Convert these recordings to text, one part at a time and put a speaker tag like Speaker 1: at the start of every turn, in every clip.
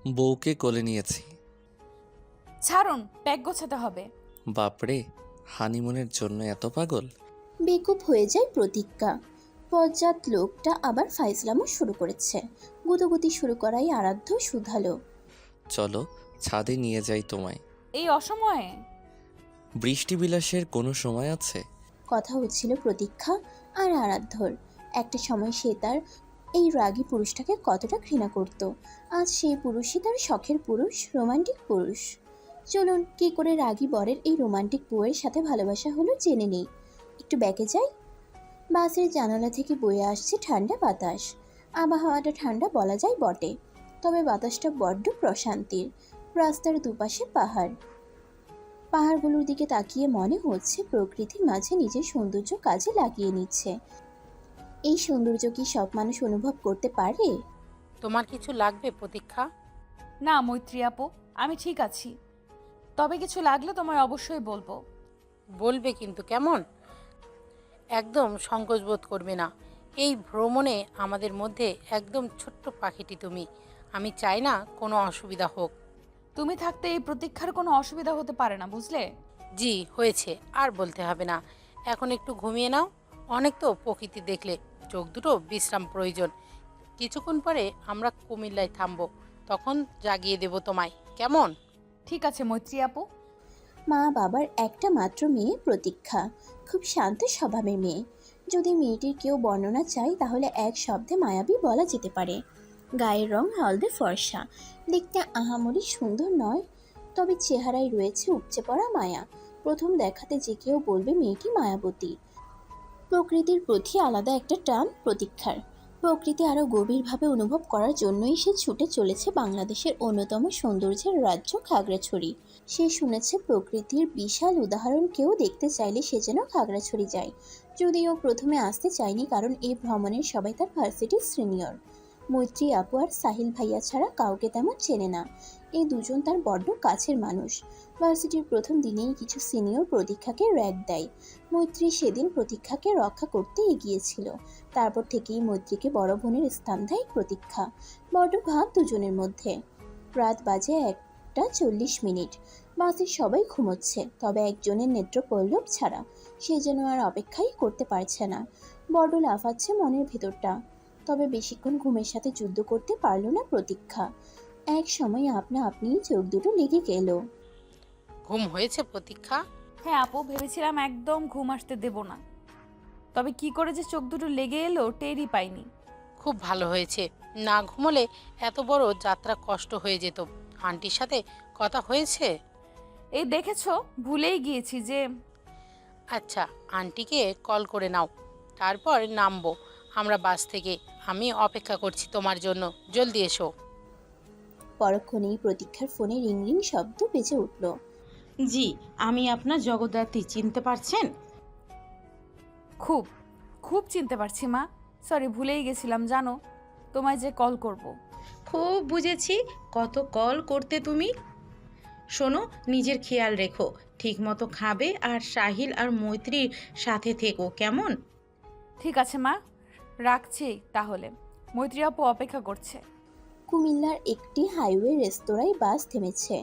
Speaker 1: বউকে কোলে নিয়েছি।
Speaker 2: ছাড়ুন, ব্যাগ গোছাতে হবে।
Speaker 1: বাপরে, হানিমুনের জন্য এত পাগল?
Speaker 3: বেকুব হয়ে যায় প্রতিজ্ঞা। বজ্জাত লোকটা আবার ফাইজলামও শুরু করেছে। গুতগুতি শুরু করাই আরাধ্য শুধালো।
Speaker 1: চলো ছাদে নিয়ে যাই তোমায়।
Speaker 2: এই অসময়ে?
Speaker 1: বৃষ্টি বিলাসের কোনো সময় আছে?
Speaker 3: কথা হচ্ছিল প্রতীক্ষা আর আরাধ্যর। একটা সময় সে তার এই রাগী পুরুষটাকে কতটা ঘৃণা করত। আজ সেই পুরুষই তার শখের পুরুষ, রোমান্টিক পুরুষ। চলুন কি করে রাগী বরের এই রোমান্টিক বউয়ের সাথে ভালোবাসা হলো জেনে নেই। একটু ব্যাকে যাই। বাসের জানালা থেকে বয়ে আসছে ঠান্ডা বাতাস। আবহাওয়াটা ঠান্ডা বলা যায় বটে, তবে বাতাসটা বড্ড প্রশান্তির। রাস্তার দুপাশে পাহাড়। পাহাড়গুলোর দিকে তাকিয়ে মনে হচ্ছে প্রকৃতি মাঝে নিজের সৌন্দর্য কাজে লাগিয়ে নিচ্ছে। এই সৌন্দর্য কি সব মানুষ অনুভব করতে পারে?
Speaker 4: তোমার কিছু লাগবে প্রতীক্ষা?
Speaker 2: না মৈত্রী আপু, আমি ঠিক আছি। তবে কিছু লাগলে তোমায় অবশ্যই বলবো।
Speaker 4: বলবে কিন্তু কেমন? একদম সংকোচ বোধ করবে না। এই ভ্রমণে আমাদের মধ্যে একদম ছোট্ট পাখিটি তুমি। আমি চাই না কোনো অসুবিধা হোক।
Speaker 2: তুমি থাকতে এই প্রতীক্ষার কোনো অসুবিধা হতে পারে না, বুঝলে?
Speaker 4: জি হয়েছে, আর বলতে হবে না। এখন একটু ঘুমিয়ে নাও। অনেক তো প্রকৃতি দেখলে, চোখ দুটো বিশ্রাম প্রয়োজন। কিছুক্ষণ পরে আমরা কুমিল্লায় থামবো, তখন জাগিয়ে দেব তোমায়, কেমন?
Speaker 2: ঠিক আছে মৈত্রী আপু।
Speaker 3: মা বাবার একটা মাত্র মেয়ে প্রতীক্ষা, খুব শান্ত স্বভাবের মেয়ে। যদি মেয়েটির কেউ বর্ণনা চাই তাহলে এক শব্দে মায়াবী বলা যেতে পারে। গায়ের রং হলদে ফর্সা, দেখতে আহামরি সুন্দর নয়, তবে চেহারায় রয়েছে উপচে পড়া মায়া। প্রথম দেখাতে যে কেউ বলবে মেয়েটি মায়াবতী। প্রকৃতির প্রতি আলাদা একটা টান প্রতীক্ষার। প্রকৃতি আরও গভীরভাবে অনুভব করার জন্যই সে ছুটে চলেছে বাংলাদেশের অন্যতম সৌন্দর্যের রাজ্য খাগড়াছড়ি। সে শুনেছে প্রকৃতির বিশাল উদাহরণ কেউ দেখতে চাইলে সে যেন খাগড়াছড়ি যায়। যদিও প্রথমে আসতে চায়নি, কারণ এই ভ্রমণের সবাই তার ভার্সিটির সিনিয়র। মৈত্রী আপু আর সাহিল ভাইয়া ছাড়া কাউকে তেমন চেনে না। এই দুজন তার বড্ড কাছের মানুষ। ভার্সিটির প্রথম দিনেই কিছু সিনিয়র প্রতীক্ষাকে র্যাগ দেয়। মৈত্রী সেদিন প্রতীক্ষাকে রক্ষা করতে এগিয়েছিল। তারপর থেকেই মৈত্রীকে বড় বোনের স্থান দেয় প্রতীক্ষা। বড্ড ভাব দুজনের মধ্যে। রাত বাজে 1:40। বাসে সবাই ঘুমোচ্ছে, তবে একজনের নেত্র পল্লব ছাড়া। সে যেন আর অপেক্ষাই করতে পারছে না। বড্ড লাফাচ্ছে মনের ভেতরটা। তবে বেশিক্ষণ ঘুমের সাথে যুদ্ধ করতে পারল না প্রতীক্ষা। এক সময় আপনা আপনিই চোখ দুটো লেগে গেল।
Speaker 4: ঘুম হয়েছে প্রতীক্ষা?
Speaker 2: হ্যাঁ আপু, ভেবেছিলাম একদম ঘুম আসতে দেব না, তবে কি করে যে চোখ দুটো লেগে এলো টেরই পাইনি।
Speaker 4: খুব ভালো হয়েছে। না ঘুমোলে এত বড় যাত্রা কষ্ট হয়ে যেত। আন্টির সাথে কথা হয়েছে?
Speaker 2: এই দেখেছো, ভুলেই গিয়েছি যে।
Speaker 4: আচ্ছা, আন্টিকে কল করে নাও, তারপর নামবো আমরা বাস থেকে। আমি অপেক্ষা করছি তোমার জন্য, জলদি এসো।
Speaker 3: পরক্ষণেই প্রতীক্ষার ফোনে রিং রিং শব্দ বেজে উঠল।
Speaker 5: জি, আমি আপনার জগদ্ধাত্রী, চিনতে পারছেন?
Speaker 2: খুব খুব চিনতে পারছি মা। সরি, ভুলেই গেছিলাম জানো, তোমায় যে কল করব।
Speaker 5: খুব বুঝেছি, কত কল করতে তুমি। শোনো, নিজের খেয়াল রেখো, ঠিক মতো খাবে, আর সাহিল আর মৈত্রীর সাথে থেকো, কেমন?
Speaker 2: ঠিক আছে মা, রাখছি তাহলে। মৈত্রী আপু অপেক্ষা করছে।
Speaker 3: কুমিল্লার একটি হাইওয়ে রেস্তোরাঁয় বাস থেমেছে।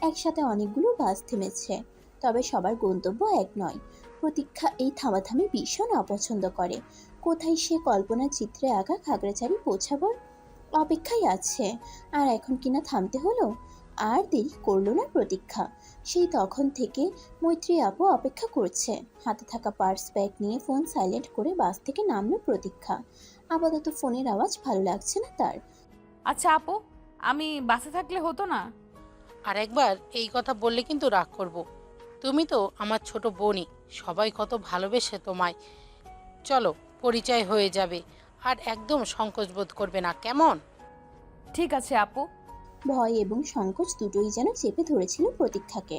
Speaker 3: একসাথে অনেকগুলো বাস থেমেছে, তবে সবার গন্তব্য এক নয়। প্রতীক্ষা এই থামাথামি ভীষণ অপছন্দ করে। কোথায় সে কল্পনা চিত্রে আঁকা খাগড়াছড়ি পৌঁছাবার অপেক্ষায় আছে, আর এখন কিনা থামতে হলো। আর দেরি করলো না প্রতীক্ষা। সেই তখন থেকে মৈত্রী আপু অপেক্ষা করছে। হাতে থাকা পার্স ব্যাগ নিয়ে ফোন সাইলেন্ট করে বাস থেকে নামলো প্রতীক্ষা। আপাতত ফোনের আওয়াজ ভালো লাগছে না তার।
Speaker 2: আচ্ছা আপু, আমি বাসে থাকলে হতো না?
Speaker 4: আর একবার এই কথা বললে কিন্তু রাগ করব। তুমি তো আমার ছোট বোনই, সবাই কত ভালোবেসে তোমায়। চলো, পরিচয় হয়ে যাবে, আর একদম সংকোচ বোধ করবে না, কেমন?
Speaker 2: ঠিক আছে আপু।
Speaker 3: ভয় এবং সংকোচ দুটোই যেন চেপে ধরেছিল প্রতীক্ষাকে,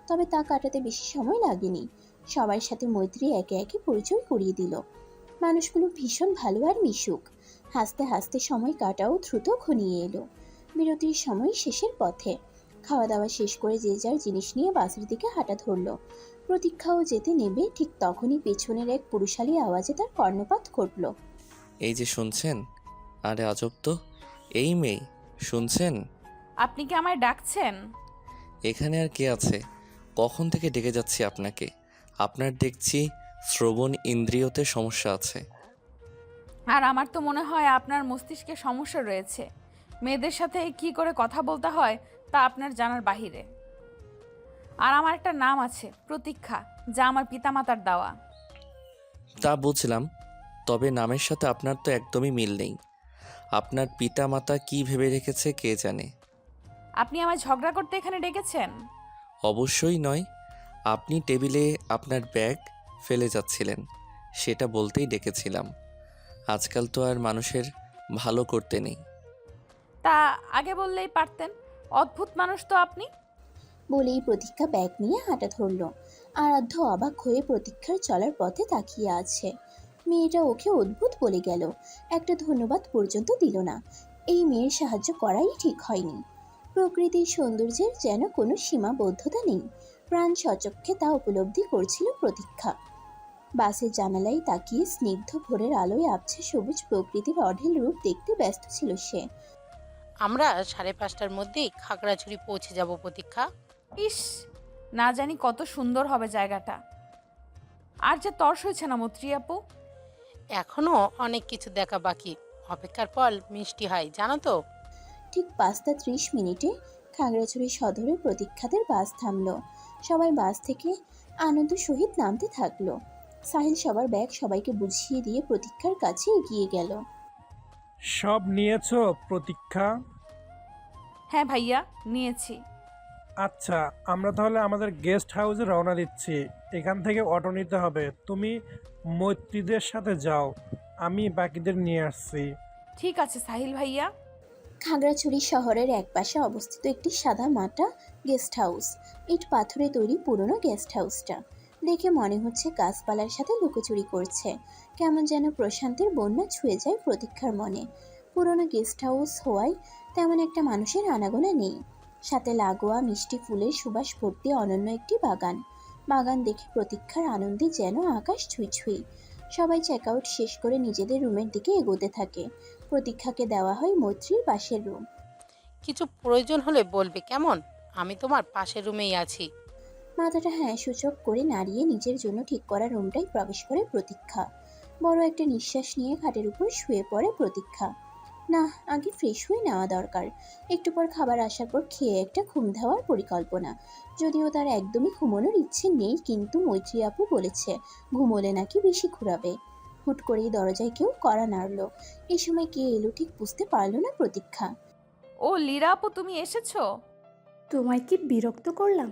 Speaker 3: তবে তা কাটাতে বেশি সময় লাগেনি। সবার সাথে মৈত্রী একে একে পরিচয় করিয়ে দিল। মানুষগুলো ভীষণ ভালো আর মিশুক। হাসতে হাসতে সময় কাটাও দ্রুত ঘনিয়ে এলো। বিরতির সময় শেষের পথে। খাওয়া দাওয়া শেষ করে যে যার জিনিস নিয়ে বাসের দিকে হাঁটা ধরল। প্রতীক্ষাও যেতে নেবে, ঠিক তখনই পেছনের এক পুরুষালী আওয়াজে তার কর্ণপাত ঘটল।
Speaker 1: এই যে শুনছেন? আরে আজব তো, এই মেয়ে শুনছেন?
Speaker 2: আপনি কি আমায় ডাকছেন?
Speaker 1: এখানে আর কে আছে? কখন থেকে ডেকে যাচ্ছি আপনাকে। আপনার দেখছি শ্রবণ ইন্দ্রিয়তে সমস্যা আছে।
Speaker 2: আর আমার তো মনে হয় আপনার মস্তিষ্কে সমস্যা রয়েছে। মেয়েদের সাথে কি করে কথা বলতে হয় তা আপনার জানার বাহিরে। আর আমার একটা নাম আছে, প্রতীক্ষা, যা আমার পিতামাতার দেওয়া।
Speaker 1: তা বুঝলাম, তবে নামের সাথে আপনার তো একদমই মিল নেই। আপনার পিতামাতা কি ভেবে রেখেছে কে জানে।
Speaker 2: আপনি আমায় ঝগড়া করতে এখানে ডেকেছেন?
Speaker 1: অবশ্যই নয়। আপনি টেবিলে আপনার ব্যাগ ফেলে যাচ্ছিলেন, সেটা বলতেই ডেকেছিলাম। আজকাল তো আর মানুষের ভালো করতে নেই।
Speaker 2: তা আগে বললেই পারতেন। অদ্ভুত মানুষ তো আপনি।
Speaker 3: বলেই প্রতীক্ষা ব্যাগ নিয়ে হাঁটা ধরল। আরাধ্য অবাক হয়ে প্রতীক্ষার চলার পথে তাকিয়ে আছে। মেয়েটা ওকে অদ্ভুত বলে গেল, একটা ধন্যবাদ পর্যন্ত দিল না। এই মেয়ের সাহায্য করাই ঠিক হয়নি। প্রকৃতির সৌন্দর্যের যেন কোনো সীমাবদ্ধতা নেই, প্রাণ সচক্ষে তা উপলব্ধি করছিল প্রতীক্ষা। বাসের জানালায় তাকিয়ে স্নিগ্ধ ভোরের আলোয় আবছা সবুজ প্রকৃতির অঢেল রূপ দেখতে ব্যস্ত ছিল সে।
Speaker 4: আমরা 5:30টার মধ্যেই খাগড়াছড়ি পৌঁছে যাব প্রতীক্ষা।
Speaker 2: ইস, না জানি কত সুন্দর হবে জায়গাটা। আর যে তর্স হয়েছে না মৈত্রী আপু।
Speaker 4: এখনো অনেক কিছু দেখা বাকি। অপেক্ষার ফল মিষ্টি হয় জানো তো।
Speaker 3: ঠিক 5:30 খাগড়াছড়ি সদরে প্রতীক্ষাদের বাস থামলো। সবাই বাস থেকে আনন্দ সহিত নামতে থাকলো। সাহিল সবার ব্যাগ সবাইকে বুঝিয়ে দিয়ে প্রতীক্ষার কাছে এগিয়ে গেল।
Speaker 6: সব নিয়েছো প্রতীক্ষা?
Speaker 2: হ্যাঁ ভাইয়া, নিয়েছি।
Speaker 6: আচ্ছা, আমরা তাহলে আমাদের গেস্ট হাউসে রওনা দিচ্ছি। এখান থেকে অটো নিতে হবে। তুমি মৈত্রীদের সাথে যাও, আমি বাকিদের নিয়ে আসছি।
Speaker 2: ঠিক আছে সাহিল ভাইয়া।
Speaker 3: খাগড়াছড়ি শহরের একপাশে অবস্থিত একটি সাদা মাটা গেস্ট হাউস। ইট পাথরে তৈরি পুরনো গেস্ট হাউসটা দেখে মনে হচ্ছে গাছপালার সাথে লুকোচুরি করছে। কেমন যেন প্রশান্তির বন্যা ছুঁয়ে যায় প্রতীক্ষার মনে। পুরনো গেস্ট হাউস হওয়ায় তেমন একটা মানুষের আনাগোনা নেই। সাথে লাগোয়া মিষ্টি ফুলের সুবাস ভর্তি অনন্য একটি বাগান। বাগান দেখে প্রতীক্ষার আনন্দে যেন আকাশ ছুঁই ছুঁই। সবাই চেক আউট শেষ করে নিজেদের রুমের দিকে এগোতে থাকে। প্রতীক্ষাকে দেওয়া হয় মৈত্রীর পাশের রুম।
Speaker 4: কিছু প্রয়োজন হলে বলবে কেমন, আমি তোমার পাশের রুমেই আছি।
Speaker 3: মাথাটা হ্যাঁ সূচক করে নাড়িয়ে নিজের জন্য ঠিক করা রুমটাই প্রবেশ করে প্রতীক্ষা। বড় একটা নিঃশ্বাস নিয়ে খাটের উপর শুয়ে পড়ে প্রতীক্ষা। না, আগে ফ্রেশ হয়ে নেওয়া দরকার। একটু পর খাবার আসার পর খেয়ে একটা ঘুম দেওয়ার পরিকল্পনা। যদিও তার একদমই ঘুমানোর ইচ্ছে নেই, কিন্তু মৈত্রী আপু বলেছে ঘুমোলে নাকি বেশি ঘুরাবে। হুট করেই দরজায় কেউ কড়া নাড়ল। এই সময় কে এলো ঠিক বুঝতে পারল না প্রতীক্ষা।
Speaker 2: ও লীরা আপু, তুমি এসেছো?
Speaker 7: তোমায় কি বিরক্ত করলাম?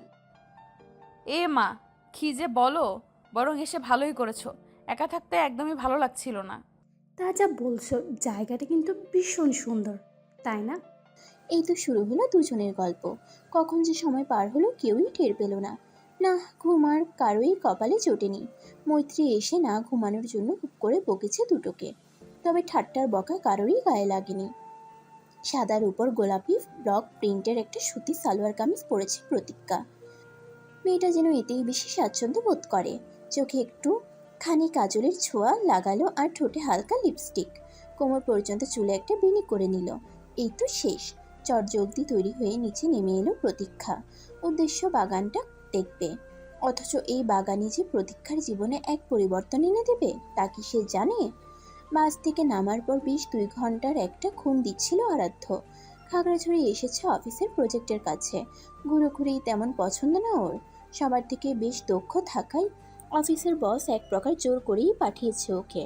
Speaker 2: এ মা, কি যে বলো। বরং এসে ভালোই করেছো। একা থাকতে একদমই ভালো লাগছিল না।
Speaker 7: তা যা বলছো, জায়গাটা কিন্তু ভীষণ সুন্দর, তাই না?
Speaker 3: এই তো শুরু হলো দুজনের গল্প। কখন যে সময় পার হলো কেউই টের পেল না। না, ঘুমার কারোই কপালে জোটেনি। মৈত্রী এসে না ঘুমানোর জন্য হুপ করে বকেছে দুটোকে। তবে ঠাট্টার বকা কারোরই গায়ে লাগেনি। সাদার উপর গোলাপি ব্লক প্রিন্টের একটা সুতি সালোয়ার কামিজ পরেছে প্রতীক্ষা। মেয়েটা যেন এতেই বেশি স্বাচ্ছন্দ্য বোধ করে। চোখে একটু খানি কাজলের ছোঁয়া লাগালো আর ঠোঁটে হালকা লিপস্টিক। কোমর পর্যন্ত চুলে একটা বিনি করে নিল। এই তো শেষ। চটজলদি তৈরি হয়ে নিচে নেমে এলো প্রতীক্ষা। উদ্দেশ্য বাগানটা দেখবে। অথচ এই বাগানই যে প্রতীক্ষার জীবনে এক পরিবর্তন এনে দেবে তা কি সে জানে? বাস থেকে নামার পর ২ ঘন্টার একটা ঘুম দিচ্ছিল আরাধ্য। খাগড়াছড়ি এসেছে অফিসের প্রজেক্টের কাছে। ঘুরোঘুরি তেমন পছন্দ না ওর। সবার থেকে বেশ দক্ষ থাকায় অফিসের বস এক প্রকার জোর করেই পাঠিয়েছে ওকে।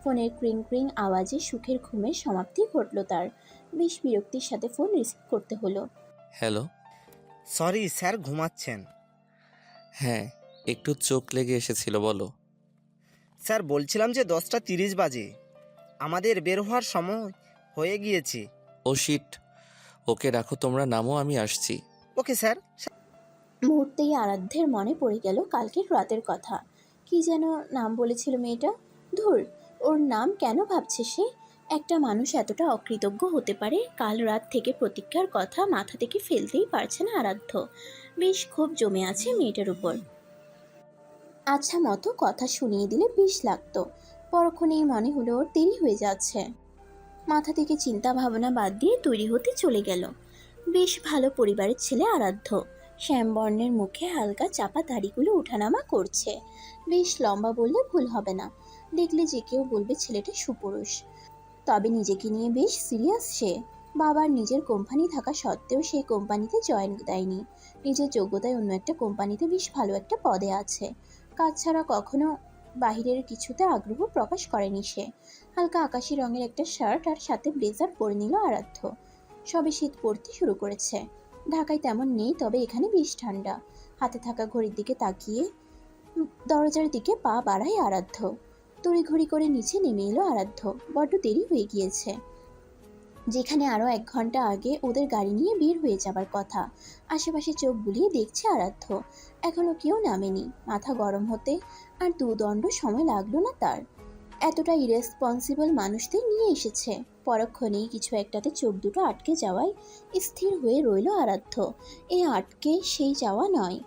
Speaker 3: ফোনের ক্রিং ক্রিং আওয়াজে সুখের ঘুমের সমাপ্তি ঘটল তার। বেশ বিরক্তির সাথে ফোন রিসিভ করতে হলো।
Speaker 1: হ্যালো।
Speaker 8: সরি স্যার, ঘুমাচ্ছেন?
Speaker 1: হ্যাঁ, একটু চোখ লেগে এসেছিল, বলো।
Speaker 8: স্যার বলছিলাম যে 10:30 বাজে, আমাদের বের হওয়ার সময় হয়ে গিয়েছে।
Speaker 1: ও শিট। ওকে রাখো, তোমরা নামো, আমি আসছি।
Speaker 8: Okay sir.
Speaker 3: মুহূর্তেই আরাধ্যের মনে পড়ে গেল কালকের রাতের কথা। কি যেন নাম বলেছিল মেয়েটা? ধুর, ওর নাম কেন ভাবছে সে? একটা মানুষ এতটা অকৃতজ্ঞ হতে পারে? কাল রাত থেকে প্রতীক্ষার কথা মাথা থেকে ফেলতেই পারছে না আরাধ্য। বেশ ক্ষোভ জমে আছে মেয়েটার উপর। আচ্ছা মতো কথা শুনিয়ে দিলে বেশ লাগতো। পরক্ষণেই মনে হলো ওর দেরি হয়ে যাচ্ছে। মাথা থেকে চিন্তা ভাবনা বাদ দিয়ে তৈরি হতে চলে গেল। বেশ ভালো পরিবারের ছেলে আরাধ্য। শ্যামবর্ণের মুখে হালকা চাপা দাড়িগুলো ওঠানামা করছে। বেশ লম্বা বললে ভুল হবে না, দেখলে যে কেউ বলবে ছেলেটা সুপুরুষ। তবে নিজেকে নিয়ে বেশ সিরিয়াস সে। বাবার নিজের কোম্পানি থাকা সত্ত্বেও সেই কোম্পানিতে জয়েন দেয়নি। নিজের যোগ্যতায় অন্য একটা কোম্পানিতে বেশ ভালো একটা পদে আছে। কাজ ছাড়া কখনো বাহিরের কিছুতে আগ্রহ প্রকাশ করেনি সে। হালকা আকাশি রঙের একটা শার্ট আর সাথে ব্লেজার পরে নিল আরাধ্য। সবে শীত পড়তে শুরু করেছে। ঢাকায় তেমন নেই, তবে এখানে বেশ ঠান্ডা। হাতে থাকা ঘড়ির দিকে তাকিয়ে দরজার দিকে পা বাড়ায় আরাধ্য। তড়িঘড়ি করে নিচে নেমে এলো আরাধ্য। বড্ড দেরি হয়ে গিয়েছে, যেখানে আরও 1 ঘন্টা আগে ওদের গাড়ি নিয়ে বের হয়ে যাবার কথা। আশেপাশে চোখ বুলিয়ে দেখছে আরাধ্য, এখনো কেউ নামেনি। মাথা গরম হতে আর 2 দণ্ড সময় লাগলো না তার। এতটা ইরেসপন্সিবল মানুষদের নিয়ে এসেছে। পরক্ষণেই কিছু একটাতে চোখ দুটো আটকে যাওয়ায় স্থির হয়ে রইল আরাধ্য। এই আটকে সেই যাওয়া নয়,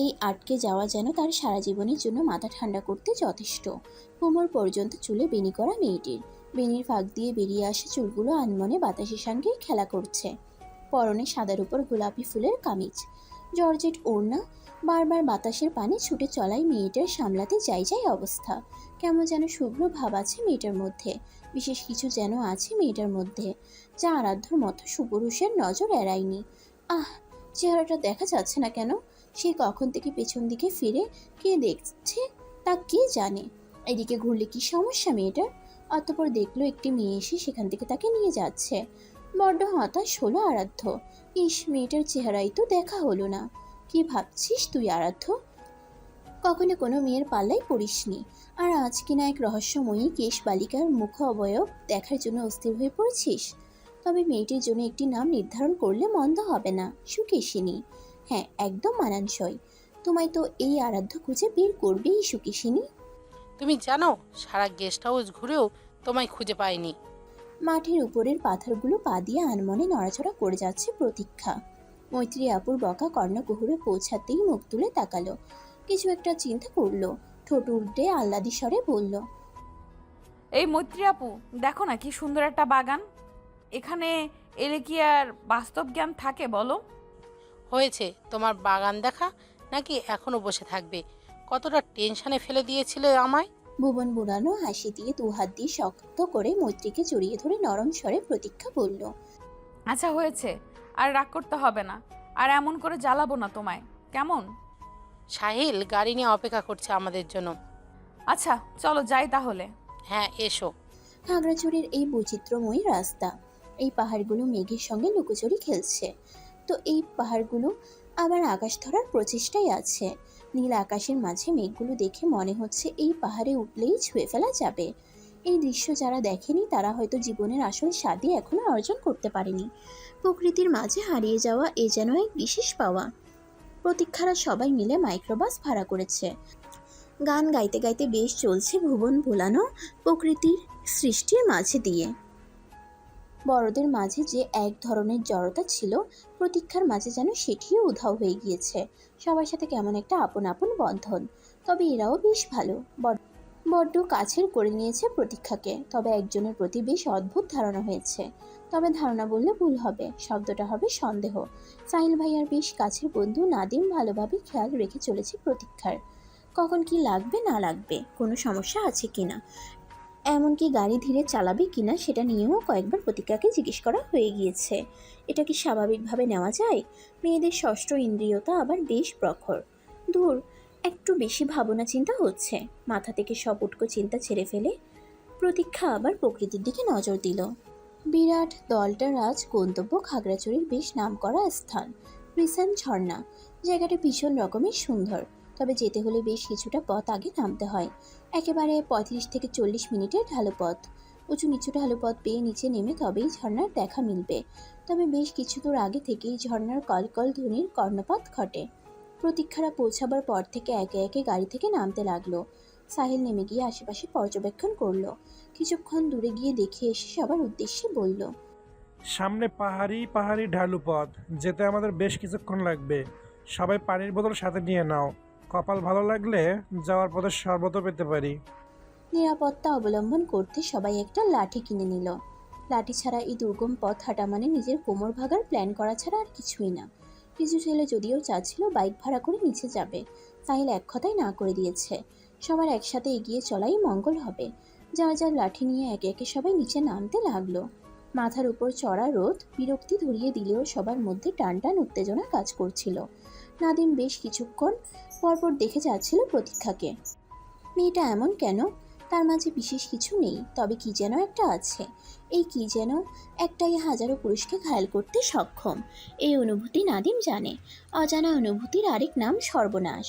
Speaker 3: এই আটকে যাওয়া যেন তার সারা জীবনের জন্য মাথা ঠান্ডা করতে যথেষ্ট। কোমর পর্যন্ত চুলে বেনি করা মেয়েটির। বেনির ফাঁক দিয়ে বেরিয়ে আসে চুলগুলো আনমনে বাতাসের সঙ্গে খেলা করছে। পরনে সাদার উপর গোলাপি ফুলের কামিজ, জর্জেট ওড়না। বারবার বাতাসের পানে ছুটে চলায় মেয়েটার সামলাতে যাই অবস্থা। কেমন যেন শুভ্র ভাব আছে মেয়েটার মধ্যে। বিশেষ কিছু যেন আছে মেয়েটার মধ্যে, যা আরাধ্যর মতো সুপুরুষের নজর এড়ায়নি। আহ, চেহারাটা দেখা যাচ্ছে না কেন? সে কখন থেকে পেছন দিকে ফিরে কে দেখছে তা কে জানে। এদিকে ঘুরলে কি সমস্যা মেয়েটার? অতঃপর দেখলো একটি মেয়ে এসে সেখান থেকে তাকে নিয়ে যাচ্ছে। বড্ড হতাশ হলো আরাধ্য। ইস, মেয়েটার চেহারাই তো দেখা হলো না। কি ভাবছিস তুই আরাধ্য? কখনো কোনো মেয়ের পাল্লায় পড়িসনি, আর আজ কিনা এক রহস্যময়ী কেশ বালিকার মুখ অবয়ব দেখার জন্য অস্থির হয়ে পড়ছিস? তবে মেয়েটির জন্য একটি নাম নির্ধারণ করলে মন্দ হবে না, সুকেশিনী। হ্যাঁ, একদম মানানসই। তোমায় তো এই আরাধ্য খুঁজে বের করবেই সুকেশিনী।
Speaker 4: তুমি জানো, সারা গেস্ট হাউস ঘুরেও তোমায় খুঁজে পাইনি।
Speaker 3: মাটির উপরের পাথরগুলো পা দিয়ে আনমনে নড়াচড়া করে যাচ্ছে প্রতীক্ষা। মৈত্রী আপুর বকা কর্ণকুহুরে পৌঁছাতেই মুখ তুলে তাকালো। কিছু একটা চিন্তা করলো, ঠোঁট উল্টে আহ্লাদি স্বরে বলল,
Speaker 2: এই মৈত্রী আপু, দেখো না কি সুন্দর একটা বাগান। এখানে এলে কি আর বাস্তব জ্ঞান থাকে বলো?
Speaker 4: হয়েছে তোমার বাগান দেখা, নাকি এখনো বসে থাকবে? কতটা টেনশনে ফেলে দিয়েছিলে আমায়।
Speaker 3: ভুবন বুড়ানো হাসি দিয়ে 2 হাত দিয়ে শক্ত করে মৈত্রীকে জড়িয়ে ধরে নরম স্বরে প্রতীক্ষা বলল,
Speaker 2: আচ্ছা হয়েছে, আর রাগ করতে হবে না, আর এমন করে জ্বালাবো না তোমায়, কেমন?
Speaker 4: সাহিল গাড়ি নিয়ে অপেক্ষা করছে আমাদের জন্য।
Speaker 2: আচ্ছা চলো যাই তাহলে।
Speaker 4: হ্যাঁ এসো।
Speaker 3: খাগড়াছড়ির এই বৈচিত্র্যময়ী রাস্তা, এই পাহাড়গুলো মেঘের সঙ্গে লুকোচুরি খেলছে। তো এই পাহাড়গুলো আবার আকাশ ধরার প্রচেষ্টায় আছে। নীল আকাশের মাঝে মেঘগুলো দেখে মনে হচ্ছে এই পাহাড়ে উঠলেই ছুঁয়ে ফেলা যাবে। এই দৃশ্য যারা দেখেনি তারা হয়তো জীবনের আসল স্বাদই এখনো অর্জন করতে পারেনি। প্রকৃতির মাঝে হারিয়ে যাওয়া এ যেন এক বিশেষ পাওয়া। প্রতীক্ষারা সবাই মিলে মাইক্রোবাস ভাড়া করেছে। গান গাইতে গাইতে বেশ চলছে ভুবন ভোলানো প্রকৃতির সৃষ্টির মাঝে দিয়ে। বড়দের মাঝে যে এক ধরনের জড়তা ছিল, প্রতীক্ষার মাঝে যেন সেটিও উধাও হয়ে গিয়েছে। সবার সাথে কেমন একটা আপন আপন বন্ধন। তবে এরাও বেশ ভালো, বড্ড কাছের করে নিয়েছে প্রতীক্ষাকে। তবে একজনের প্রতি বেশ অদ্ভুত ধারণা হয়েছে। তবে ধারণা বললে ভুল হবে, শব্দটা হবে সন্দেহ। সাহিল ভাইয়ার বেশ কাছের বন্ধু নাদিম ভালোভাবে খেয়াল রেখে চলেছে প্রতীক্ষার, কখন কি লাগবে না লাগবে, কোনো সমস্যা আছে কিনা, এমনকি গাড়ি ধীরে চালাবে কিনা সেটা নিয়েও কয়েকবার প্রতীক্ষাকে জিজ্ঞেস করা হয়ে গিয়েছে। এটা কি স্বাভাবিকভাবে নেওয়া যায়? মেয়েদের ষষ্ঠ ইন্দ্রিয়তা আবার বেশ প্রখর। দূর, একটু বেশি ভাবনা চিন্তা হচ্ছে। মাথা থেকে সব উটকো চিন্তা ছেড়ে ফেলে প্রতীক্ষা আবার প্রকৃতির দিকে নজর দিল। বিরাট দলটার আজ গন্তব্য খাগড়াছড়ির বেশ নামকরা স্থান রিসেন ঝর্ণা। জায়গাটা ভীষণ রকমের সুন্দর, তবে যেতে হলে বেশ কিছুটা পথ আগে নামতে হয়। একেবারে 35 থেকে 40 মিনিটের ঢালু পথ। উঁচু নিচু ঢালু পথ পেয়ে নিচে নেমে তবেই ঝর্ণার দেখা মিলবে। তবে বেশ কিছু দূর আগে থেকেই ঝর্ণার কলকল ধ্বনির কর্ণপাত ঘটে। প্রতীক্ষারা পৌঁছাবার পর থেকে একে একে গাড়ি থেকে নামতে লাগলো। সাহিল নেমে গিয়ে আশেপাশে পর্যবেক্ষণ করলো। কিছুক্ষণ দূরে গিয়ে দেখে এসে সবার উদ্দেশ্যে বলল,
Speaker 6: সামনে পাহাড়ি পাহাড়ি ঢালু পথ, যেতে আমাদের বেশ কিছুক্ষণ লাগবে। সবাই পানির বোতল সাথে নিয়ে নাও, কপাল ভালো লাগলে যাওয়ার পথে শরবতও পেতে পারি।
Speaker 3: নিরাপত্তা অবলম্বন করতে সবাই একটা লাঠি কিনে নিল। লাঠি ছাড়া এই দুর্গম পথ হাঁটা মানে নিজের কোমর ভাগার প্ল্যান করা ছাড়া আর কিছুই না। কিছু ছেলে যদিও চাচ্ছিল বাইক ভাড়া করে নিচে যাবে, সাহিল এক কথায় না করে দিয়েছে। সবার একসাথে এগিয়ে চলাই মঙ্গল হবে। যার যার লাঠি নিয়ে একে একে সবাই নিচে নামতে লাগলো। মাথার উপর চড়া রোদ বিরক্তি ধরিয়ে দিলেও সবার মধ্যে টান টান উত্তেজনা কাজ করছিল। নাদিম বেশ কিছুক্ষণ পরপর দেখে যাচ্ছিল প্রতীক্ষাকে। মেয়েটা এমন কেন? তার মাঝে বিশেষ কিছু নেই, তবে কি যেন একটা আছে। এই কি যেন একটাই হাজারো পুরুষকে ঘায়েল করতে সক্ষম। এই অনুভূতি নাদিম জানে। অজানা অনুভূতির আরেক নাম সর্বনাশ।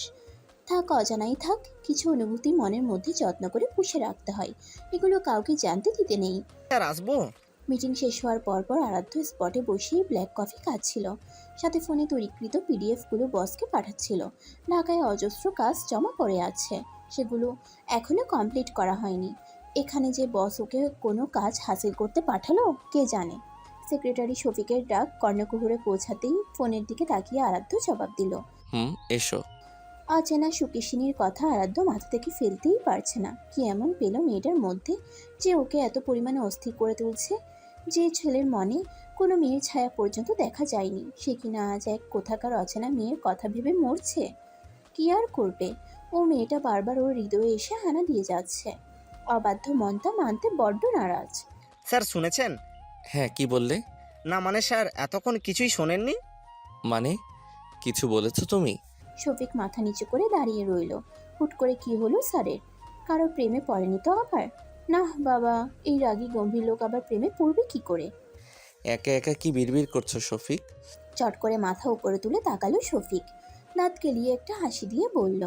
Speaker 3: থাক, অজানাই থাক, কিছু অনুভূতি মনের মধ্যে যত্ন করে পুষে রাখতে হয়। এগুলো কাউকে জানতে দিতে নেই।
Speaker 8: স্যার আসবো?
Speaker 3: মিটিং শেষ হওয়ার পরপর আরাধ্য স্পটে বসেই ব্ল্যাক কফি খাচ্ছিল, সাথে ফোনে তৈরিকৃত পিডিএফগুলো বসকে পাঠাচ্ছিল। ঢাকায় অজস্র কাজ জমা পড়ে আছে, সেগুলো এখনো কমপ্লিট করা হয়নি। এখানে যে বস ওকে কোনো কাজ হাসিল করতে পাঠালো কে জানে। সেক্রেটারি শফিকের ডাক কর্ণকুহরে পৌঁছাতেই ফোনের দিকে তাকিয়ে আরাধ্য জবাব দিল।
Speaker 1: এসো।
Speaker 3: অচেনা সুকেশিনীর কথা আরাধ্য মাথা থেকে ফেলতেই পারছে না। কি এমন পেল মেয়েটার মধ্যে যে ওকে এত পরিমাণে অস্থির করে তুলছে? যে ছেলের মনে কোনো মেয়ের ছায়া পর্যন্ত দেখা যায়নি, সে কিনা আজ এক কোথাকার অচেনা মেয়ের কথা ভেবে মরছে। কি আর করবে, ও মেয়েটা বারবার ওর হৃদয়ে এসে হানা দিয়ে যাচ্ছে। অবাধ্য মনটা মানতে বড্ড নারাজ।
Speaker 8: স্যার শুনেছেন?
Speaker 1: হ্যাঁ, কি বললে?
Speaker 8: না মানে স্যার এতক্ষণ কিছুই শোনেননি?
Speaker 1: মানে কিছু বলেছো তুমি?
Speaker 3: শফিক মাথা নিচু করে দাঁড়িয়ে রইল। হুট করে কি হলো স্যারের? কারো প্রেমে পড়েনি তো আবার? না বাবা, এই রাগী গম্ভীর লোক আবার প্রেমে পড়বে কি করে?
Speaker 1: একা একা কি বিড়বিড় করছো শফিক?
Speaker 3: চট করে মাথা উপরে তুলে তাকালো শফিক। দাঁত কেলিয়ে একটা হাসি দিয়ে বলল,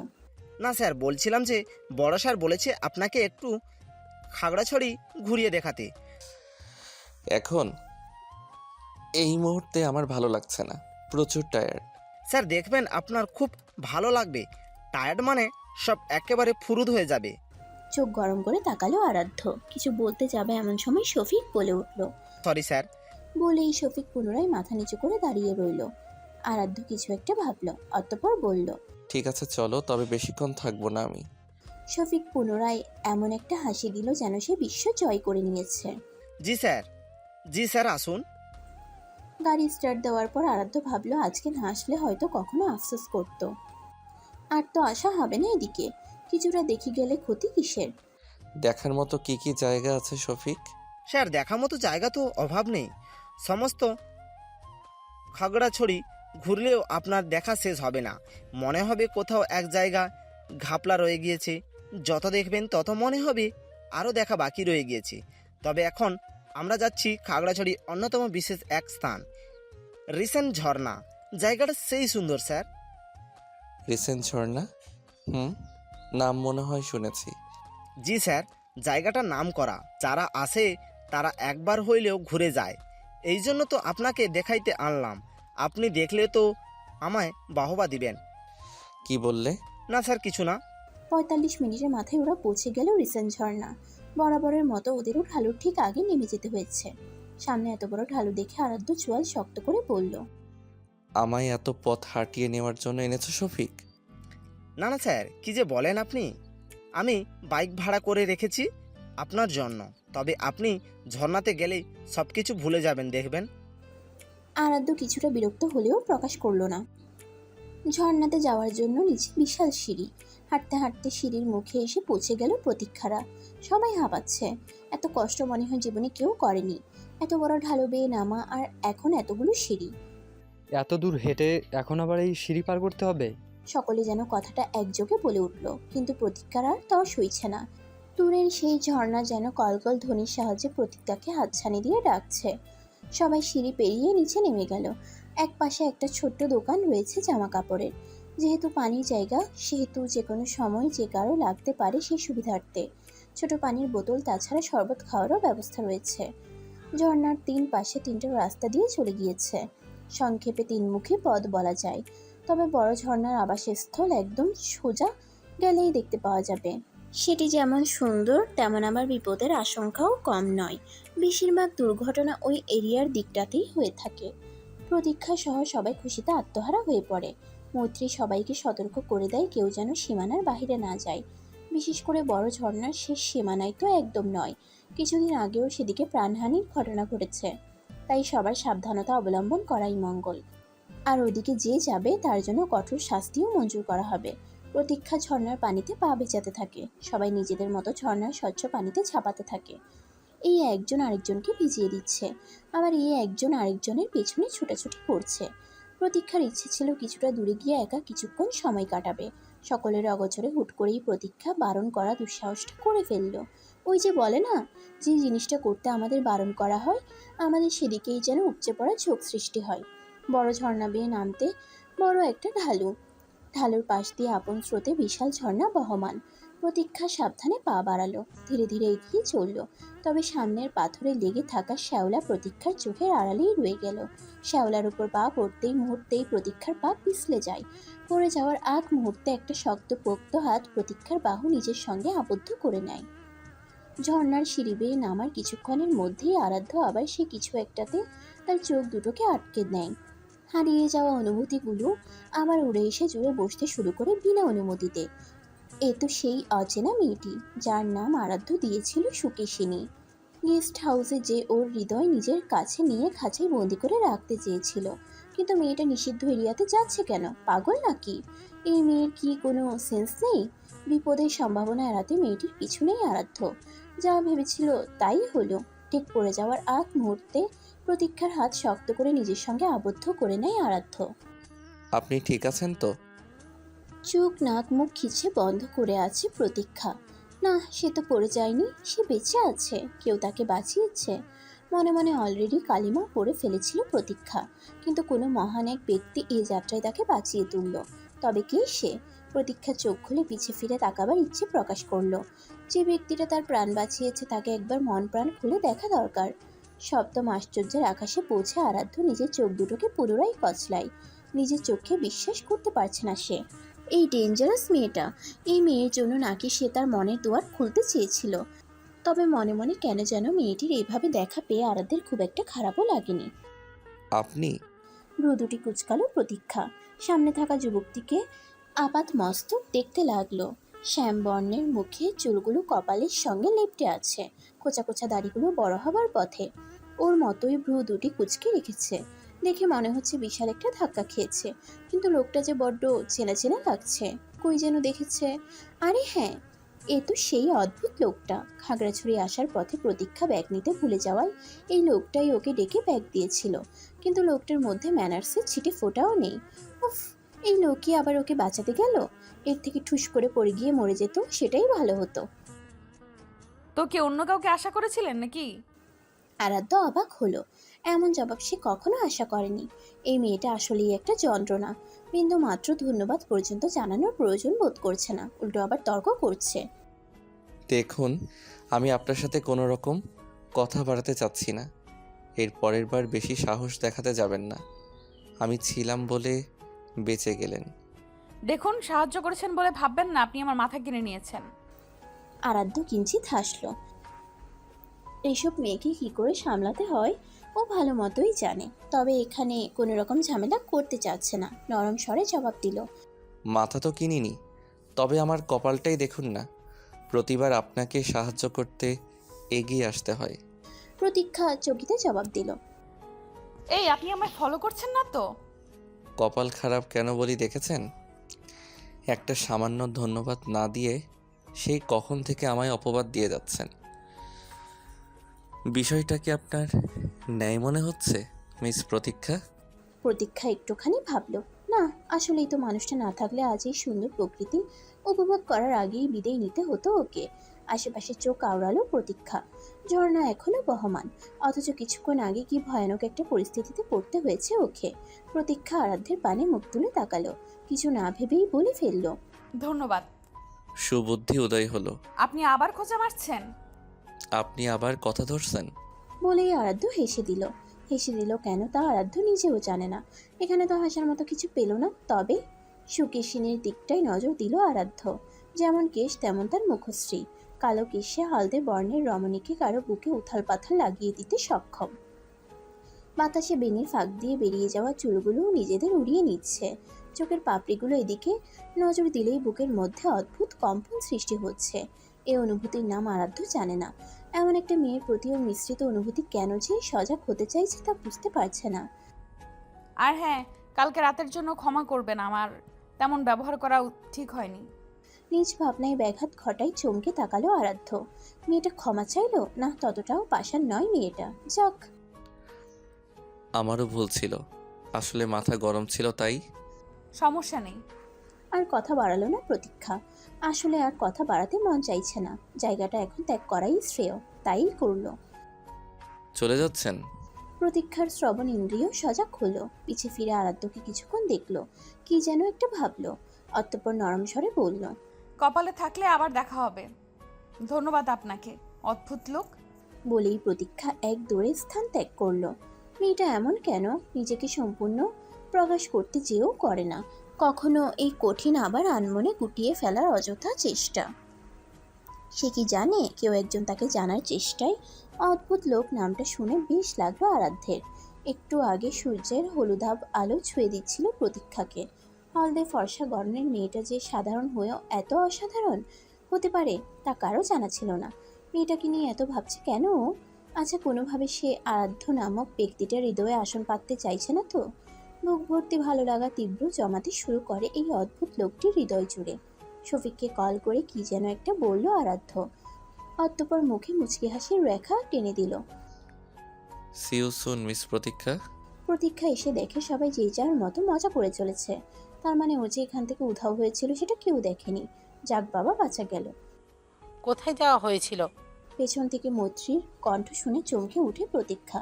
Speaker 8: না স্যার, বলছিলাম যে বড় স্যার বলেছে আপনাকে একটু খাগড়াছড়ি ঘুরিয়ে দেখাতে।
Speaker 1: এখন এই মুহূর্তে আমার ভালো লাগছে না, প্রচুর টায়ার্ড।
Speaker 8: স্যার দেখবেন আপনার খুব ভালো লাগবে। টায়ার্ড মানে সব একেবারে ফুরুদ হয়ে যাবে।
Speaker 3: চোখ গরম করে তাকালো আরাধ্য। কিছু বলতে যাবে এমন সময় শফিক বলে উঠল।
Speaker 8: Sorry sir.
Speaker 3: বলেই শফিক পুনরায় মাথা নিচু করে দাঁড়িয়ে রইল। আরাধ্য কিছু একটা ভাবল, অতঃপর বলল,
Speaker 1: ঠিক আছে চলো, তবে বেশিক্ষণ থাকবো না আমি।
Speaker 3: শফিক পুনরায় এমন একটা হাসি দিল যেন সে বিশ্ব জয় করে নিয়েছে।
Speaker 8: জি স্যার, জি স্যার আসুন।
Speaker 3: গাড়ি স্টার্ট দেওয়ার পর আরাধ্য ভাবলো আজকে না আসলে হয়তো কখনো আফসোস করত। আর তো আশা হবে না এদিকে, কিছুটা দেখি গেলে ক্ষতি কিসের?
Speaker 1: দেখার মতো কি কি জায়গা আছে শফিক?
Speaker 8: স্যার দেখার মতো জায়গা তো অভাব নেই। সমস্ত খাগড়াছড়ি ঘুরলেও আপনার দেখা শেষ হবে না। মনে হবে কোথাও এক জায়গা ঘাপলা রয়ে গিয়েছে। যত দেখবেন তত মনে হবে আরও দেখা বাকি রয়ে গিয়েছে। তবে এখন আমরা যাচ্ছি খাগড়াছড়ি অন্যতম বিশেষ এক স্থান, রিসেন্ট ঝর্ণা। জায়গাটা সেই সুন্দর স্যার।
Speaker 1: রিসেন্ট ঝর্ণা? নাম মনে হয় শুনেছি।
Speaker 8: জি স্যার, জায়গাটার নাম করা। যারা আসে তারা একবার হইলেও ঘুরে যায়। এই জন্য তো আপনাকে দেখাইতে আনলাম। আপনি দেখলে তো আমায় বাহবা দিবেন।
Speaker 1: কি বললে?
Speaker 8: না স্যার, কিছু না।
Speaker 3: 45 মিনিটের মাথায় ওরা পৌঁছে গেল রিসেন্ট ঝর্ণা। বরাবরের মতো ওদেরও ঢালুর ঠিক আগে নেমে যেতে হয়েছে। সামনে এত বড় ঢালু দেখে আরাধ্য চোয়াল শক্ত করে বলল,
Speaker 1: আমায় এত পথ হাঁটিয়ে নেওয়ার জন্য এনেছো শফিক?
Speaker 8: না না স্যার, কি যে বলেন আপনি। আমি বাইক ভাড়া করে রেখেছি আপনার জন্য। তবে আপনি ঝর্ণাতে গেলেই সব কিছু ভুলে যাবেন, দেখবেন।
Speaker 3: আরাধ্য কিছুটা বিরক্ত হলেও প্রকাশ করলো না। ঝর্ণাতে যাওয়ার জন্য নিচে বিশাল সিঁড়ি। হাঁটতে হাঁটতে সিঁড়ির মুখে এসে পৌঁছে গেল প্রতীক্ষারা। সবাই হাঁপাচ্ছে। এত কষ্ট মনে হয় জীবনে কেউ করেনি। এত বড় ঢালু বেয়ে নামা, আর এখন এতগুলো সিঁড়ি।
Speaker 9: এত দূর হেঁটে এখন আবার এই সিঁড়ি পার করতে হবে?
Speaker 3: সকলে যেন কথাটা একযোগে বলে উঠল, কিন্তু প্রতীক্ষার আর তাও সইছে না। দূরের সেই ঝর্ণা যেন কলকল ধ্বনির সাহায্যে প্রতীক্ষাকে হাতছানি দিয়ে ডাকছে। সবাই সিঁড়ি পেরিয়ে নিচে নেমে গেল। এক পাশে একটা ছোট্ট দোকান রয়েছে জামা কাপড়ের। যেহেতু পানির জায়গা, সেহেতু যে কোনো সময় যে কারো লাগতে পারে সেই সুবিধার্থে ছোট পানির বোতল, তাছাড়া শরবত খাওয়ারও ব্যবস্থা রয়েছে। ঝর্ণার 3 পাশে 3টা রাস্তা দিয়ে চলে গিয়েছে। সংক্ষেপে 3মুখী পথ বলা যায়। তবে বড় ঝর্ণার আবাসস্থল একদম সোজা গেলেই দেখতে পাওয়া যাবে। সেটি যেমন সুন্দর, তেমন আবার বিপদের আশঙ্কাও কম নয়। বেশিরভাগ দুর্ঘটনা ওই এরিয়ার দিকটাতেই হয়ে থাকে। প্রতীক্ষা সহ সবাই খুশিতে আত্মহারা হয়ে পড়ে। মৈত্রী সবাইকে সতর্ক করে দেয় কেউ যেন সীমানার বাইরে না যায়। বিশেষ করে বড় ঝর্ণার শেষ সীমানায় তো একদম নয়। কিছুদিন আগেও সেদিকে প্রাণহানির ঘটনা ঘটেছে, তাই সবার সাবধানতা অবলম্বন করাই মঙ্গল। আর ওদিকে যে যাবে তার জন্য কঠোর শাস্তিও মঞ্জুর করা হবে। প্রতীক্ষা ঝর্ণার পানিতে পা ভেজাতে থাকে, সবাই নিজেদের মতো ঝর্ণার স্বচ্ছ পানিতে ঝাঁপাতে থাকে। এই একজন আরেকজনকে ভিজিয়ে দিচ্ছে, আবার এই একজন আরেকজনের পেছনে ছুটাছুটি করছে। প্রতীক্ষার ইচ্ছে ছিল কিছুটা দূরে গিয়ে একা কিছুক্ষণ সময় কাটাবে। সকলের অগোচরে হুট করেই প্রতীক্ষা বারণ করা দুঃসাহসটা করে ফেললো। ওই যে বলে না, যে জিনিসটা করতে আমাদের বারণ করা হয়, আমাদের সেদিকেই যেন উপচে পড়া ঝোঁক সৃষ্টি হয়। বড় ঝর্ণা বেয়ে নামতে বড় একটা ঢালুর পাশ দিয়ে আপন স্রোতে বিশাল ঝর্ণা বহমান। প্রতীক্ষা সাবধানে পা বাড়ালো, ধীরে ধীরে এগিয়ে চলল। তবে সামনের পাথরে লেগে থাকা শ্যাওলা প্রতীক্ষার চোখের আড়ালেই রয়ে গেল। শ্যাওলার উপর পা পড়তেই মুহূর্তেই প্রতীক্ষার পা পিছলে যায়। পড়ে যাওয়ার আগ মুহূর্তে একটা শক্ত পোক্ত হাত প্রতীক্ষার বাহু নিজের সঙ্গে আবদ্ধ করে নেয়। ঝর্ণার সিঁড়ি বেয়ে নামার কিছুক্ষণের মধ্যেই আরাধ্য আবার সে কিছু একটাতে তার চোখ দুটোকে আটকে নেয়। হারিয়ে যাওয়া অনুভূতিগুলো আবার উড়ে এসে জুড়ে বসতে শুরু করে বিনা অনুমতিতে। এ তো সেই অচেনা মেয়েটি যার নাম আরাধ্য দিয়েছিল সুকেশিনী। গেস্ট হাউসে যে ওর হৃদয় নিজের কাছে নিয়ে খাঁচায় বন্দি করে রাখতে চেয়েছিল। কিন্তু মেয়েটা নিষিদ্ধ এরিয়াতে যাচ্ছে কেন? পাগল নাকি? এই মেয়ের কি কোনো সেন্স নেই? বিপদের সম্ভাবনা এড়াতে মেয়েটির পিছনেই আরাধ্য। যা ভেবেছিল তাই হলো। ঠিক পড়ে যাওয়ার আগ মুহূর্তে প্রতীক্ষার হাত শক্ত করে নিজের সঙ্গে আবদ্ধ করে নেয় আরাধ্য।
Speaker 1: আপনি ঠিক আছেন তো?
Speaker 3: চোখ নাক মুখ খিচে বন্ধ করে আছে প্রতীক্ষা। না, সে তো পড়ে যায়নি, সে বেঁচে আছে, কেউ তাকে বাঁচিয়েছে। মনে মনে অলরেডি কালিমা পড়ে ফেলেছিল প্রতীক্ষা, কিন্তু কোনো মহান এক ব্যক্তি এই যাত্রায় তাকে বাঁচিয়ে তুলল। তবে কে সে? প্রতীক্ষা চোখ খুলে পিছে ফিরে তাকাবার ইচ্ছে প্রকাশ করলো। যে ব্যক্তিটা তার প্রাণ বাঁচিয়েছে তাকে একবার মন প্রাণ খুলে দেখা দরকার। সপ্তম আশ্চর্যের আকাশে পৌঁছে আরাধ্য নিজের চোখ দুটোকে পুনরায় কচলায়। নিজের চোখে বিশ্বাস করতে পারছে না সে। এই ডেঞ্জারাস মেয়েটা, এই মেয়ের জন্য নাকি সে তার মনের দুয়ার খুলতে চেয়েছিল। তবে মনে মনে কেন যেন মেয়েটির এইভাবে দেখা পেয়ে আরাধ্যের খুব একটা খারাপও লাগেনি।
Speaker 1: আপনি?
Speaker 3: ভ্রু দুটি কুচকালো প্রতীক্ষা। সামনে থাকা যুবকটিকে আপাত মস্তক দেখতে লাগলো। শ্যাম বর্ণের মুখে চুলগুলো কপালের সঙ্গে লেপ্টে আছে, কোচা কোচা দাড়িগুলো বড় হবার পথে। ওর মতোই ভ্রু দুটি কুচকে রেখেছে। দেখে মনে হচ্ছে বিশাল একটা ধাক্কা খেয়েছে, কিন্তু লোকটা যে বড্ড চেনা চেনা লাগছে। কই যেন দেখেছে। আরে হ্যাঁ, এ তো সেই অদ্ভুত লোকটা। খাগড়াছড়ি আসার পথে প্রতীক্ষা ব্যাগ নিতে ভুলে যাওয়ায় এই লোকটাই ওকে ডেকে ব্যাগ দিয়েছিল। কিন্তু লোকটার মধ্যে ম্যানার্সের ছিটে ফোটাও নেই। উফ, এই লোকই আবার ওকে বাঁচাতে গেল। এর থেকে ঠুস করে পড়ে গিয়ে মরে যেত, সেটাই ভালো হতো।
Speaker 2: তো কি অন্য কাউকে আশা করেছিলেন নাকি?
Speaker 3: আরাধ্য অবাক হলো। এমন জবাব সে কখনো আশা করেনি। এই মেয়েটা আসলেই একটা যন্ত্রণা। বিন্দু মাত্র ধন্যবাদ পর্যন্ত জানানোর প্রয়োজন বোধ করছে না, উল্টো আবার তর্ক করছে।
Speaker 1: দেখুন, আমি আপনার সাথে কোনো রকম কথা বাড়াতে চাচ্ছি না। এর পরের বার বেশি সাহস দেখাতে যাবেন না। আমি ছিলাম বলে বেঁচে গেলেন।
Speaker 2: দেখুন, সাহায্য করেছেন বলে ভাববেন না আপনি আমার মাথা কিনে নিয়েছেন।
Speaker 3: আরাধ্য কিঞ্চিত হাসলো। এইসব মেয়েকে কি করে সামলাতে হয় ও ভালো মতোই জানে। তবে এখানে কোনো রকম ঝামেলা করতে চাচ্ছে না, নরম স্বরে জবাব দিল।
Speaker 1: মাথা তো কিনিনি, তবে আমার কপালটাই দেখুন না, প্রতিবার আপনাকে সাহায্য করতে এগিয়ে আসতে হয়।
Speaker 3: প্রতীক্ষা চকিতে জবাব দিল।
Speaker 2: এই, আপনি আমায় ফলো করছেন না তো?
Speaker 1: কপাল খারাপ কেন বলি দেখেছেন? একটা সামান্য ধন্যবাদ না দিয়ে সেই কখন থেকে আমায় অপবাদ দিয়ে যাচ্ছেন। বিষয়টা কি আপনার ন্যায় মনে হচ্ছে মিস প্রতীক্ষা?
Speaker 3: প্রতীক্ষা একটুখানি ভাবলো। না, আসলেই তো মানুষটা না থাকলে আজ এই সুন্দর প্রকৃতি উপভোগ করার আগেই বিদায় নিতে হতো ওকে। আশেপাশে চোখ আওড়ালো প্রতীক্ষা। ঝর্ণা এখনো বহমান, অথচ কিছুক্ষণ আগে কি ভয়ানক একটা পরিস্থিতিতে পড়তে হয়েছে ওকে। প্রতীক্ষা আরাধ্যের পানে মুখ তুলে তাকালো, কিছু না ভেবেই বলে ফেললো।
Speaker 2: ধন্যবাদ।
Speaker 1: সুবুদ্ধি উদয় হলো।
Speaker 2: আপনি আবার খোঁচা মারছেন?
Speaker 1: আপনি আবার কথা ধরছেন?
Speaker 3: বলেই আরাধ্য হেসে দিল। হেসে দিল কেন তা আরাধ্য নিজেও জানে না। এখানে তো হাসার মতো কিছু পেল না। তবে সুকেশিনীর দিকটাই নজর দিল আরাধ্য। যেমন কেশ তেমন তার মুখশ্রী। কালো কেশে হলদে বর্ণের রমণীকে কারো বুকে উথাল পাথাল লাগিয়ে দিতে সক্ষম। বাতাসে বেনির ফাঁক দিয়ে বেরিয়ে যাওয়া চুলগুলো নিজেদের উড়িয়ে নিচ্ছে। চোখের পাপড়িগুলো এদিকে নজর দিলেই বুকের মধ্যে অদ্ভুত কম্পন সৃষ্টি হচ্ছে। এ অনুভূতির নাম আরাধ্য জানে না। এমন একটা মেয়ের প্রতি ওর মিশ্রিত অনুভূতি কেন যে সজাগ হতে চাইছে তা বুঝতে পারছে না।
Speaker 2: আর হ্যাঁ, কালকে রাতের জন্য ক্ষমা করবেন, আমার তেমন ব্যবহার করা ঠিক হয়নি।
Speaker 3: নিজ ভাবনায় ব্যাঘাত ঘটায় চমকে তাকালো আরাধ্য। মেয়েটা ক্ষমা চাইলো না, ততটাও পাষাণ নয় মেয়েটা। যাক,
Speaker 1: আমারও ভুল ছিল, আসলে মাথা গরম ছিল তাই।
Speaker 2: সমস্যা নেই।
Speaker 3: আর কথা বাড়ালো না প্রতীক্ষা। আসলে আর কথা বাড়াতে মন চাইছে না, জায়গাটা এখন ত্যাগ করাই শ্রেয়, তাই করলো।
Speaker 1: চলে যাচ্ছেন?
Speaker 3: প্রতীক্ষার শ্রবণ ইন্দ্রিয় সজাগ হলো, পিছে ফিরে আরাধ্যকে কিছুক্ষণ দেখলো, কি যেন একটা ভাবলো, অতঃপর নরম স্বরে বলল,
Speaker 2: কপালে থাকলে আবার দেখা হবে। ধন্যবাদ আপনাকে, অদ্ভুত লোক।
Speaker 3: বলেই প্রতীক্ষা এক দৌড়ে স্থান ত্যাগ করলো। মেয়েটা এমন কেন, নিজেকে সম্পূর্ণ প্রকাশ করতে চেয়েও করে না কখনো, এই কঠিন আবার আনমনে গুটিয়ে ফেলার অযথা চেষ্টা। সে কি জানে কেউ একজন তাকে জানার চেষ্টায়? অদ্ভুত লোক নামটা শুনে বেশ লাগলো আরাধ্যের। একটু আগে সূর্যের হলুদাভ আলো ছুঁয়ে দিচ্ছিল প্রতীক্ষাকে। হলদে ফর্সা গরনের মেয়েটা যে সাধারণ হয়েও এত অসাধারণ হতে পারে তা কারো জানা ছিল না। মেয়েটাকে নিয়ে এত ভাবছে কেন ও? আচ্ছা, কোনোভাবে সে আরাধ্য নামক ব্যক্তিটার হৃদয়ে আসন পাততে চাইছে না তো? বুক ভর্তি ভালো লাগা তীব্র জমাতে শুরু করে এই অদ্ভুত লোকটির হৃদয় জুড়ে। শফিককে কল করে কি যেন একটা বলল আরাধ্য, অতঃপর মুখে মুচকি হাসির রেখা টেনে দিল।
Speaker 1: সি ইউ সুন মিস প্রতীক্ষা।
Speaker 3: প্রতীক্ষা এসে দেখে সবাই যে যার মতো মজা করে চলেছে। তার মানে ও যে এখান থেকে উধাও হয়েছিল সেটা কেউ দেখেনি। যাক বাবা, বাঁচা গেল।
Speaker 4: কোথায় যাওয়া হয়েছিল?
Speaker 3: পেছন থেকে মৈত্রীর কণ্ঠ শুনে চমকে উঠে প্রতীক্ষা।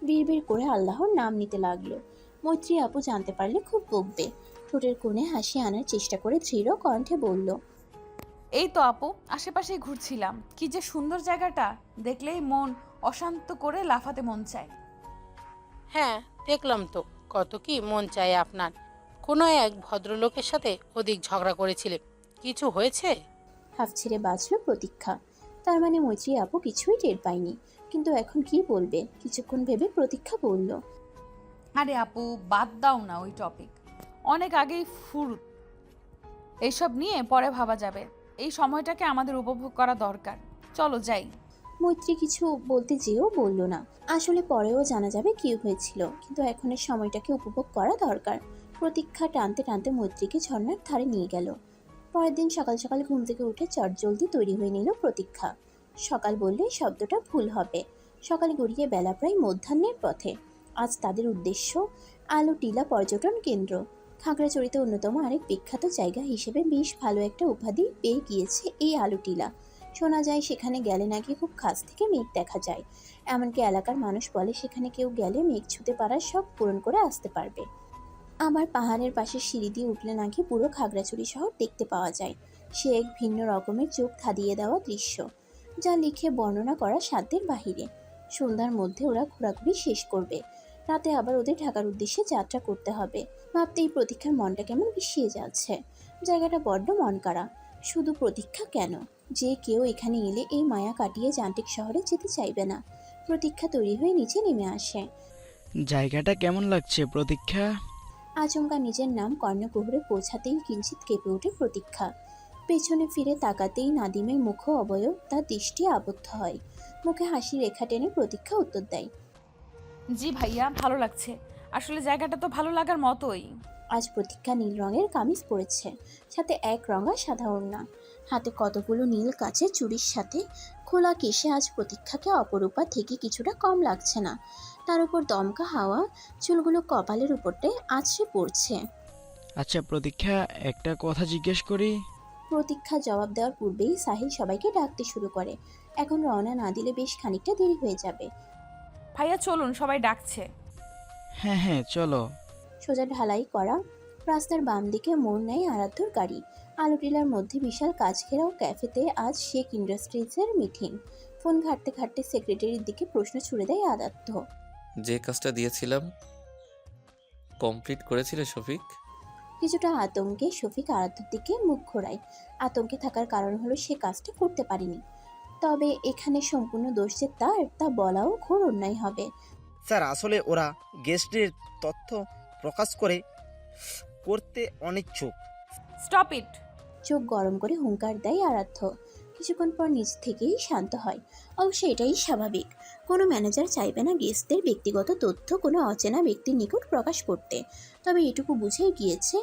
Speaker 3: বিড়বিড় করে আল্লাহর নাম নিতে লাগলো। মৈত্রী আপু জানতে পারলে খুব বকবে। ঠোঁটের কোণে হাসি আনার চেষ্টা করে দৃঢ় কণ্ঠে বলল,
Speaker 2: এই তো আপু, আশেপাশেই ঘুরছিলাম। কি যে সুন্দর জায়গাটা, দেখলেই মন অশান্ত করে লাফাতে মন চায়।
Speaker 4: হ্যাঁ, দেখলাম তো। কত কি মন চায় আপনার। কোনো এক ভদ্রলোকের সাথে অধিক ঝগড়া করেছিলেন, কিছু হয়েছে?
Speaker 3: হাফ ছেড়ে বাঁচল প্রতীক্ষা। তার মানে মৈত্রী আপু কিছুই টের পায়নি। কিন্তু এখন কি বলবে? কিছুক্ষণ ভেবে প্রতীক্ষা বলল,
Speaker 2: আরে আপু, বাদ দাও না ওই টপিক, অনেক আগেই ফুরুত। এইসব নিয়ে পরে ভাবা যাবে। এই সময়টাকে আমাদের উপভোগ করা দরকার। চলো যাই।
Speaker 3: মৈত্রী কিছু বলতে যেও বলল না। আসলে পরেও জানা যাবে কি হয়েছিল, কিন্তু এখনের সময়টাকে উপভোগ করা দরকার। প্রতীক্ষা টানতে টানতে মৈত্রীকে ঝর্ণার ধারে নিয়ে গেল। পরের দিন সকাল সকাল ঘুম থেকে উঠে চটজলদি তৈরি হয়ে নিল প্রতীক্ষা। সকাল বললে শব্দটা ভুল হবে। সকাল গড়িয়ে বেলা প্রায় মধ্যাহ্নের পথে। আজ তাদের উদ্দেশ্য আলো টিলা পর্যটন কেন্দ্র। খাগড়াছড়িতে অন্যতম আরেক বিখ্যাত জায়গা হিসেবে বেশ ভালো একটা উপাধি পেয়ে গিয়েছে এই আলো টিলা। শোনা যায় সেখানে গেলে নাকি খুব কাছ থেকে মেঘ দেখা যায়। এমনকি এলাকার মানুষ বলে সেখানে কেউ গেলে মেঘ ছুঁতে পারার শখ পূরণ করে আসতে পারবে। আবার পাহাড়ের পাশে সিঁড়ি দিয়ে উঠলে নাকি পুরো খাগড়াছড়ি শহর দেখতে পাওয়া যায়। সে এক ভিন্ন রকমের চোখ ধাঁধিয়ে দেওয়া দৃশ্য, যা লিখে বর্ণনা করা সাধ্যের বাহিরে। সন্ধ্যার মধ্যে ওরা ঘোরাঘুরি শেষ করবে। রাতে আবার ওদের ঢাকার উদ্দেশ্যে যাত্রা করতে হবে। ভাবতেই প্রতীক্ষার মনটা কেমন বিষিয়ে যাচ্ছে। জায়গাটা বড্ড মন কাড়া। শুধু প্রতীক্ষা কেন, যে কেউ এখানে এলে এই মায়া কাটিয়ে যান্ত্রিক শহরে যেতে চাইবে না। প্রতীক্ষা তৈরি হয়ে নিচে নেমে আসে।
Speaker 10: জায়গাটা কেমন লাগছে প্রতীক্ষা?
Speaker 3: আচমকা নিজের নাম কর্ণকুহরে পৌঁছাতেই কিঞ্চিত কেঁপে ওঠে প্রতীক্ষা। পেছনে ফিরে তাকাতেই নাদিমের মুখ অবয়ব তার দৃষ্টি আবদ্ধ হয়। মুখে হাসি রেখা টেনে প্রতীক্ষা উত্তর দেয়,
Speaker 2: জি ভাইয়া, ভালো লাগছে। আসলে জায়গাটা তো ভালো লাগার মতোই।
Speaker 3: আজ প্রতীক্ষা নীল রঙের কামিজ পরেছে, সাথে এক রঙা সাদা ওড়না। হাতে কতগুলো নীল কাচের চুড়ির সাথে খোলা কেশে আজ প্রতীক্ষাকে অপরূপা থেকে কিছুটা কম লাগছে না। তার উপর দমকা হাওয়া চুলগুলো কপালের উপরটায় আছড়ে পড়ছে।
Speaker 10: আচ্ছা প্রতীক্ষা, একটা কথা জিজ্ঞেস করি।
Speaker 3: প্রতীক্ষা জবাব দেওয়ার পূর্বেই সাহিল সবাইকে ডাকতে শুরু করে। এখন রওনা না দিলে বেশ খানিকটা দেরি হয়ে যাবে।
Speaker 2: ভাইয়া চলুন, সবাই ডাকছে।
Speaker 10: হ্যাঁ হ্যাঁ চলো।
Speaker 3: সোজা ঢালাই করা রাস্তার বাম দিকে মোড় নেয় আরাধ্যর গাড়ি। আলো টিলার মধ্যে বিশাল কাজ ঘেরাও ক্যাফেতে আজ শেখ ইন্ডাস্ট্রিজের মিটিং। ফোন ঘাটতে ঘাটতে সেক্রেটারির দিকে প্রশ্ন ছুড়ে দেয় আরাধ্য।
Speaker 1: যে কাজটা দিয়েছিলাম কমপ্লিট করেছিলে শফিক?
Speaker 3: কিছুটা আতঙ্কে শফিক আরাধ্যর দিকে মুখ ঘোরায়। আতঙ্কে থাকার কারণ হলো সে কাজটা করতে পারেনি। তবে এখানে সম্পূর্ণ দোষ যে তার, তা বলাও ঘোর অন্যায় হবে।
Speaker 8: স্যার, আসলে ওরা গেস্টের তথ্য প্রকাশ করতে অনিচ্ছুক।
Speaker 2: Stop it.
Speaker 3: চোখ গরম করে হুঙ্কার দেয় আরাধ্য। কিছুক্ষণ পর নিজ থেকেই শান্ত হয়। অবশ্য এটাই স্বাভাবিক। কোনো ম্যানেজার চাইবে না গেস্টদের ব্যক্তিগত তথ্য কোনো অচেনা ব্যক্তির নিকট প্রকাশ করতে। তবে এটুকু বুঝে গিয়েছে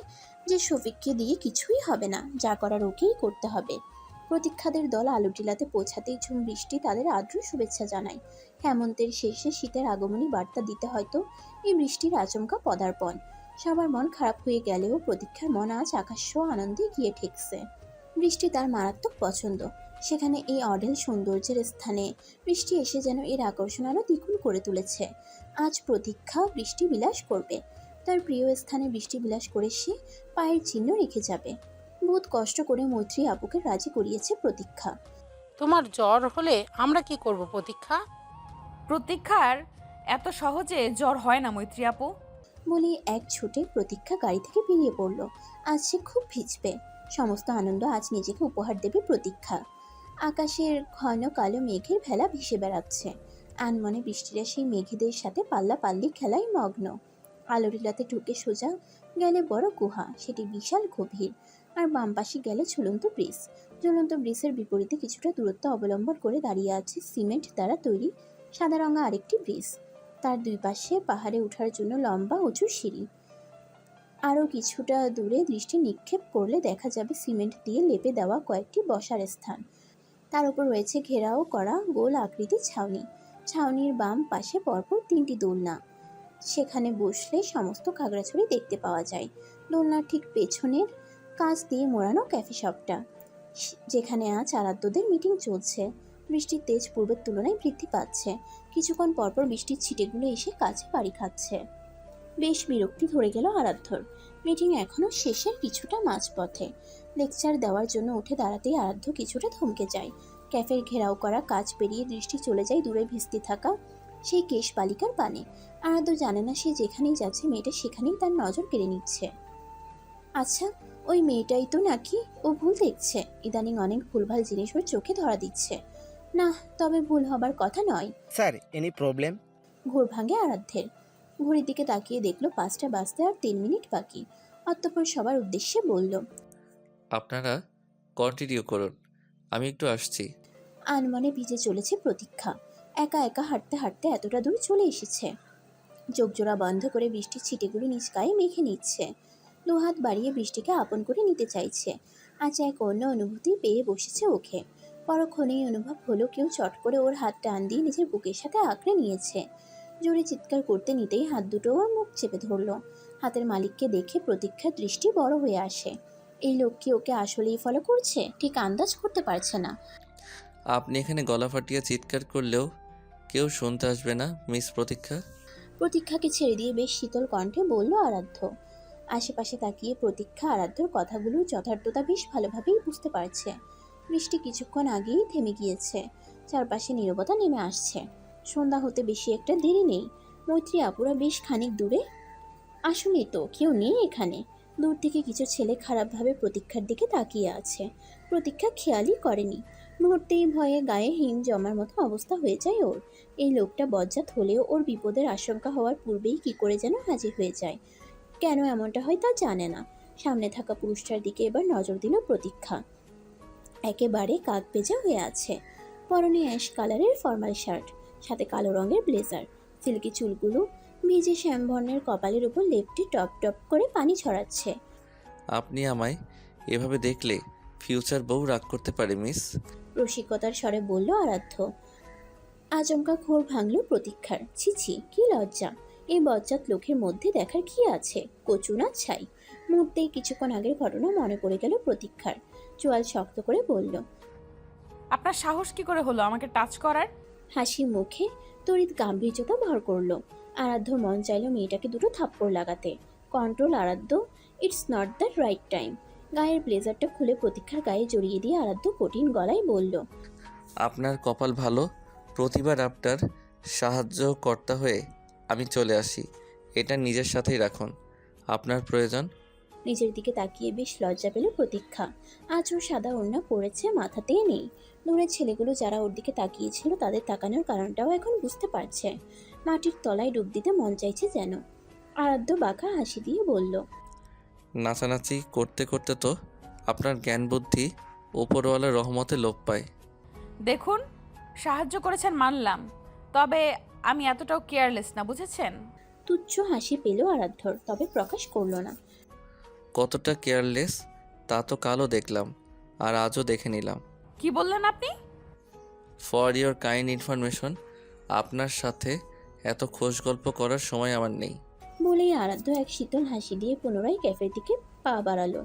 Speaker 3: যে শফিককে দিয়ে কিছুই হবে না, যা করার ওকেই করতে হবে। প্রতীক্ষাদের দল আলু টিলাতে পৌঁছাতেই ঝুম বৃষ্টি তাদের আদ্র শুভেচ্ছা জানায়। হেমন্তের শেষে শীতের আগমনী বার্তা দিতে হয়তো এই বৃষ্টির আচমকা পদার্পণ। সবার মন খারাপ হয়ে গেলেও প্রতীক্ষার মন আজ আকাশ্য আনন্দে গিয়ে ঠেকছে। বৃষ্টি তার মারাত্মক পছন্দ। সেখানে এই অঢেল সৌন্দর্যের স্থানে বৃষ্টি এসে যেন এর আকর্ষণ আরও দ্বিগুণ করে তুলেছে। আজ প্রতীক্ষা বৃষ্টি বিলাস করবে। তার প্রিয় স্থানে বৃষ্টি বিলাস করে সে পায়ের চিহ্ন রেখে যাবে। বহুত কষ্ট করে মৈত্রী আপুকে রাজি করিয়েছে প্রতীক্ষা।
Speaker 4: তোমার জ্বর হলে আমরা কি করব প্রতীক্ষা?
Speaker 2: প্রতীক্ষার এত সহজে জ্বর হয় না মৈত্রী আপু।
Speaker 3: বলি এক ছুটে প্রতীক্ষা গাড়ি থেকে বেরিয়ে পড়ল। আজ সে খুব ভিজবে। সমস্ত আনন্দ আজ নিজেকে উপহার দেবে প্রতীক্ষা। আকাশের ঘন কালো মেঘের ভেলা ভেসে বেড়াচ্ছে। আনমনে বৃষ্টিরা সেই মেঘেদের সাথে পাল্লাপাল্লি খেলায় মগ্ন। আলোরিলাতে ঢুকে সোজা গেলে বড় গুহা, সেটি বিশাল গভীর। আর বাম পাশে গেলে ঝুলন্ত ব্রিজ। ঝুলন্ত ব্রিজের বিপরীতে কিছুটা দূরত্ব অবলম্বন করে দাঁড়িয়ে আছে সিমেন্ট দ্বারা তৈরি সাদা রঙা আরেকটি ব্রিজ। তার দুই পাশে পাহাড়ে ওঠার জন্য লম্বা উঁচু সিঁড়ি। আরও কিছুটা দূরে দৃষ্টি নিক্ষেপ করলে দেখা যাবে সিমেন্ট দিয়ে লেপে দেওয়া কয়েকটি বসার স্থান। তার উপর রয়েছে ঘেরাও করা গোল আকৃতির ছাউনি। ছাউনির বাম পাশে পরপর 3টি দোলনা। সেখানে বসলে সমস্ত খাগড়াছড়ি দেখতে পাওয়া যায়। দোলনার ঠিক পেছনের কাঁচ দিয়ে মোড়ানো ক্যাফে শপটা, যেখানে আজ আরাধ্যদের মিটিং চলছে। বৃষ্টির তেজ পূর্বের তুলনায় বৃদ্ধি পাচ্ছে। কিছুক্ষণ পরপর বৃষ্টির ছিটেগুলো এসে কাছে বাড়ি খাচ্ছে। বেশ বিরক্তি ধরে গেল আরাধ্যর। মিটিং এখনো শেষের কিছুটা মাঝপথে। লেকচার দেওয়ার জন্য উঠে দাঁড়াতেই আরাধ্য কিছুটা থমকে যায়। ক্যাফের ঘেরাও করা কাঁচ পেরিয়ে দৃষ্টি চলে যায় দূরে ভিজতে থাকা সেই কেশ বালিকার পানে। আরাধ্য জানে না সে যেখানেই যাচ্ছে মেয়েটা সেখানেই তার নজর কেড়ে নিচ্ছে। আচ্ছা, ওই মেয়েটাই তো নাকি ও ভুল দেখছে। ইদানিং অনেক ভুলভাল জিনিস ওর চোখে ধরা দিচ্ছে। না, তবে ভুল হবার কথা নয়।
Speaker 8: Sir, any problem?
Speaker 3: ঘোর ভাঙে আরাধ্যের। ঘড়ির দিকে তাকিয়ে দেখলো 5টা বাজতে আর 3 মিনিট বাকি। অতঃপর সবার উদ্দেশ্যে বলল,
Speaker 1: আপনারা কন্টিনিউ করুন, আমি একটু আসছি।
Speaker 3: আনমনে ভিজে চলেছে প্রতীক্ষা। একা একা হাঁটতে হাঁটতে এতটা দূর চলে এসেছে। চোখজোড়া বন্ধ করে বৃষ্টির ছিটেগুলো নিজ গায়ে মেখে নিচ্ছে। দুহাত বাড়িয়ে বৃষ্টিকে আপন করে নিতে চাইছে। আজ এক অন্য অনুভূতি পেয়ে বসেছে ওকে। পরক্ষণেই অনুভব হলো কেউ চট করে ওর হাত টান দিয়ে নিজের বুকের সাথে আঁকড়ে নিয়েছে। জোরে চিৎকার করতে নিতেই হাত দুটো ওর মুখ চেপে ধরল। হাতের মালিককে দেখে প্রতীক্ষার দৃষ্টি বড় হয়ে আসে। এই লোক কি ওকে আসলেই ফলো করছে? ঠিক আন্দাজ করতে পারছে না।
Speaker 1: আপনি এখানে গলা ফাটিয়ে চিৎকার করলেও কেউ শুনতে আসবে না মিস প্রতীক্ষা।
Speaker 3: প্রতীক্ষাকে ছেড়ে দিয়ে বেশ শীতল কণ্ঠে বলল আরাধ্য। আশেপাশে তাকিয়ে প্রতীক্ষা আরাধ্যর কথাগুলোর যথার্থতা বেশ ভালোভাবেই বুঝতে পারছে। বৃষ্টি কিছুক্ষণ আগেই থেমে গিয়েছে। চারপাশে নীরবতা নেমে আসছে। সন্ধ্যা হতে বেশি একটা দেরি নেই। মৈত্রী আপুরা বেশ খানিক দূরে। আসলেই তো কেউ নেই এখানে। দূর থেকে কিছু ছেলে খারাপভাবে প্রতীক্ষার দিকে তাকিয়ে আছে। প্রতীক্ষা খেয়ালই করেনি। মুহূর্তেই ভয়ে গায়ে হিম জমার মতো অবস্থা হয়ে যায় ওর। এই লোকটা বজ্জাত হলেও ওর বিপদের আশঙ্কা হওয়ার পূর্বেই কি করে যেন হাজির হয়ে যায়। কেন এমনটা হয় তা জানে না। সামনে থাকা পুরুষটার দিকে এবার নজর দিল প্রতীক্ষা। একেবারে কাক ভেজা হয়ে আছে। পরনে অ্যাশ কালারের ফর্মাল শার্ট, সাথে কালো রঙের ব্লেজার। সিল্কি চুলগুলো ভিজে শ্যামবর্ণের কপালের উপর লেপটে টপ টপ করে পানি ছড়াচ্ছে।
Speaker 1: আপনি আমায় এভাবে দেখলে ফিউচার বউ রাগ করতে পারে মিস।
Speaker 3: রসিকতার স্বরে বলল আরাধ্য। আচমকা ঘোর ভাঙল প্রতীক্ষার। ছিছি, কি লজ্জা! এই বজ্জাত লোকের মধ্যে দেখার কি আছে? কচু না ছাই। মুহূর্তেই কিছুক্ষণ আগের ঘটনা মনে পড়ে গেল প্রতীক্ষার। চোয়াল শক্ত করে বলল,
Speaker 2: আপনার সাহস কি করে হলো আমাকে টাচ করার?
Speaker 3: হাসি মুখে তড়িৎ গাম্ভীর্যতা ভর করল। আরাধ্য মন চাইল মেয়েটাকে দুটো থাপ্পড় লাগাতে। কন্ট্রোল আরাধ্য, it's not the right time. গায়ের ব্লেজারটা খুলে প্রতীক্ষার গায়ে জড়িয়ে দিয়ে আরাধ্য কঠিন গলায় বলল,
Speaker 1: আপনার কপাল ভালো, প্রতিবার আপনার সাহায্যকর্তা হয়ে আমি চলে আসি। এটা নিজের সাথেই রাখুন, আপনার প্রয়োজন।
Speaker 3: নিজের দিকে তাকিয়ে বেশ লজ্জা পেল প্রতীক্ষা। আজ ওর সাদা ওড়না পড়েছে, মাথাতেই নেই। দূরের ছেলেগুলো যারা ওর দিকে তাকিয়েছিল তাদের তাকানোর কারণটাও এখন বুঝতে পারছে। মাটির তলায় ডুব দিতে মন চাইছে যেন। আরাধ্য বাঁকা হাসি দিয়ে বলল,
Speaker 1: নাচানাচি করতে করতে তো আপনার জ্ঞান বুদ্ধি ওপরওয়ালা রহমতে লোপ পায়।
Speaker 2: দেখুন, সাহায্য করেছেন মানলাম, তবে আমি এতটাও কেয়ারলেস না, বুঝেছেন?
Speaker 3: তুচ্ছ হাসি পেল আরাধ্যর, তবে প্রকাশ করলো না।
Speaker 1: কতটা কেয়ারলেস তা তো কালও দেখলাম, আর আজও দেখে নিলাম।
Speaker 2: কি বললেন আপনি?
Speaker 1: ফর ইওর কাইন্ড ইনফরমেশন, আপনার সাথে এত খোশ গল্প করার সময় আমার নেই।
Speaker 3: বলেই আরাধ্য এক শীতল হাসি দিয়ে পুনরায় ক্যাফের দিকে পা বাড়ালো।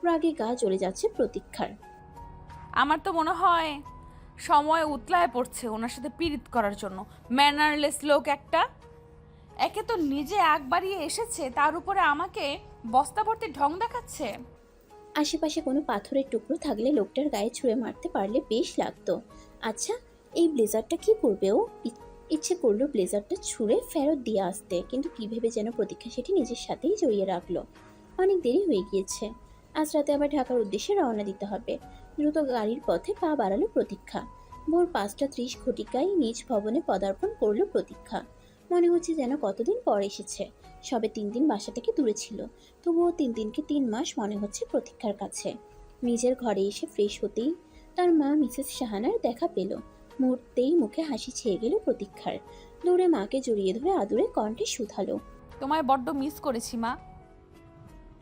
Speaker 3: রাগে গা জ্বলে যাচ্ছে প্রতীক্ষার।
Speaker 2: আমার তো মনে হয় সময় উতলায় পড়ছে ওনার সাথে পীড়িত করার জন্য। ম্যানারলেস লোক একটা। একে তো নিজে আগ বাড়িয়ে এসেছে, তার উপরে আমাকে বস্তা ভর্তি ঢং দেখাচ্ছে।
Speaker 3: আশেপাশে কোনো পাথরের টুকরো থাকলে লোকটার গায়ে ছুঁড়ে মারতে পারলে বেশ লাগতো। আচ্ছা, এই ব্লেজারটা কি করবে ও? ইচ্ছে করলো ব্লেজারটা ছুঁড়ে ফেরত দিয়ে আসতে, কিন্তু কী ভেবে যেন প্রতীক্ষা সেটি নিজের সাথেই জড়িয়ে রাখলো। অনেক দেরি হয়ে গিয়েছে, আজ রাতে আবার ঢাকার উদ্দেশ্যে রওনা দিতে হবে। দ্রুত গাড়ির পথে পা বাড়ালো প্রতীক্ষা। ভোর 5:30 ঘটিকায় নিজ ভবনে পদার্পণ করলো প্রতীক্ষা। মনে হচ্ছে যেন কতদিন পর এসেছে। সবে 3 দিন বাসা থেকে দূরে ছিল, তবুও 3 দিনকে 3 মাস মনে হচ্ছে প্রতীক্ষার কাছে। নিজের ঘরে এসে ফ্রেশ হতেই তার মা মিসেস শাহানার দেখা পেল। মুহূর্তেই মুখে হাসি ছেয়ে গেল প্রতীক্ষার। দৌড়ে মাকে জড়িয়ে ধরে আদুরে কণ্ঠে শুধালো,
Speaker 2: তোমায় বড্ড মিস করেছি মা।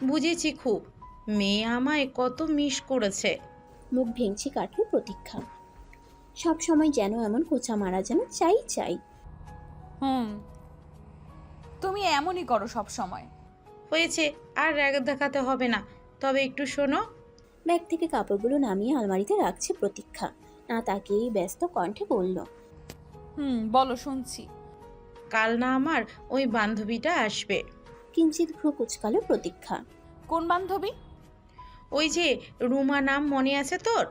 Speaker 5: বুঝেছি খুব, মেয়ে আমায় কত মিস করেছে।
Speaker 3: মুখ ভেঙচি কাটল প্রতীক্ষা। সব সময় যেন এমন কোচা মারা, যেন চাই চাই।
Speaker 2: তুমি এমনই করো সব সময়।
Speaker 5: হয়েছে, আর রাগ দেখাতে হবে না, তবে একটু শোনো।
Speaker 3: ব্যাগ থেকে কাপড়গুলো নামিয়ে আলমারিতে রাখছে প্রতীক্ষা। না তাকিয়েই ব্যস্ত কণ্ঠে বলল,
Speaker 2: বলো, শুনছি।
Speaker 5: কাল না আমার ওই বান্ধবীটা আসবে।
Speaker 3: কিঞ্চিত ভ্রু কুচকালো প্রতীক্ষা।
Speaker 2: কোন বান্ধবী?
Speaker 5: ওই যে রুমা নাম মনে আছে তোর?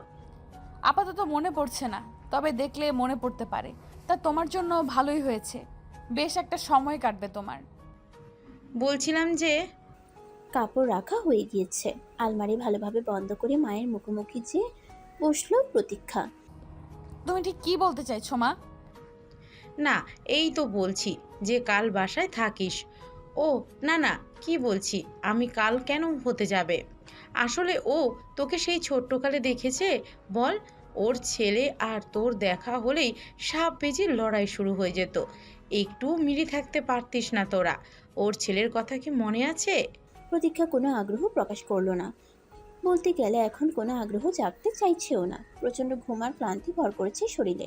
Speaker 2: আপাতত মনে পড়ছে না, তবে দেখলে মনে পড়তে পারে। তা তোমার জন্য ভালোই হয়েছে, বেশ একটা সময় কাটবে তোমার।
Speaker 5: বলছিলাম যে
Speaker 3: কাপড় রাখা হয়ে গিয়েছে। আলমারি ভালোভাবে বন্ধ করে মায়ের মুখোমুখি যে বসলো প্রতীক্ষা।
Speaker 2: তুমি ঠিক কি বলতে চাইছো মা?
Speaker 5: না, এই তো বলছি যে কাল বাসায় থাকিস। ও না না, কি বলছি আমি, কাল কেন হতে যাবে? আসলে ও তোকে সেই ছোট্টকালে দেখেছে বল। ওর ছেলে আর তোর দেখা হলেই সাপ বেজির লড়াই শুরু হয়ে যেত। একটু মিলি থাকতে পারতিস না তোরা? ওর ছেলের কথা কি মনে আছে?
Speaker 3: প্রতীক্ষা কোনো আগ্রহ প্রকাশ করলো না। বলতে গেলে এখন কোনো আগ্রহ জাগতে চাইছেও না। প্রচণ্ড ঘুম আর ক্লান্তি ভর করেছে শরীরে,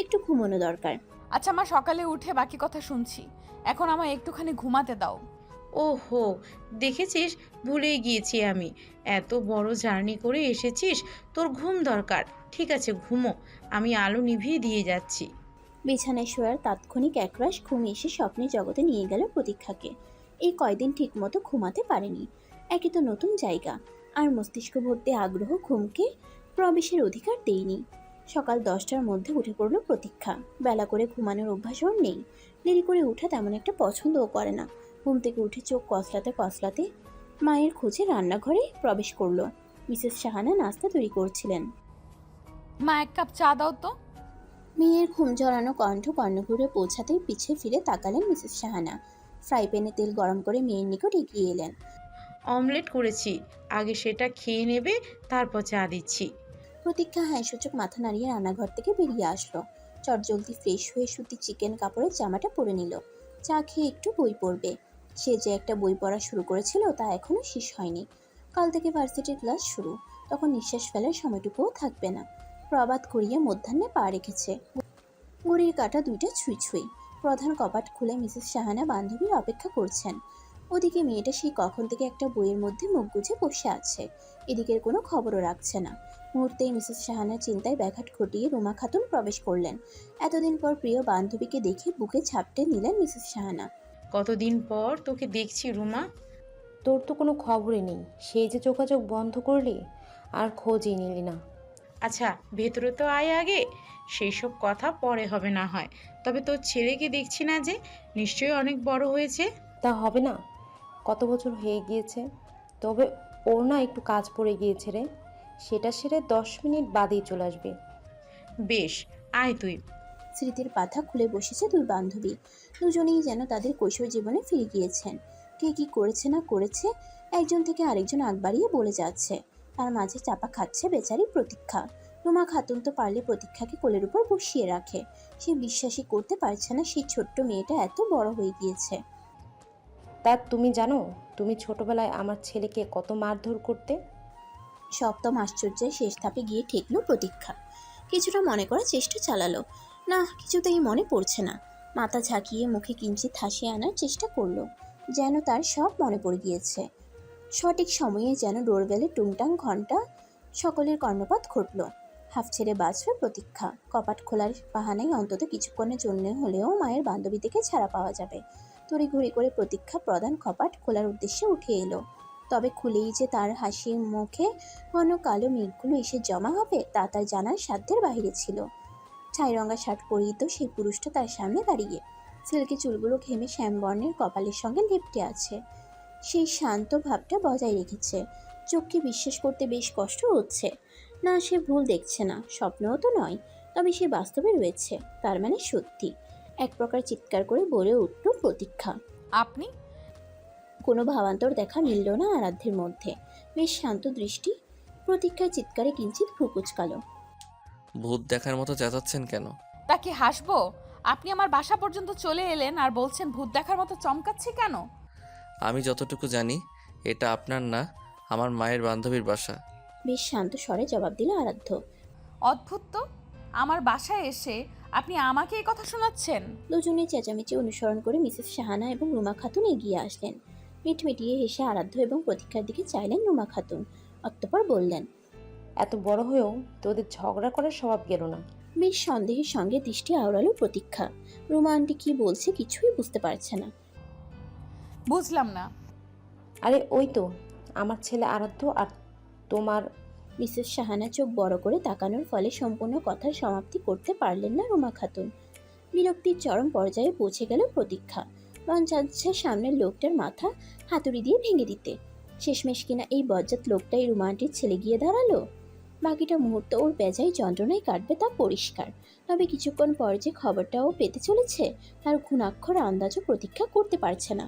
Speaker 3: একটু ঘুমানো দরকার।
Speaker 2: আচ্ছা মা, সকালে উঠে বাকি কথা শুনছি, এখন আমায় একটুখানি ঘুমাতে দাও।
Speaker 5: ওহো, দেখেছিস, ভুলেই গিয়েছি আমি। এত বড় জার্নি করে এসেছিস, তোর ঘুম দরকার। ঠিক আছে, ঘুমো, আমি আলো নিভিয়ে দিয়ে যাচ্ছি।
Speaker 3: বিছানায় শোয়ার তাৎক্ষণিক একরাশ ঘুম এসে স্বপ্নের জগতে নিয়ে গেল প্রতীক্ষাকে। এই কয়দিন ঠিকমতো ঘুমাতে পারেনি। একে তো নতুন জায়গা, আর মস্তিষ্ক ভর্তি আগ্রহ ঘুমকে প্রবেশের অধিকার দেয়নি। সকাল 10টার মধ্যে উঠে পড়ল প্রতীক্ষা। বেলা করে ঘুমানোর অভ্যাস ওর নেই। দেরি করে উঠা তেমন একটা পছন্দও করে না। ঘুম থেকে উঠে চোখ কসলাতে কসলাতে মায়ের খোঁজে রান্নাঘরে প্রবেশ করলো। মিসেস শাহানা নাস্তা তৈরি করছিলেন।
Speaker 2: মা, 1 কাপ চা দাও তো।
Speaker 3: মেয়ের ঘুম জড়ানো কণ্ঠ কর্ণঘুরে পৌঁছাতেই পিছে ফিরে তাকালেন মিসেস শাহানা। ফ্রাই প্যানে তেল গরম করে মেয়ের নিকট এগিয়ে এলেন।
Speaker 5: অমলেট করেছি, আগে সেটা খেয়ে নেবে, তারপর চা দিচ্ছি।
Speaker 3: প্রতীক্ষা সূচক মাথা নাড়িয়ে রান্নাঘর থেকে বেরিয়ে আসলো। চটজলদি ফ্রেশ হয়ে সুতি চিকেন কাপড়ের জামাটা পরে নিল। চা খেয়ে একটু বই পড়বে। সে যে একটা বই পড়া শুরু করেছিল তা এখনো শেষ হয়নি। কাল থেকে ভার্সিটির ক্লাস শুরু, তখন নিঃশ্বাস ফেলার সময়টুকুও থাকবে না। প্রবাদ করিয়ে মধ্যাহ্নে পা রেখেছে। ঘড়ির কাঁটা 2টা ছুঁই ছুঁই। প্রধান কপাট খুলে মিসেস শাহানা বান্ধবীর অপেক্ষা করছেন। ওদিকে মেয়েটা সেই কখন থেকে একটা বইয়ের মধ্যে মুখ গুজে বসে আছে, এদিকের কোনো খবরও রাখছে না। মুহূর্তেই মিসেস শাহানার চিন্তায় ব্যাঘাত ঘটিয়ে রুমা খাতুন প্রবেশ করলেন। এতদিন পর প্রিয় বান্ধবীকে দেখে বুকে ঝাপটে নিলেন মিসেস শাহানা।
Speaker 5: কতদিন পর তোকে দেখছি রুমা।
Speaker 11: তোর তো কোনো খবরই নেই, সেই যে যোগাযোগ বন্ধ করলি, আর খোঁজই নিলি না।
Speaker 5: আচ্ছা, ভেতরে তো আয় আগে, সেই সব কথা পরে হবে না হয়। তবে তোর ছেলেকে দেখছি না যে, নিশ্চয়ই অনেক বড় হয়েছে।
Speaker 11: তা হবে না, কত বছর হয়ে গিয়েছে। তবে ওর না একটু কাজ পড়ে গিয়েছে রে, সেটা সেরে 10 মিনিট বাদেই চলে আসবে।
Speaker 5: বেশ, আয় তুই।
Speaker 3: স্মৃতির পাথা খুলে বসেছে দুই বান্ধবী। দুজনেই যেন তাদের কৈশোর জীবনে ফিরে গিয়েছেন। কে কি করেছে না করেছে একজন থেকে আরেকজন আগ বাড়িয়ে বলে যাচ্ছে। তার মাঝে চাপা খাচ্ছে বেচারি প্রতীক্ষা। রুমা খাতুন তো পারলে প্রতীক্ষাকে কোলের উপর বসিয়ে রাখে। সে বিশ্বাসই করতে পারছে না সেই ছোট্ট মেয়েটা এত বড় হয়ে গিয়েছে।
Speaker 11: তা তুমি জানো তুমি ছোটবেলায় আমার ছেলেকে কত মারধর করতে?
Speaker 3: সপ্তম আশ্চর্যের শেষ ধাপে গিয়ে ঠেকলো প্রতীক্ষা। কিছুটা মনে করার চেষ্টা চালালো, না কিছুতেই মনে পড়ছে না। মাথা ঝাঁকিয়ে মুখে কিঞ্চিত হাসি আনার চেষ্টা করলো, যেন তার সব মনে পড়ে গিয়েছে। সঠিক সময়ে যেন ডোরবেলের টুংটাং ঘন্টা সকলের কর্ণপাত ঘটল। হাফ ছেড়ে বাঁচবে প্রতীক্ষা। কপাট খোলার বাহানায় অন্তত কিছুক্ষণের জন্য হলেও মায়ের বান্ধবী থেকে ছাড়া পাওয়া যাবে। তড়িঘড়ি করে প্রতীক্ষা প্রধান কপাট খোলার উদ্দেশ্যে উঠে এলো। তবে খুলেই যে তার হাসির মুখে ঘন কালো মেঘগুলো এসে জমা হবে তা তার জানার সাধ্যের বাইরে ছিল। ছাইরঙা শার্ট পরিহিত সেই পুরুষটা তার সামনে দাঁড়িয়ে। সিল্কি চুলগুলো ঘেমে শ্যামবর্ণের কপালের সঙ্গে লেপ্টে আছে। সেই শান্ত ভাবটা বজায় রেখেছে। চোখকে বিশ্বাস করতে বেশ কষ্ট হচ্ছে। না সে ভুল দেখছে না, স্বপ্নও তো নয়, তবে সে বাস্তবে রয়েছে, তার মানে সত্যি। এক প্রকার চিৎকার করে বলে উঠল প্রতীক্ষা।
Speaker 2: আপনি?
Speaker 3: কোনো ভাবান্তর দেখা মিলল না আরাধ্যের মধ্যে। বেশ শান্ত দৃষ্টি। প্রতীক্ষার চিৎকারে কিঞ্চিত ভ্রু কুঁচকালো।
Speaker 1: ভূত দেখার মতো চেঁচাচ্ছেন কেন?
Speaker 2: তা কি হাসবো? আপনি আমার বাসা পর্যন্ত চলে এলেন আর বলছেন ভূত দেখার মতো চমকাচ্ছে কেন?
Speaker 1: আমি যতটুকু জানি এটা আপনার না, আমার মায়ের বান্ধবীর বাসা।
Speaker 3: বেশ শান্ত স্বরে জবাব দিল আরাধ্য।
Speaker 2: অদ্ভুত তো, আমার বাসায় এসে আপনি আমাকে এই কথা শোনাচ্ছেন?
Speaker 3: দুজনে চেঁচামেচি অনুসরণ করে মিসেস শাহানা এবং রুমা খাতুন এগিয়ে আসলেন। মিটমিটিয়ে হেসে আরাধ্য এবং প্রতীক্ষার দিকে চাইলেন রুমা খাতুন। অতঃপর বললেন,
Speaker 11: এত বড় হয়েও তোদের ঝগড়া করার স্বভাব গেল না।
Speaker 3: বেশ সন্দেহের সঙ্গে দৃষ্টি আওড়ালো প্রতীক্ষা। রুমা আন্টি কি বলছে কিছুই বুঝতে পারছে না।
Speaker 2: বুঝলাম না।
Speaker 11: আরে ওই তো আমার ছেলে আরাধ্য আর তোমার।
Speaker 3: মিসেস শাহানা চোখ বড় করে তাকানোর ফলে সম্পূর্ণ কথার সমাপ্তি করতে পারলেন না রুমা খাতুন। বিরক্তির চরম পর্যায়ে পৌঁছে গেল প্রতীক্ষা। মন চাচ্ছে সামনের লোকটার মাথা হাতুড়ি দিয়ে ভেঙে দিতে। শেষমেশ কিনা এই বজ্জাত লোকটাই রুমা আন্টির ছেলে গিয়ে দাঁড়ালো। বাকিটা মুহূর্ত ওর বেজায় যন্ত্রণায় কাটবে তা পরিষ্কার। তবে কিছুক্ষণ পর যে খবরটাও পেতে চলেছে তার ঘুণাক্ষর আন্দাজও প্রতীক্ষা করতে পারছে না।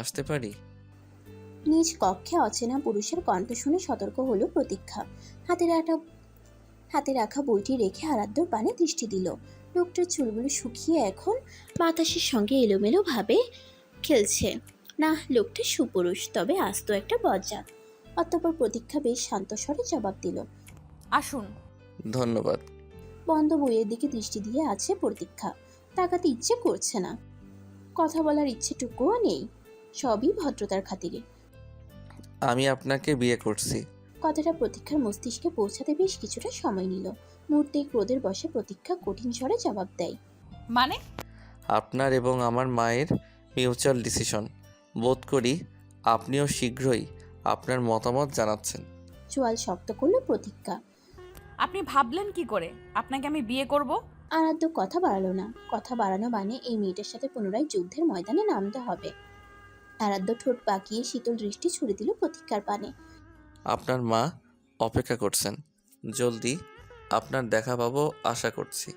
Speaker 1: আসতে পারি?
Speaker 3: নিজ কক্ষে অচেনা পুরুষের কণ্ঠ শুনে সতর্ক হলো প্রতীক্ষা। হাতে রাখা বইটি রেখে আরাধ্যর পানে দৃষ্টি দিল। লোকটার চুলগুলো শুকিয়ে এখন বাতাসের সঙ্গে এলোমেলো ভাবে খেলছে। না, লোকটা সুপুরুষ, তবে আস্ত একটা বজ্জাত। অতঃপর প্রতীক্ষা বেশ শান্ত স্বরে জবাব দিল,
Speaker 2: আসুন।
Speaker 1: ধন্যবাদ।
Speaker 3: বন্ধ বইয়ের দিকে দৃষ্টি দিয়ে আছে প্রতীক্ষা। তাকাতে ইচ্ছে করছে না, কথা বলার ইচ্ছেটুকুও নেই, সবই ভদ্রতার খাতিরে।
Speaker 1: আমি আপনাকে বিয়ে করছি।
Speaker 3: কথাটা প্রতীক্ষার মস্তিষ্কে পৌঁছাতে বেশ কিছুটা সময় নিল। মুহূর্তে ক্রোধের বশে প্রতীক্ষা কঠিন স্বরে জবাব দেয়,
Speaker 2: মানে?
Speaker 1: আপনার এবং আমার মায়ের মিউচুয়াল ডিসিশন। বোধ করি আপনিও শীঘ্রই আপনার মতামত জানাচ্ছেন।
Speaker 3: চোয়াল শক্ত করলো প্রতীক্ষা।
Speaker 2: আপনি ভাবলেন কি করে আপনাকে আমি বিয়ে করব?
Speaker 3: আরাধ্য কথা বাড়ালো না। কথা বাড়ানো মানে এই মেয়েটার সাথে পুনরায় যুদ্ধের ময়দানে নামতে হবে। আরাধ্য ঠোঁট পাকিয়ে শীতল দৃষ্টি ছুড়ে দিল প্রতীক্ষার পানে।
Speaker 1: আপনার মা অপেক্ষা করছেন, জলদি আপনার দেখা পাবো আশা করছি।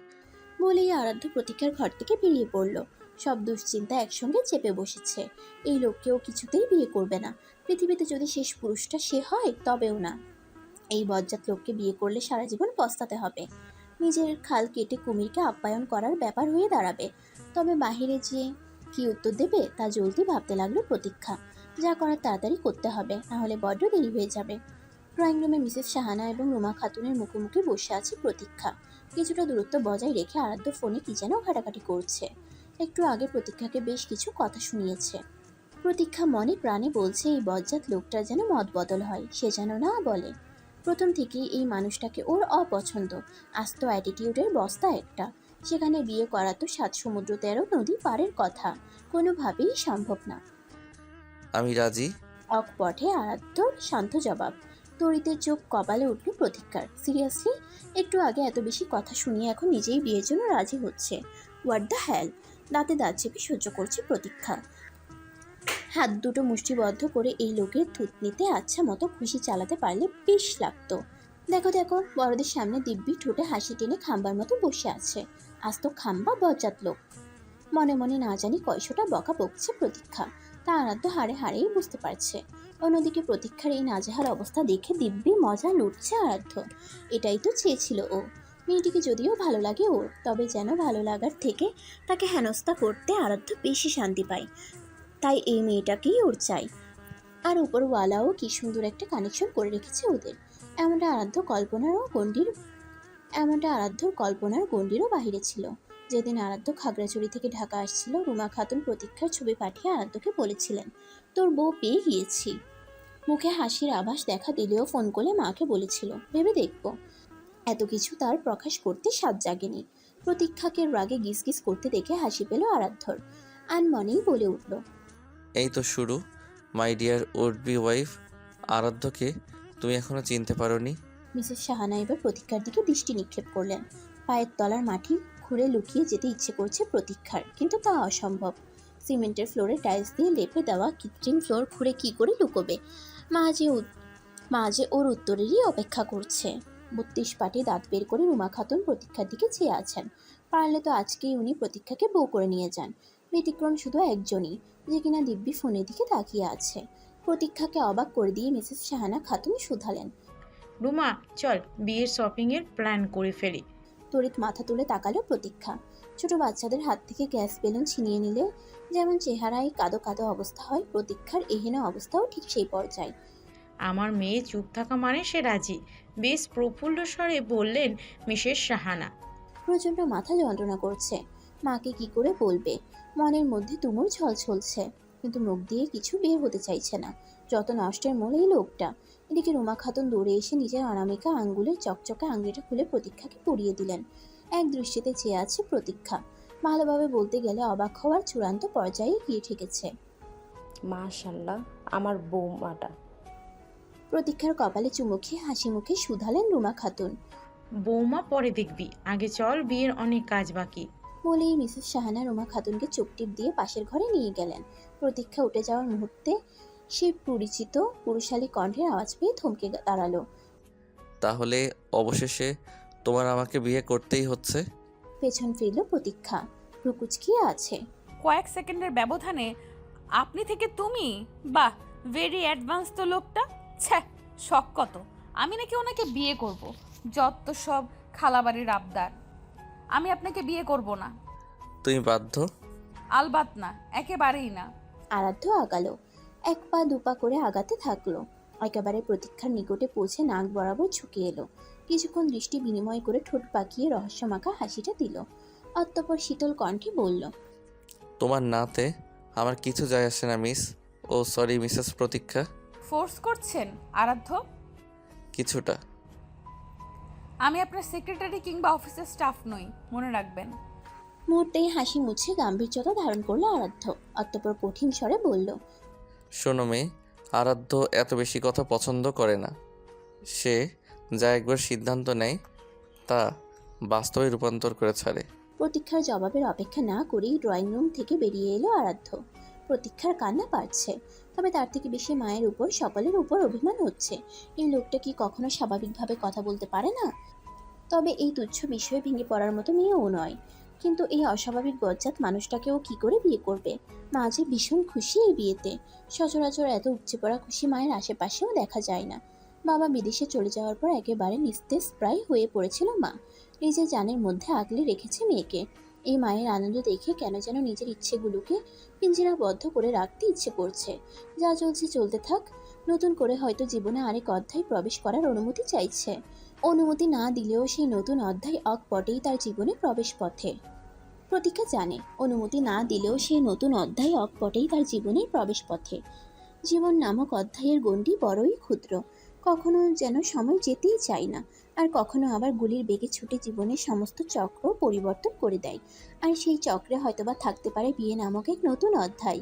Speaker 3: বলেই আরাধ্য প্রতীক্ষার ঘর থেকে বেরিয়ে পড়ল। সব দুশ্চিন্তা একসঙ্গে চেপে বসেছে। এই লোককেও কিছুতেই বিয়ে করবে না। পৃথিবীতে যদি শেষ পুরুষটা সে হয় তবেও না। এই বজ্জাত লোককে বিয়ে করলে সারা জীবন পস্তাতে হবে। নিজের খাল কেটে কুমিরকে আপ্যায়ন করার ব্যাপার হয়ে দাঁড়াবে। তবে বাহিরে যে কি উত্তর দেবে তা জলদি ভাবতে লাগলো প্রতীক্ষা। যা করার তাড়াতাড়ি করতে হবে, নাহলে বড্ড দেরি হয়ে যাবে। ড্রয়িং রুমে মিসেস শাহানা এবং রুমা খাতুনের মুখোমুখি বসে আছে প্রতীক্ষা। কিছুটা দূরত্ব বজায় রেখে আরাধ্য ফোনে কি যেন ঘাটাঘাটি করছে। একটু আগে প্রতীক্ষাকে বেশ কিছু কথা শুনিয়েছে। প্রতীক্ষা মনে প্রাণে বলছে এই বজ্জাত লোকটার যেন মত বদল হয়, সে যেন না বলে। প্রথম থেকেই এই মানুষটাকে ওর অপছন্দ। আস্ত অ্যাটিটিউডের বস্তা একটা। সেখানে বিয়ে করা তো 7 সমুদ্র 13 নদী পারের কথা, কোনোভাবেই সম্ভব না।
Speaker 1: আমি রাজি।
Speaker 3: অকপটে আরাধ্যর শান্ত জবাব। তড়িতে চোখ কপালে উঠল প্রতীক্ষার। সিরিয়াসলি? একটু আগে এত বেশি কথা শুনিয়ে এখন নিজেই বিয়ের জন্য রাজি হচ্ছে? হোয়াট দ্য হ্যাল! দাঁতে দাঁত চেপে সহ্য করছে প্রতীক্ষা। হাত দুটো মুষ্টিবদ্ধ করে এই লোকের থুতনিতে আচ্ছা মতো খুশি চালাতে পারলে বেশ লাগতো। দেখো দেখো, বড়দের সামনে দিব্যি ঠোঁটে হাসি টেনে খাম্বার মতো বসে আছে। আজ তো খাম্বা বজ্জাত লোক। মনে মনে না জানি কয়শোটা বকা বকছে প্রতীক্ষা। তা আরাধ্য হাড়ে হাড়েই বুঝতে পারছে। অন্যদিকে প্রতীক্ষার এই নাজেহাল অবস্থা দেখে দিব্যি মজা লুটছে আরাধ্য। এটাই তো চেয়েছিল ও। মেয়েটিকে যদিও ভালো লাগে ওর, তবে যেন ভালো লাগার থেকে তাকে হেনস্থা করতে আরাধ্য বেশি শান্তি পায়। তাই এই মেয়েটাকেই ওর চাই। আর উপরওয়ালাও কি সুন্দর একটা কানেকশন করে রেখেছে ওদের। এমনটা আরাধ্যর কল্পনার গণ্ডিরও বাহিরে ছিল। যেদিন আরাধ্য খাগড়াছড়ি থেকে ঢাকা আসছিল, রুমা খাতুন প্রতীক্ষার ছবি পাঠিয়ে আরাধ্যকে বলেছিলেন, তোর বউ পেয়ে গিয়েছি। মুখে হাসির আভাস দেখা দিলেও ফোন করে মাকে বলেছিল, ভেবে দেখব। এত কিছু তার প্রকাশ করতে সাধ জাগেনি। প্রতীক্ষাকে রাগে গিসগিস করতে দেখে হাসি পেল আরাধ্যর। আনমনেই বলে উঠল,
Speaker 1: এই তো শুরু। My dear would be wife আরাধ্যকে তুমি এখনো চিনতে পারোনি।
Speaker 3: মিসেস সাহানা এবার প্রতীক্ষার দিকে দৃষ্টি নিক্ষেপ করলেন। পায়ের তলার মাটি খুঁড়ে লুকিয়ে যেতে ইচ্ছে করছে প্রতীক্ষার, কিন্তু তা অসম্ভব। সিমেন্টের ফ্লোরে টাইলস দিয়ে লেপে দেওয়া কৃত্রিম ফ্লোর খুঁড়ে কি করে লুকোবে? মা যে ওর উত্তরেরই অপেক্ষা করছে। 32 পাটি দাঁত বের করে রুমা খাতুন প্রতীক্ষার দিকে চেয়ে আছেন। পারলে তো আজকেই উনি প্রতীক্ষাকে বউ করে নিয়ে যান। ব্যতিক্রম শুধু একজনই, যে কিনা দিব্যি ফোনের দিকে তাকিয়ে আছে। প্রতীক্ষাকে অবাক করে দিয়ে মিসেস সাহানা খাতুন শুধালেন,
Speaker 5: রুমা, চল বিয়ের শপিংয়ের প্ল্যান করে ফেলি।
Speaker 3: তড়িৎ মাথা তুলে তাকালো প্রতীক্ষা। ছোট বাচ্চাদের হাত থেকে গ্যাস বেলুন ছিনিয়ে নিলে যেমন চেহারায় কাদো কাদো অবস্থা হয়, প্রতীক্ষার এহেন অবস্থাও ঠিক সেই পর্যায়ে।
Speaker 5: আমার মেয়ে চুপ থাকা মানে সে রাজি, বেশ প্রফুল্ল স্বরে বললেন মিসেস সাহানা।
Speaker 3: প্রচণ্ড মাথা যন্ত্রণা করছে। মাকে কি করে বলবে? মনের মধ্যে তুমুল ছল ছলছে, কিন্তু মুখ দিয়ে কিছু বের হতে চাইছে না। যত নষ্টের মূল এই লোকটা। এদিকে রুমা খাতুন দৌড়ে এসে নিজের অনামিকা আঙ্গুলের চকচকে আঙ্গুলিটা খুলে প্রতীক্ষাকে পরিয়ে দিলেন। এক দৃষ্টিতে চেয়ে আছে প্রতীক্ষা। ভালোভাবে বলতে গেলে অবাক হওয়ার চূড়ান্ত পর্যায়ে গিয়ে ঠেকেছে।
Speaker 11: মাশাল্লাহ, আমার বৌমাটা।
Speaker 3: প্রতীক্ষার কপালে চুমু খেয়ে হাসি মুখে শুধালেন রুমা খাতুন।
Speaker 5: বৌমা পরে দেখবি, আগে চল, বিয়ের অনেক কাজ বাকি।
Speaker 3: বলেই মিসেস সাহানা রুমা খাতুনকে চোখ টিপ দিয়ে পাশের ঘরে নিয়ে গেলেন। প্রতীক্ষা উঠে যাওয়ার মুহূর্তে সেই পরিচিত পুরুষালী কণ্ঠের আওয়াজ পেয়ে থমকে দাঁড়ালো।
Speaker 1: তাহলে অবশেষে তোমার আমাকে বিয়ে করতেই হচ্ছে?
Speaker 3: পেছন ফিরল প্রতীক্ষা, রুকুচকিয়ে আছে।
Speaker 2: কয়েক সেকেন্ডের ব্যবধানে আপনি থেকে তুমি, বাহ, ভেরি অ্যাডভান্স তো লোকটা। ছ্যা, শখ কত! আমি নাকি ওনাকে বিয়ে করব। যত সব খালাবাড়ির আবদার। আমি আপনাকে বিয়ে করব না।
Speaker 1: তুমি বাধ্য?
Speaker 2: আলবাত না, একেবারেই না।
Speaker 3: আরাধ্য আগালো, এক পা দুপা করে আগাতে থাকলো। একেবারে প্রতীক্ষার নিকটে পৌঁছে নাক বরাবর ঝুঁকে এলো। কিছুক্ষণ দৃষ্টি বিনিময় করে ঠোঁট পাকিয়ে রহস্যমাখা হাসিটা দিল। অতঃপর শীতল কণ্ঠে বলল,
Speaker 1: তোমার নাতে আমার কিছু যায় আসে না মিস, ও সরি মিসেস প্রতীক্ষা।
Speaker 2: ফোর্স করছেন আরাধ্য?
Speaker 1: কিছুটা।
Speaker 2: আমি আপনার সেক্রেটারি কিংবা অফিসের স্টাফ নই, মনে রাখবেন।
Speaker 3: মুহূর্তেই হাসি মুছে গাম্ভীর্যতা ধারণ করলো আরাধ্য। অতঃপর কঠিন স্বরে বলল,
Speaker 1: শোনো মেয়ে, আরাধ্য এত বেশি কথা পছন্দ করে না। সে যা একবার সিদ্ধান্ত নেয় তা বাস্তবে রূপান্তর করে ছাড়ে।
Speaker 3: প্রতীক্ষার জবাবের অপেক্ষা না করেই ড্রয়িং রুম থেকে বেরিয়ে এলো আরাধ্য। প্রতীক্ষার কান্না পাচ্ছে, তবে তার থেকে বেশি মায়ের উপর, সকলের উপর অভিমান হচ্ছে। এই লোকটা কি কখনো স্বাভাবিকভাবে কথা বলতে পারে না? তবে এই তুচ্ছ বিষয়ে ভেঙে পড়ার মতো মেয়েও নয়। কিন্তু এই অস্বাভাবিক বজ্জাত মানুষটাকেও কি করে বিয়ে করবে? মা যে ভীষণ খুশি এই বিয়েতে। সচরাচর এত উপচে পড়া খুশি মায়ের আশেপাশেও দেখা যায় না। বাবা বিদেশে চলে যাওয়ার পর একেবারে নিস্তেজ প্রায় হয়ে পড়েছিল মা। নিজের জানের মধ্যে আগলে রেখেছে মেয়েকে। এই মায়ের আনন্দ দেখে কেন যেন নিজের ইচ্ছেগুলোকে পিঞ্জরাবদ্ধ করে রাখতে ইচ্ছে করছে। যা চলছে চলতে থাক, নতুন করে হয়তো জীবনে আরেক অধ্যায় প্রবেশ করার অনুমতি চাইছে। অনুমতি না দিলেও সেই নতুন অধ্যায় অকপটেই তার জীবনে প্রবেশ পথে। প্রতীক্ষা জানে, অনুমতি না দিলেও সেই নতুন অধ্যায় অকপটেই তার জীবনের প্রবেশ পথে। জীবন নামক অধ্যায়ের গণ্ডি বড়ই ক্ষুদ্র। কখনো যেন সময় যেতেই চায় না, আর কখনো আবার গুলির বেগে ছুটে জীবনের সমস্ত চক্র পরিবর্তন করে দেয়। আর সেই চক্রে হয়তোবা থাকতে পারে বিয়ে নামক এক নতুন অধ্যায়,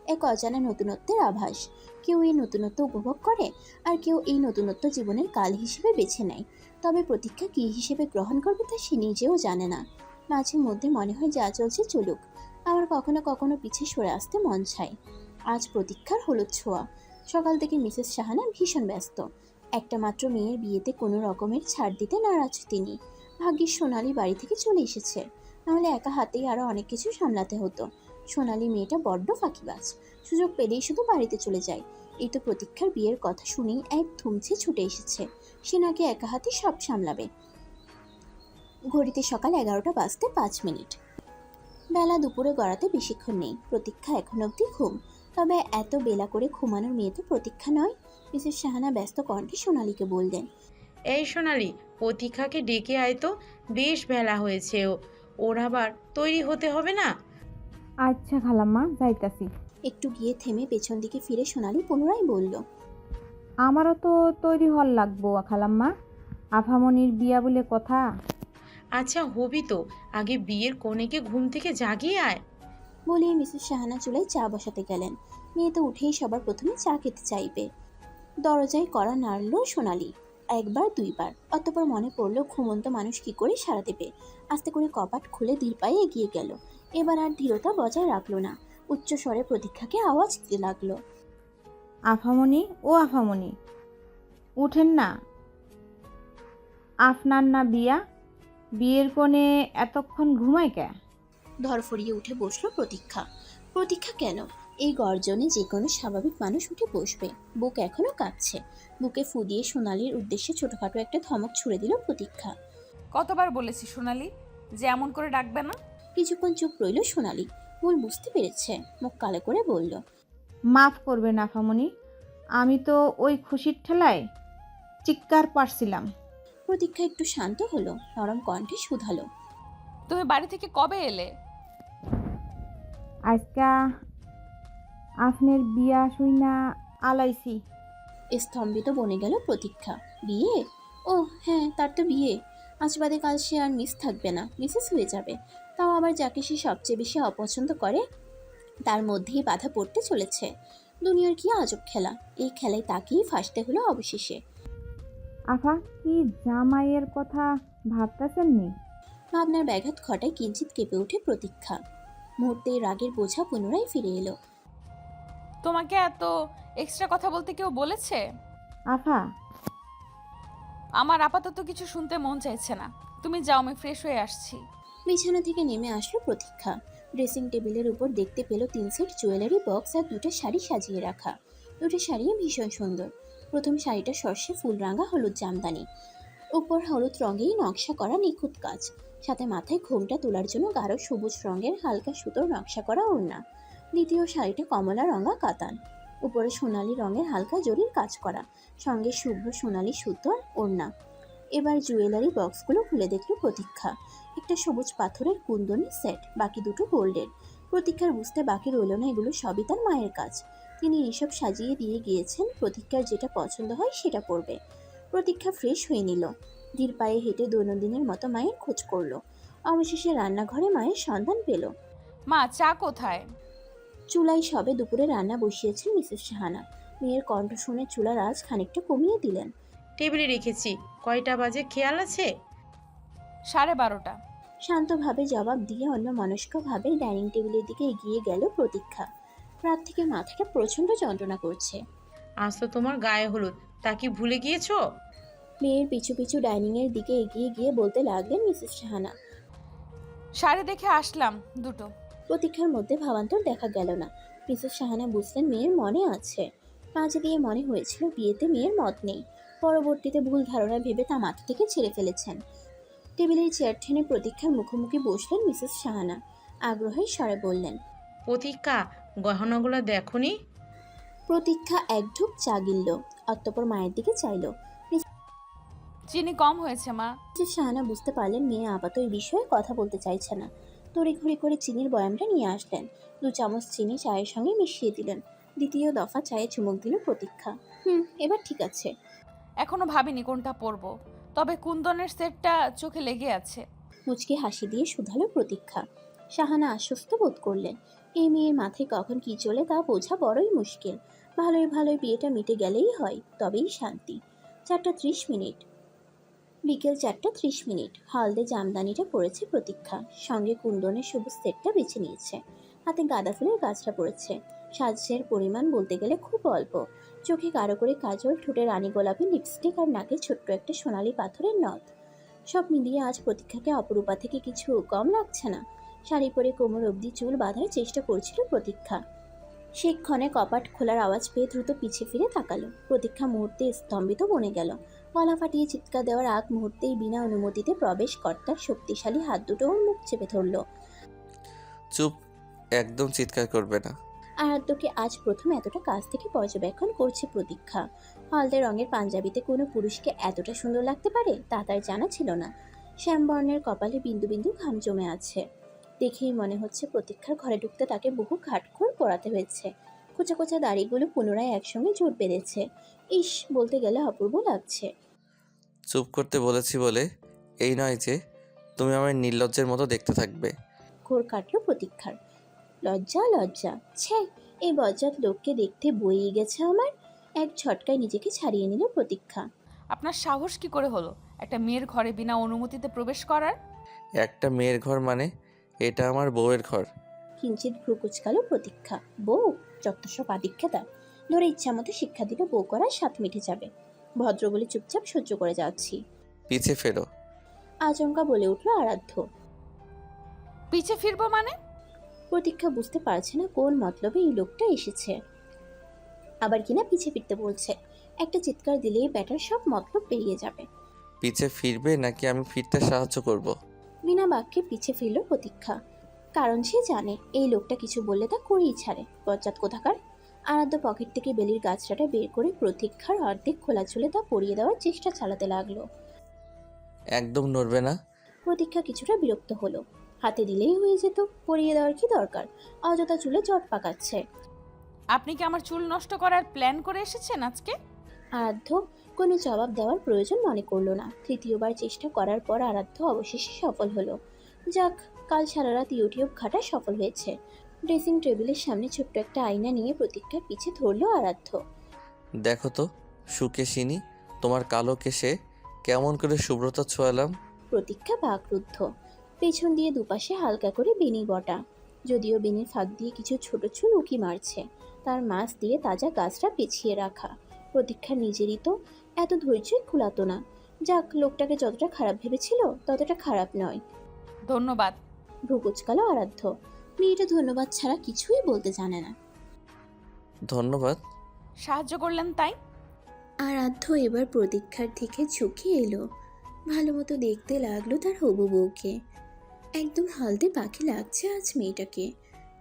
Speaker 3: এক অজানা নতুনত্বের আভাস। কেউ এই নতুনত্ব উপভোগ করে, আর কেউ এই নতুনত্ব জীবনের কাল হিসেবে বেছে নেয়। তবে প্রতীক্ষা কী হিসেবে গ্রহণ করবে তা সে নিজেও জানে না। মাঝে মধ্যে মনে হয় যা চলছে চলুক, আবার কখনো কখনো পিছিয়ে সরে আসতে মন চায়। আজ প্রতীক্ষার হলুদ ছোঁয়া। সকাল থেকে মিসেস সাহানা ভীষণ ব্যস্ত। একটা মাত্র মেয়ের বিয়েতে কোনো রকমের ছাড় দিতে নারাজ তিনি। ভাগ্যিস সোনালি বাড়ি থেকে চলে এসেছে, নাহলে একা হাতেই আরও অনেক কিছু সামলাতে হতো। সোনালি মেয়েটা বড্ড ফাঁকিবাজ, সুযোগ পেলেই শুধু বাড়িতে চলে যায়। এই তো প্রতীক্ষার বিয়ের কথা শুনেই এক ধুমছে ছুটে এসেছে, সে নাকি একা হাতে সব সামলাবে। ঘড়িতে সকাল 11টা বাজতে 5 মিনিট। বেলা দুপুরে গড়াতে বেশিক্ষণ নেই। প্রতীক্ষা এখন অবধি ঘুম, তবে এত বেলা করে ঘুমানোর মেয়ে তো প্রতীক্ষা নয়। মিসেস সাহানা ব্যস্ত কণ্ঠে সোনালীকে বললেন,
Speaker 5: এই সোনালি, প্রতীক্ষাকে ডেকে আয় তো, বেশ বেলা হয়েছে। ওর আবার তৈরি হতে হবে না?
Speaker 12: আচ্ছা খালাম্মা, যাইতাছি।
Speaker 3: একটু গিয়ে থেমে পেছন দিকে ফিরে সোনালী পুনরায় বলল,
Speaker 12: আমারও তো তৈরি হল লাগবো খালাম্মা, আফামনির বিয়া বলে কথা।
Speaker 5: আচ্ছা হবি তো, আগে বিয়ের কনেকে ঘুম থেকে জাগিয়ে আয়।
Speaker 3: বলে মিসেস সাহানা চুলায় চা বসাতে গেলেন। মেয়ে তো উঠেই সবার প্রথমে চা খেতে চাইবে। দরজায় কড়া নাড়ল সোনালী, একবার দুইবার, অতঃপর মনে পড়ল ঘুমন্ত মানুষ কি করে সাড়া দেবে। আস্তে করে কপাট খুলে ধীর পায়ে এগিয়ে গেল। এবার আর ধীরতা বজায় রাখলো না, উচ্চ স্বরে প্রতীক্ষাকে আওয়াজ দিতে লাগলো,
Speaker 12: আফামনি, ও আফামনি, উঠেন না। আপনার না বিয়া, বিয়ের কোণে এতক্ষণ ঘুমায় কে?
Speaker 3: ধরফরিয়ে উঠে বসলো প্রতীক্ষা। প্রতীক্ষা কেন, এই গর্জনে যে কোনো স্বাভাবিক মানুষ উঠে বসবে। বুক এখনো কাঁপছে। বুকে ফু দিয়ে সোনালীর উদ্দেশ্যে ছোটখাটো একটা ধমক ছুড়ে দিল প্রতীক্ষা।
Speaker 2: কতবার বলেছি সোনালি যে এমন করে ডাকবে না?
Speaker 3: কিছুক্ষণ চুপ রইল সোনালী, ভুল বুঝতে পেরেছে, মুখ কালো করে বলল,
Speaker 12: মাফ করবেন আফামনি, আমি তো ওই খুশির ঠেলায় চিৎকার পারছিলাম।
Speaker 3: প্রতীক্ষা একটু শান্ত হলো, নরম কণ্ঠে শুধালো,
Speaker 2: তুমি বাড়ি থেকে কবে এলে?
Speaker 12: আজকা আপনার বিয়া শুইনা আলাইছি।
Speaker 3: স্তম্ভিত বনে গেল প্রতীক্ষা। বিয়ে? ও হ্যাঁ, তার তো বিয়ে। আজ বাদে কাল সে আর মিস থাকবে না, মিসেস হয়ে যাবে। তাও আবার যাকে সে সবচেয়ে বেশি অপছন্দ করে তার মধ্যেই বাধা পড়তে চলেছে। দুনিয়ার কি আজব খেলা, এই খেলায় তাকেই ফাঁসতে হলো অবশেষে।
Speaker 12: আফা, কি জামাইয়ের কথা ভাবতেছেন নি?
Speaker 3: ভাবনার ব্যাঘাত ঘটায় কিঞ্চিত কেঁপে ওঠে প্রতীক্ষা। মুহূর্তে রাগের বোঝা পুনরায় ফিরে এলো।
Speaker 2: তোমাকে এত এক্সট্রা কথা বলতে কেউ বলেছে?
Speaker 12: আফা,
Speaker 2: আমার আপাতত কিছু শুনতে মন চাইছে না, তুমি যাও, আমি ফ্রেশ হয়ে আসছি।
Speaker 3: বিছানা থেকে নেমে আসলো প্রতীক্ষা। ড্রেসিং টেবিলের উপর দেখতে পেল 3 সেট জুয়েলারি বক্স আর 2টা শাড়ি সাজিয়ে রাখা। 2টা শাড়িও ভীষণ সুন্দর। প্রথম শাড়িটা সর্ষে ফুলরাঙা হলুদ জামদানি, উপর হলুদ রঙেই নকশা করা নিখুঁত কাজ, সাথে মাথায় ঘোমটা তোলার জন্য গাঢ় সবুজ রঙের হালকা সুতোর নকশা করা ওড়না। দ্বিতীয় শাড়িটা কমলা রঙা কাতান, উপরে সোনালী রঙের হালকা জরির কাজ করা, সঙ্গে শুভ্র সোনালী সুতোর ওড়না। এবার জুয়েলারি বক্সগুলো খুলে দেখলো প্রতীক্ষা। একটা সবুজ পাথরের কুন্দনী সেট, বাকি দুটো গোল্ডের। প্রতীক্ষার বুঝতে বাকি রইল না এগুলো সবই তার মায়ের কাজ। তিনি এসব সাজিয়ে দিয়ে গিয়েছেন, প্রতীক্ষার যেটা পছন্দ হয় সেটা পরবে। প্রতীক্ষা ফ্রেশ হয়ে নিল, ধীর পায়ে হেঁটে দৈনন্দিনের মতো মায়ের খোঁজ করলো। অবশেষে রান্নাঘরে মায়ের সন্ধান পেল।
Speaker 2: মা, চা কোথায়?
Speaker 3: চুলায় সবে দুপুরে রান্না বসিয়েছেন মিসেস সাহানা। মেয়ের কণ্ঠ শুনে চুলার আঁচ খানিকটা কমিয়ে দিলেন।
Speaker 5: টেবিলে রেখেছি, কয়টা বাজে খেয়াল আছে?
Speaker 2: 12:30।
Speaker 3: শান্তভাবে জবাব দিয়ে অন্যমনস্কভাবে ডাইনিং টেবিলের দিকে এগিয়ে গেল প্রতীক্ষা। রাত থেকে মাথাটা প্রচণ্ড যন্ত্রণা করছে।
Speaker 5: আজ তো তোমার গায়ে হলুদ, তা কি ভুলে গিয়েছো?
Speaker 3: মেয়ের পিছু পিছু ডাইনিংয়ের দিকে এগিয়ে গিয়ে বলতে লাগলেন মিসেস সাহানা।
Speaker 2: শাড়ি দেখে আসলাম দুটো।
Speaker 3: প্রতীক্ষার মধ্যে ভাবান্তর দেখা গেল না। মিসেস সাহানা বুঝলেন মেয়ের মনে আছে। মাঝে দিয়ে মনে হয়েছিল বিয়েতে মেয়ের মত নেই, পরবর্তীতে ভুল ধারণা ভেবে তা মাথা থেকে ছেড়ে ফেলেছেন। টেবিলের চেয়ার টেনে প্রতীক্ষার মুখোমুখি বসলেন মিসেস সাহানা। আগ্রহের স্বরে বললেন,
Speaker 5: প্রতীক্ষা, গহনাগুলো দেখোনি?
Speaker 3: প্রতীক্ষা এক ঢুক চা গিলল, অতঃপর মায়ের দিকে চাইল।
Speaker 2: চিনি কম হয়েছে মা।
Speaker 3: মিসেস সাহানা বুঝতে পারলেন মেয়ে আপাতত এই বিষয়ে কথা বলতে চাইছে না। তড়িঘড়ি করে চিনির বয়ামটা নিয়ে আসলেন। 2 চামচ চিনি চায়ের সঙ্গে মিশিয়ে দিলেন। দ্বিতীয় দফা চায়ে চুমুক দিল প্রতীক্ষা। এবার ঠিক আছে।
Speaker 2: এখনো ভাবিনি কোনটা পরবো, তবে কুন্দনের সেটটা চোখে লেগে আছে।
Speaker 3: মুচকি হাসি দিয়ে শুধালো প্রতীক্ষা। সাহানা আশ্বস্ত বোধ করলেন। এই মেয়ের মাথায় কখন কি চলে তা বোঝা বড়ই মুশকিল। ভালোই ভালোই বিয়েটা মিটে গেলেই হয়, তবেই শান্তি। 4:30 মিনিট, বিকেল 4:30 মিনিট। হালদে জামদানিটা পরেছে প্রতীক্ষা, সঙ্গে কুন্দনের সবুজ সেটটা বেছে নিয়েছে। হাতে গাঁদা ফুলের গাছটা পড়েছে। সাজের পরিমাণ বলতে গেলে খুব অল্প। চোখে গাঢ় করে কাজল, ঠোঁটে রানী গোলাপি লিপস্টিক আর নাকে ছোট্ট একটা সোনালি পাথরের নথ। সব মিলিয়ে আজ প্রতীক্ষাকে অপরূপা থেকে কিছু কম লাগছে না। শাড়ি পরে কোমর অবধি চুল বাঁধার চেষ্টা করছিল প্রতীক্ষা। সেক্ষণে কপাট খোলার আওয়াজ পেয়ে দ্রুত পিছে ফিরে তাকালো। প্রতীক্ষা মুহূর্তে স্তম্ভিত বনে গেল। গলা ফাটিয়ে চিৎকার দেওয়ার আগ মুহূর্তেই বিনা অনুমতিতে প্রবেশ কর্তার শক্তিশালী হাত দুটো ওর মুখ চেপে ধরল।
Speaker 1: চুপ, একদম চিৎকার করবে না।
Speaker 3: আরাধ্যকে আজ প্রথম এতটা কাছ থেকে পর্যবেক্ষণ করছে প্রতীক্ষা। হলদে রঙের পাঞ্জাবিতে কোনো পুরুষকে এতটা সুন্দর লাগতে পারে তা তার জানা ছিল না। শ্যামবর্ণের কপালে বিন্দু বিন্দু ঘাম জমে আছে। দেখেই মনে হচ্ছে প্রতীক্ষার ঘরে ঢুকতে তাকে বহু ঘাটখোর পোড়াতে হয়েছে। কোচা কোচা দাড়িগুলো পুনরায় একসঙ্গে জোট বেঁধেছে। ইস, বলতে গেলে অপূর্ব লাগছে।
Speaker 1: চুপ করতে বলেছি বলে এই নয় যে তুমি আমার নির্লজ্জের মতো দেখতে থাকবে।
Speaker 3: ঘোর কাটল প্রতীক্ষার। লজ্জা লজ্জা, ছে, এই বজ্জাত লোককে দেখতে বইয়ে গেছে আমার। এক ঝটকায় নিজেকে ছাড়িয়ে নিল প্রতীক্ষা।
Speaker 2: আপনার সাহস কি করে হলো একটা মেয়ের ঘরে বিনা অনুমতিতে প্রবেশ করার?
Speaker 1: একটা মেয়ের ঘর মানে? এটা আমার বউয়ের ঘর।
Speaker 3: কিঞ্চিত ভ্রু কুচকালো প্রতীক্ষা। বউ? যত্তসব আদিক্ষেতা। ধরে ইচ্ছা মতো শিক্ষা দিলে বউ করার স্বাদ মিটে যাবে। ভদ্র বলে চুপচাপ সহ্য করে যাচ্ছি।
Speaker 1: পিছে ফেরো।
Speaker 3: আচমকা বলে উঠল আরাধ্য।
Speaker 2: পিছে ফিরবো মানে?
Speaker 3: প্রতীক্ষা বুঝতে পারছে না কোন মতলবে এই লোকটা এসেছে, আবার কিনা পিছে ফিরতে বলছে। একটা চিৎকার দিলেই ব্যাটার সব মতলব বেরিয়ে যাবে।
Speaker 1: পিছে ফিরবে নাকি আমি ফিরতে সাহায্য করব?
Speaker 3: বিনা বাক্যে পিছে ফিরল প্রতীক্ষা। কারণ সে জানে এই লোকটা কিছু বললে তা করেই ছাড়ে। বজ্জাত কোথাকার। আরাধ্য পকেট থেকে বেলির গাছটাটা বের করে প্রতীক্ষার অর্ধেক খোলা চুলে তা পরিয়ে দেওয়ার চেষ্টা চালাতে লাগলো।
Speaker 1: একদম নড়বে না।
Speaker 3: প্রতীক্ষা কিছুটা বিরক্ত হলো। হাতে দিলেই হয়ে যেত, পরিয়ে দেওয়ার কি দরকার? অযথা চুলে জট পাকাচ্ছে।
Speaker 2: আপনি কি আমার চুল নষ্ট করার প্ল্যান করে এসেছেন আজকে?
Speaker 3: আরাধ্য কোনো জবাব দেওয়ার প্রয়োজন মনে করলো না। তৃতীয়বার চেষ্টা করার পর আরাধ্য অবশেষে সফল হলো। যাক, কাল সারা রাত ইউটিউব ঘাটা সফল হয়েছে। ড্রেসিং টেবিলের সামনে ছোট্ট একটা আয়না নিয়ে প্রতীক্ষার পিছে ধরলো আরাধ্য।
Speaker 1: দেখো তো সুকেশিনী, তোমার কালো কেশে কেমন করে শুভ্রতা ছোঁয়ালাম।
Speaker 3: প্রতীক্ষা বাকরুদ্ধ। পেছন দিয়ে দুপাশে হালকা করে বেনি বটা। যদিও বেনির ফাঁক দিয়ে কিছু ছোট চুল উকি মারছে। তার মাছ দিয়ে তাজা গাছটা পেছিয়ে রাখা। প্রতীক্ষা নিজেরই তো এত ধৈর্যই কুলাতো না। যাক, লোকটাকে যতটা খারাপ ভেবেছিল ততটা খারাপ নয়।
Speaker 2: ধন্যবাদ।
Speaker 3: ভ্রু কুচকালো আরাধ্য। মেয়েটা ধন্যবাদ ছাড়া কিছুই বলতে জানে না।
Speaker 1: ধন্যবাদ?
Speaker 2: সাহায্য করলেন তাই?
Speaker 3: আরাধ্য এবার প্রতীক্ষার দিকে ঝুঁকে এলো। ভালো মতো দেখতে লাগলো তার হবু বউকে। একদম হলদে পাখি লাগছে আজ মেয়েটাকে।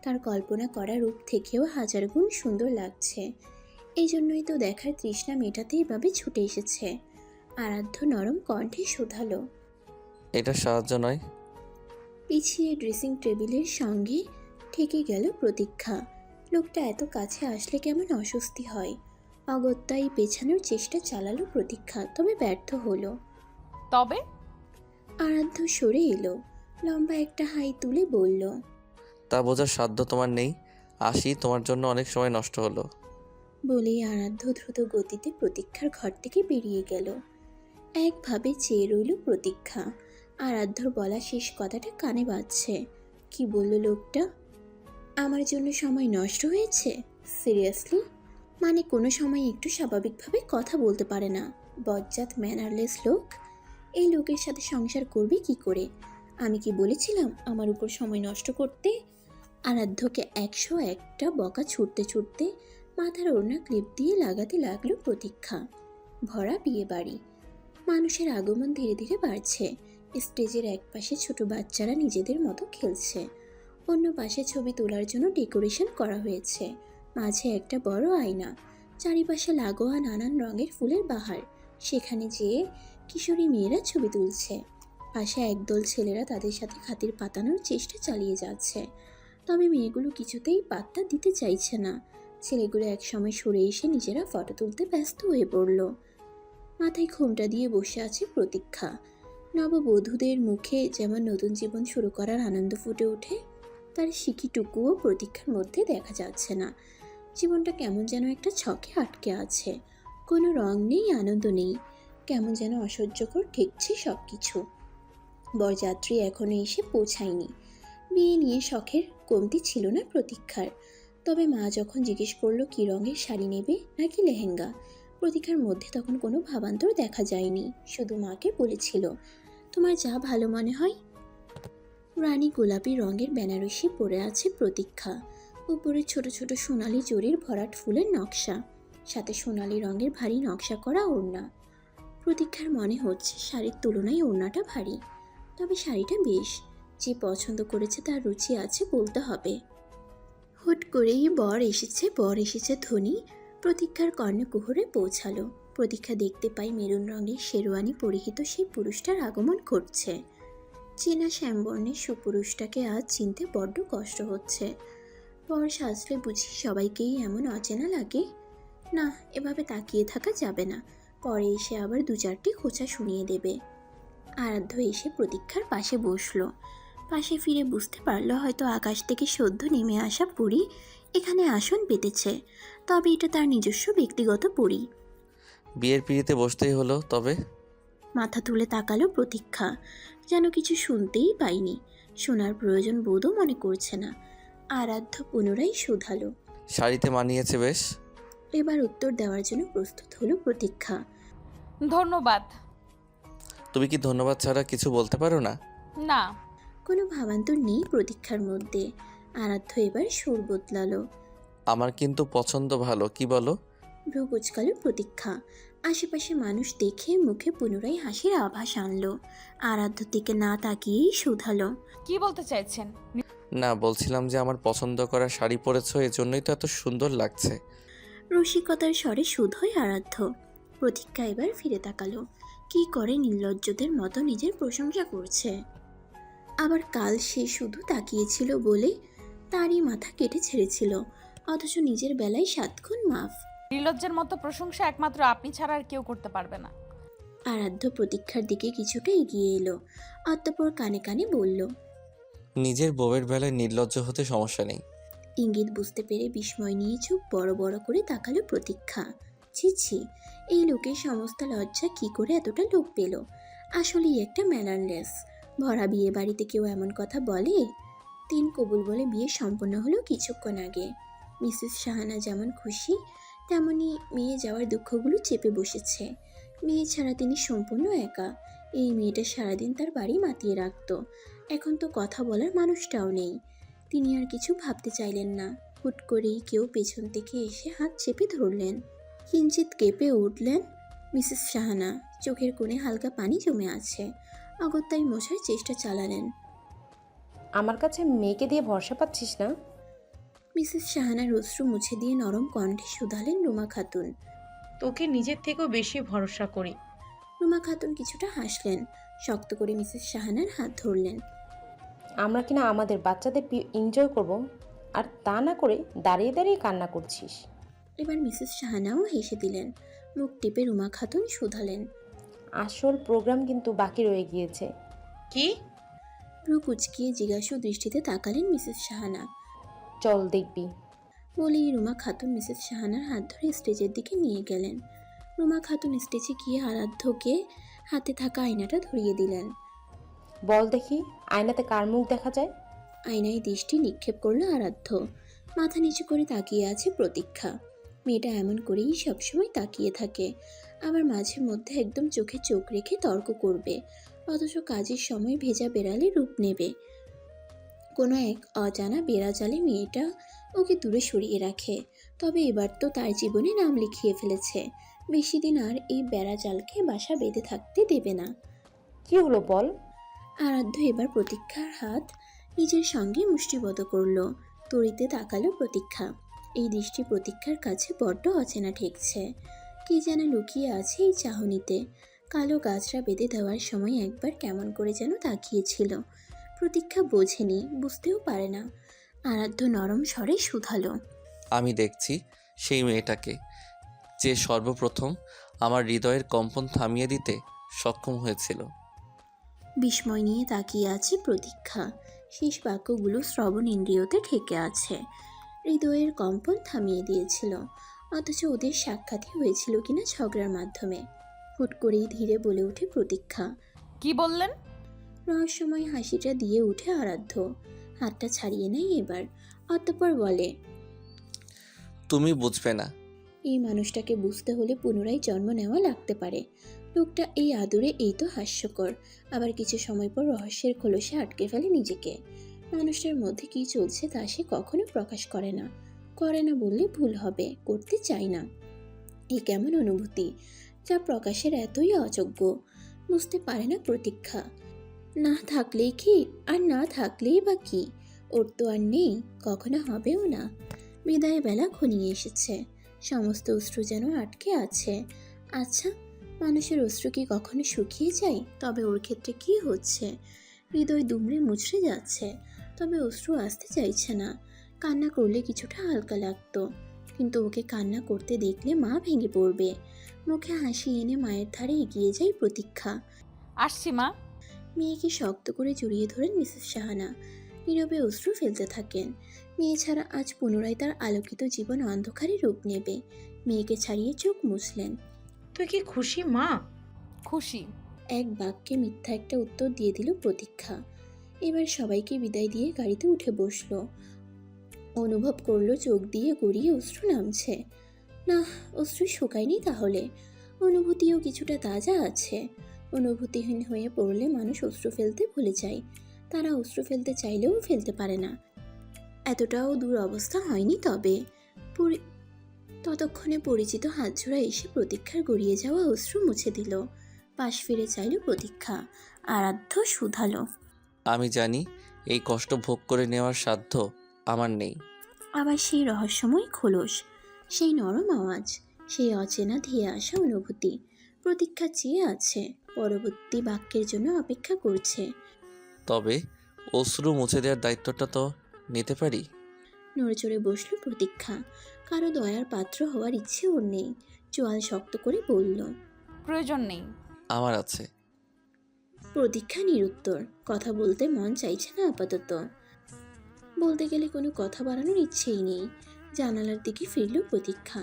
Speaker 3: তার কল্পনা করা রূপ থেকেও হাজার গুণ সুন্দর লাগছে। এই জন্যই তো দেখার তৃষ্ণা মেটাতে এভাবে ছুটে এসেছে। আরাধ্য নরম কণ্ঠে শোধালো।
Speaker 1: এটা সাহায্য নয়।
Speaker 3: পিছিয়ে ড্রেসিং টেবিলের সঙ্গে ঠেকে গেল প্রতীক্ষা। লোকটা এত কাছে আসলে কেমন অস্বস্তি হয়। অগত্যাই পেছানোর চেষ্টা চালালো প্রতীক্ষা, তবে ব্যর্থ হলো।
Speaker 2: তবে
Speaker 3: আরাধ্য সরে এলো। লম্বা একটা হাই তুলে বলল,
Speaker 1: তা বোঝার সাধ্য তোমার নেই। আসি, তোমার জন্য অনেক সময় নষ্ট হলো।
Speaker 3: বলেই আরাধ্য দ্রুত গতিতে প্রতীক্ষার ঘর থেকে বেরিয়ে গেল। একভাবে চেয়ে রইল প্রতীক্ষা। আরাধ্যর বলা শেষ কথাটা কানে বাজছে। কি বলল লোকটা? আমার জন্য সময় নষ্ট হয়েছে? সিরিয়াসলি? মানে কোনো সময় একটু স্বাভাবিকভাবে কথা বলতে পারে না? বজ্জাত ম্যানারলেস লোক। এই লোকের সাথে সংসার করবে কি করে? আমি কি বলেছিলাম আমার উপর সময় নষ্ট করতে? আরাধ্যকে 101টা বকা ছুটতে ছুটতে মাথার ওড়না ক্লিপ দিয়ে লাগাতে লাগলো প্রতীক্ষা। ভরা বিয়ে বাড়ি। মানুষের আগমন ধীরে ধীরে বাড়ছে। স্টেজের এক পাশে ছোট বাচ্চারা নিজেদের মতো খেলছে। অন্য পাশে ছবি তোলার জন্য ডেকোরেশন করা হয়েছে। মাঝে একটা বড় আয়না। চারিপাশে লাগোয়া নানান রঙের ফুলের বাহার। সেখানে যেয়ে কিশোরী মেয়েরা ছবি তুলছে। পাশে একদল ছেলেরা তাদের সাথে খাতির পাতানোর চেষ্টা চালিয়ে যাচ্ছে। তবে মেয়েগুলো কিছুতেই পাত্তা দিতে চাইছে না। ছেলেগুলো একসময় সরে এসে নিজেরা ফটো তুলতে ব্যস্ত হয়ে পড়ল। মাথায় ঘোমটা দিয়ে বসে আছে প্রতীক্ষা। নববধূদের মুখে যেমন নতুন জীবন শুরু করার আনন্দ ফুটে ওঠে, তার সিকিটুকুও প্রতীক্ষার মধ্যে দেখা যাচ্ছে না। জীবনটা কেমন যেন একটা ছকে আটকে আছে। কোনো রং নেই, আনন্দ নেই। কেমন যেন অসহ্যকর ঠেকছে সব কিছু। বরযাত্রী এখনো এসে পৌঁছায়নি। বিয়ে নিয়ে শখের কমতি ছিল না প্রতীক্ষার। তবে মা যখন জিজ্ঞেস করলো কী রঙের শাড়ি নেবে নাকি লেহেঙ্গা, প্রতীক্ষার মধ্যে তখন কোনো ভাবান্তর দেখা যায়নি। শুধু মাকে বলেছিল, তোমার যা ভালো মনে হয়। রানী গোলাপি রঙের বেনারসি পরে আছে প্রতীক্ষা। উপরে ছোট ছোট সোনালি জরির ভরাট ফুলের নকশা, সাথে সোনালি রঙের ভারী নকশা করা ওড়না। প্রতীক্ষার মনে হচ্ছে শাড়ির তুলনায় ওড়নাটা ভারী, তবে শাড়িটা বেশ। যে পছন্দ করেছে তার রুচি আছে বলতে হবে। হুট করেই বর এসেছে ধ্বনি প্রতীক্ষার কর্ণকুহরে পৌঁছালো। প্রতীক্ষা দেখতে পাই মেরুন রঙের শেরওয়ানি পরিহিত সেই পুরুষটার আগমন ঘটছে। চেনা শ্যামবর্ণের সুপুরুষটাকে আজ চিনতে বড্ড কষ্ট হচ্ছে। বর সাজলে বুঝি সবাইকেই এমন অচেনা লাগে? না, এভাবে তাকিয়ে থাকা যাবে না, পরে এসে আবার দু চারটি খোঁচা শুনিয়ে দেবে। আরাধ্য এসে প্রতীক্ষার পাশে বসলো। পাশে ফিরে বুঝতে পারলো হয়তো আকাশ থেকে সদ্য নেমে আসা পরী এখানে আসন পেতেছে, তবে এটা তার নিজস্ব ব্যক্তিগত পরী।
Speaker 1: বিয়ের পিড়িতে বসতেই হলো তবে।
Speaker 3: মাথা তুলে তাকালো প্রতীক্ষা, যেন কিছু শুনতেই পাইনি। শোনার প্রয়োজন বোধও মনে করছে না। আরাধ্য পুনরায় শুধালো।
Speaker 1: শাড়িতে মানিয়েছে বেশ।
Speaker 3: এবার উত্তর দেওয়ার জন্য প্রস্তুত হলো প্রতীক্ষা।
Speaker 2: ধন্যবাদ।
Speaker 1: তুমি কি ধন্যবাদ ছাড়া কিছু বলতে পারো না?
Speaker 2: না।
Speaker 3: কোনো ভাবান্তর নেই প্রতীক্ষার মধ্যে। আরাধ্য এবার সুর বদলালো।
Speaker 1: আমার কিন্তু পছন্দ ভালো, কি বলো?
Speaker 3: ভ্রু কুচকালো প্রতীক্ষা। আশেপাশে মানুষ দেখে মুখে পুনরায় হাসির আভাস আনলো। আরাধ্য দিকে না তাকিয়েই শুধালো।
Speaker 2: কি বলতে চাইছেন?
Speaker 1: না, বলছিলাম যে আমার পছন্দ করা শাড়ি পরেছো, এজন্যই তো এত সুন্দর লাগছে।
Speaker 3: রসিকতার স্বরে শুধোয় আরাধ্য। প্রতীক্ষা এবার ফিরে তাকালো। কি করে নির্লজ্জদের মতো নিজের প্রশংসা করছে। আবার কাল সে শুধু তাকিয়েছিল বলে তারই মাথা কেটে ছেড়েছিল, অথচ নিজের বেলায় 7 গুণ মাফ।
Speaker 2: নির্লজ্জের মতো প্রশংসা একমাত্র আপনি ছাড়া আর কেউ করতে পারবে না।
Speaker 3: আরাধ্য প্রতীক্ষার দিকে কিছুটা এগিয়ে এলো, অতঃপর কানে কানে বলল।
Speaker 1: নিজের বউয়ের বেলায় নির্লজ্জ হতে সমস্যা নেই।
Speaker 3: ইঙ্গিত বুঝতে পেরে বিস্ময় নিয়ে চোখ বড় বড় করে তাকালো প্রতীক্ষা। ছি ছি, এই লোকের সমস্ত লজ্জা কি করে এতটা লোক পেল? আসলেই একটা ম্যানারলেস। ভরা বিয়ে বাড়িতে কেউ এমন কথা বলে? 3 কবুল বলে বিয়ে সম্পন্ন হলো কিছুক্ষণ আগে। মিসেস শাহানা যেমন খুশি, তেমনি মেয়ে যাওয়ার দুঃখগুলো চেপে বসেছে। মেয়ে ছাড়া তিনি সম্পূর্ণ একা। এই মেয়েটা সারাদিন তার বাড়ি মাতিয়ে রাখত, এখন তো কথা বলার মানুষটাও নেই। তিনি আর কিছু ভাবতে চাইলেন না। হুট করেই কেউ পেছন থেকে এসে হাত চেপে ধরলেন। কিঞ্চিত কেঁপে উঠলেন মিসেস শাহানা। চোখের কোণে হালকা পানি জমে আছে। অগত্যাই মোছার চেষ্টা চালালেন।
Speaker 11: আমার কাছে মেয়েকে দিয়ে ভরসা পাচ্ছিস না?
Speaker 3: মিসেস শাহানার অশ্রু মুছে দিয়ে নরম কণ্ঠে শুধালেন রুমা খাতুন।
Speaker 5: তোকে নিজের থেকেও বেশি ভরসা করি।
Speaker 3: রুমা খাতুন কিছুটা হাসলেন, শক্ত করে মিসেস শাহানার হাত ধরলেন।
Speaker 11: আমরা কিনা আমাদের বাচ্চাদের এনজয় করব, আর তা না করে দাঁড়িয়ে দাঁড়িয়ে কান্না করছিস।
Speaker 3: এবার মিসেস শাহানাও হেসে দিলেন। মুখ টিপে রুমা খাতুন শুধালেন।
Speaker 11: আসল প্রোগ্রাম কিন্তু বাকি রয়ে গিয়েছে।
Speaker 5: কি?
Speaker 3: ভ্রু কুচকিয়ে জিজ্ঞাসু দৃষ্টিতে তাকালেন মিসেস শাহানা।
Speaker 11: চল দেখবি।
Speaker 3: বলেই রুমা খাতুন মিসেস শাহানার হাত ধরে স্টেজের দিকে নিয়ে গেলেন। রুমা খাতুন স্টেজে গিয়ে আরাধ্যকে হাতে থাকা আয়নাটা ধরিয়ে দিলেন।
Speaker 11: বল দেখি, আয়নাতে কার মুখ দেখা যায়?
Speaker 3: আয়নায় দৃষ্টি নিক্ষেপ করলো আরাধ্য। মাথা নিচু করে তাকিয়ে আছে প্রতীক্ষা। মেয়েটা এমন করেই সবসময় তাকিয়ে থাকে, আবার মাঝে মধ্যে একদম চোখে চোখ রেখে তর্ক করবে, অথচ কাজের সময় ভেজা বেড়ালে রূপ নেবে। কোনো এক অজানা বেড়াজালে মেয়েটা ওকে দূরে সরিয়ে রাখে, তবে এবার তো তার জীবনে নাম লিখিয়ে ফেলেছে। বেশি দিন আর এই বেড়াজালকে বাসা বেঁধে থাকতে দেবে না।
Speaker 11: কি হলো বল?
Speaker 3: আরাধ্য এবার প্রতীক্ষার হাত নিজের সঙ্গে মুষ্টিবদ্ধ করলো। তরিতে তাকালো প্রতীক্ষা। এই দৃষ্টি প্রতীক্ষার কাছে বড্ড অচেনা ঠেকছে। কি যেন লুকিয়ে আছে এই চাহনিতে। কালো গাছরা বেঁধে দেওয়ার সময় একবার কেমন করে যেন তাকিয়েছিল। প্রতীক্ষা বোঝেনি, বুঝতেও পারে না। আরাধ্য নরম স্বরে শুধালো।
Speaker 1: আমি দেখছি সেই মেয়েটাকে, যে সর্বপ্রথম আমার হৃদয়ের কম্পন থামিয়ে দিতে সক্ষম হয়েছিল।
Speaker 3: বিস্ময় নিয়ে তাকিয়ে আছে প্রতীক্ষা। শেষ বাক্যগুলো শ্রবণ ইন্দ্রিয়তে ঠেকে আছে। হৃদয়ের কম্পন থামিয়ে দিয়েছিল, অথচ ওদের সাক্ষাৎই হয়েছিল কিনা ঝগড়ার মাধ্যমে। হুট করেই ধীরে বলে ওঠে প্রতীক্ষা।
Speaker 2: কি বললেন?
Speaker 3: রহস্যময় হাসিটা দিয়ে উঠে আরাধ্য। হাতটা ছাড়িয়ে নেয় এবার, অতঃপর বলে।
Speaker 1: তুমি বুঝবে না।
Speaker 3: এই মানুষটাকে বুঝতে হলে পুনরায় জন্ম নেওয়া লাগতে পারে। লোকটা এই আদরে এই তো হাস্যকর, আবার কিছু সময় পর রহস্যের খোলসে আটকে ফেলে নিজেকে। মানুষটার মধ্যে কি চলছে তা সে কখনো প্রকাশ করে না বললে ভুল হবে, করতে চায় না। এই কেমন অনুভূতি যা প্রকাশের এতই অযোগ্য, বুঝতে পারে না প্রতীক্ষা। না থাকলেই কি আর না থাকলেই বা কি, ওর তো আর নেই, কখনো হবেও না। বিদায় বেলা ঘনিয়ে এসেছে, সমস্ত অশ্রু যেন আটকে আছে। আচ্ছা, মানুষের অশ্রু কি কখনো শুকিয়ে যায়? তবে ওর ক্ষেত্রে কি হচ্ছে? হৃদয় দুমড়ে মুচড়ে যাচ্ছে, তবে অশ্রু আসতে চাইছে না। কান্না করলে কিছুটা হালকা লাগতো, কিন্তু ওকে কান্না করতে দেখলে মা ভেঙে পড়বে। মুখে হাসি এনে মায়ের ধারে এগিয়ে যায় প্রতীক্ষা।
Speaker 2: আসছি মা।
Speaker 3: মেয়েকে শক্ত করে জড়িয়ে ধরেন মিসেস সাহানা। নীরবে অশ্রু ফেলতে থাকেন। মেয়ে ছাড়া আজ পুনরায় তার আলোকিত জীবন অন্ধকারে রূপ নেবে। মেয়েকে ছাড়িয়ে চোখ মুছলেন।
Speaker 5: তুই কি খুশি মা?
Speaker 2: খুশি।
Speaker 3: এক বাক্যে মিথ্যা একটা উত্তর দিয়ে দিল প্রতীক্ষা। এবার সবাইকে বিদায় দিয়ে গাড়িতে উঠে বসলো। অনুভব করলো চোখ দিয়ে গড়িয়ে অশ্রু নামছে। না, অশ্রু শুকায়নি তাহলে, অনুভূতিও কিছুটা তাজা আছে। অনুভূতিহীন হয়ে পড়লে মানুষ অশ্রু ফেলতে ভুলে যায়। তারা অশ্রু ফেলতে চাইলেও ফেলতে পারে না, এতটাও দূর অবস্থা হয়নি। তবে ততক্ষণে পরিচিত হাতজোড়া এসে প্রতীক্ষার গড়িয়ে যাওয়া অশ্রু মুছে দিল। পাশ ফিরে চাইল প্রতীক্ষা। আরাধ্য শুধালো,
Speaker 1: আমি জানি এই কষ্ট ভোগ করে নেওয়ার সাধ্য আমার নেই।
Speaker 3: আবার সেই রহস্যময় খোলস, সেই নরম আওয়াজ, সেই অচেনা ধেয়ে আসা অনুভূতি। প্রতীক্ষা চেয়ে আছে, পরবর্তী বাক্যের জন্য অপেক্ষা করছে।
Speaker 1: তবে অশ্রু মুছে দেওয়ার দায়িত্বটা তো নিতে পারি।
Speaker 3: নড়েচড়ে বসল প্রতীক্ষা। কারো দয়ার পাত্র হওয়ার ইচ্ছে ওর নেই। চোয়াল শক্ত করে বলল,
Speaker 2: প্রয়োজন নেই।
Speaker 1: আমার আছে।
Speaker 3: প্রতীক্ষা নিরুত্তর। কথা বলতে মন চাইছে না আপাতত। বলতে গেলে কোনো কথা বাড়ানোর ইচ্ছেই নেই। জানালার দিকে ফিরল প্রতীক্ষা।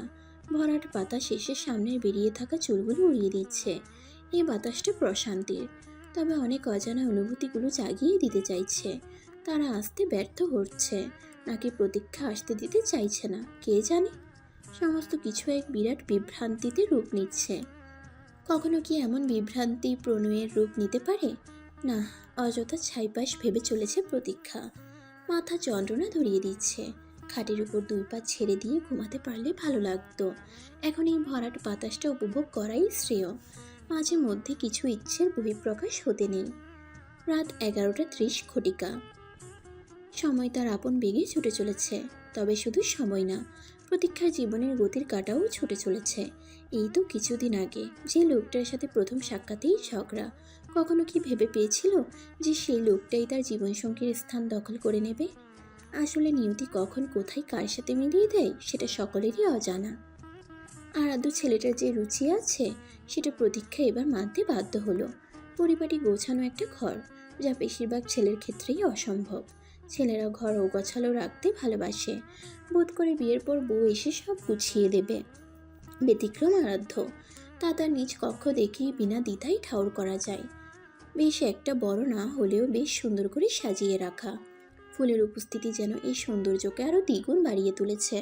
Speaker 3: ভরাট পাতা শেষে সামনে বেরিয়ে থাকা চুলগুলো উড়িয়ে দিচ্ছে। এই বাতাসটা প্রশান্তির, তবে অনেক অজানা অনুভূতিগুলো জাগিয়ে দিতে চাইছে। তারা আসতে ব্যর্থ হচ্ছে, নাকি প্রতীক্ষা আসতে দিতে চাইছে না, কে জানে। সমস্ত কিছু এক বিরাট বিভ্রান্তিতে রূপ নিচ্ছে। কখনো কি এমন বিভ্রান্তি প্রণয়ের রূপ নিতে পারে? না, অযথা ছাইপাশ ভেবে চলেছে প্রতীক্ষা। মাথা যন্ত্রণা ধরিয়ে দিচ্ছে। খাটের উপর দুই পা ছেড়ে দিয়ে ঘুমাতে পারলে ভালো লাগতো। এখন এই ভরাট বাতাসটা উপভোগ করাই শ্রেয়। মাঝে মধ্যে কিছু ইচ্ছের বহিঃপ্রকাশ হতে নেই। রাত 11:30 ঘটিকা। সময় তার আপন বেগে ছুটে চলেছে, তবে শুধু সময় না, প্রতীক্ষার জীবনের গতির কাটাও ছুটে চলেছে। এই তো কিছুদিন আগে যে লোকটার সাথে প্রথম সাক্ষাতেই ঝগড়া, কখনো কি ভেবে পেয়েছিল যে সেই লোকটাই তার জীবনসঙ্গীর স্থান দখল করে নেবে? আসলে নিয়তি কখন কোথায় কার সাথে মিলিয়ে দেয় সেটা সকলেরই অজানা। আরাধ্য ছেলেটার যে রুচি আছে সেটা প্রতীক্ষা এবার মানতে বাধ্য হলো। পরিপাটি গোছানো একটা ঘর, যা বেশিরভাগ ছেলের ক্ষেত্রেই অসম্ভব। ছেলেরা ঘর ওগোছালো রাখতে ভালোবাসে, বোধ করে বিয়ের পর বউ এসে সব গুছিয়ে দেবে। ব্যতিক্রম আরাধ্য। তা তার নিজ কক্ষ দেখেই বিনা দ্বিধায় ঠাউর করা যায়। বেশ একটা বড় না হলেও বেশ সুন্দর করে সাজিয়ে রাখা। ফুলের উপস্থিতি যেন এই সৌন্দর্যকে আরও দ্বিগুণ বাড়িয়ে তুলেছে।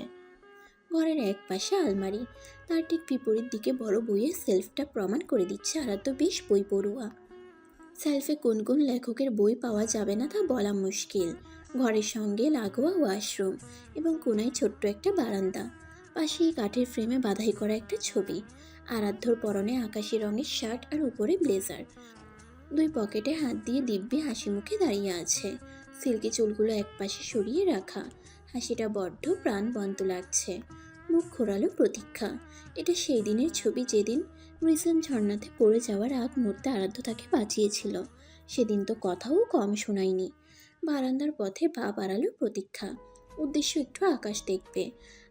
Speaker 3: ঘরের এক পাশে আলমারি, তার ঠিক বিপরীত দিকে বড় বইয়ের সেলফটা প্রমাণ করে দিচ্ছে আরাধ্য বেশ বই পড়ুয়া। সেলফে কোন কোন লেখকের বই পাওয়া যাবে না তা বলা মুশকিল। ঘরের সঙ্গে লাগোয়া ওয়াশরুম এবং কোনায় ছোট্ট একটা বারান্দা। পাশেই কাঠের ফ্রেমে বাঁধাই করা একটা ছবি। আরাধ্যর পরনে আকাশি রঙের শার্ট আর উপরে ব্লেজার। দুই পকেটে হাত দিয়ে দিব্যি হাসি মুখে দাঁড়িয়ে আছে। সিল্কি চুলগুলো একপাশে সরিয়ে রাখা। হাসিটা বড্ড প্রাণবন্ত লাগছে। মুখ ঘোরালো প্রতীক্ষা। এটা সেই দিনের ছবি যেদিন রিসেন্ট ঝর্ণাতে পড়ে যাওয়ার আগ মুহূর্তে আরাধ্য তাকে বাঁচিয়েছিল। সেদিন তো কথাও কম শোনায়নি। বারান্দার পথে পা বাড়ালো প্রতীক্ষা। উদ্দেশ্য একটু আকাশ দেখবে।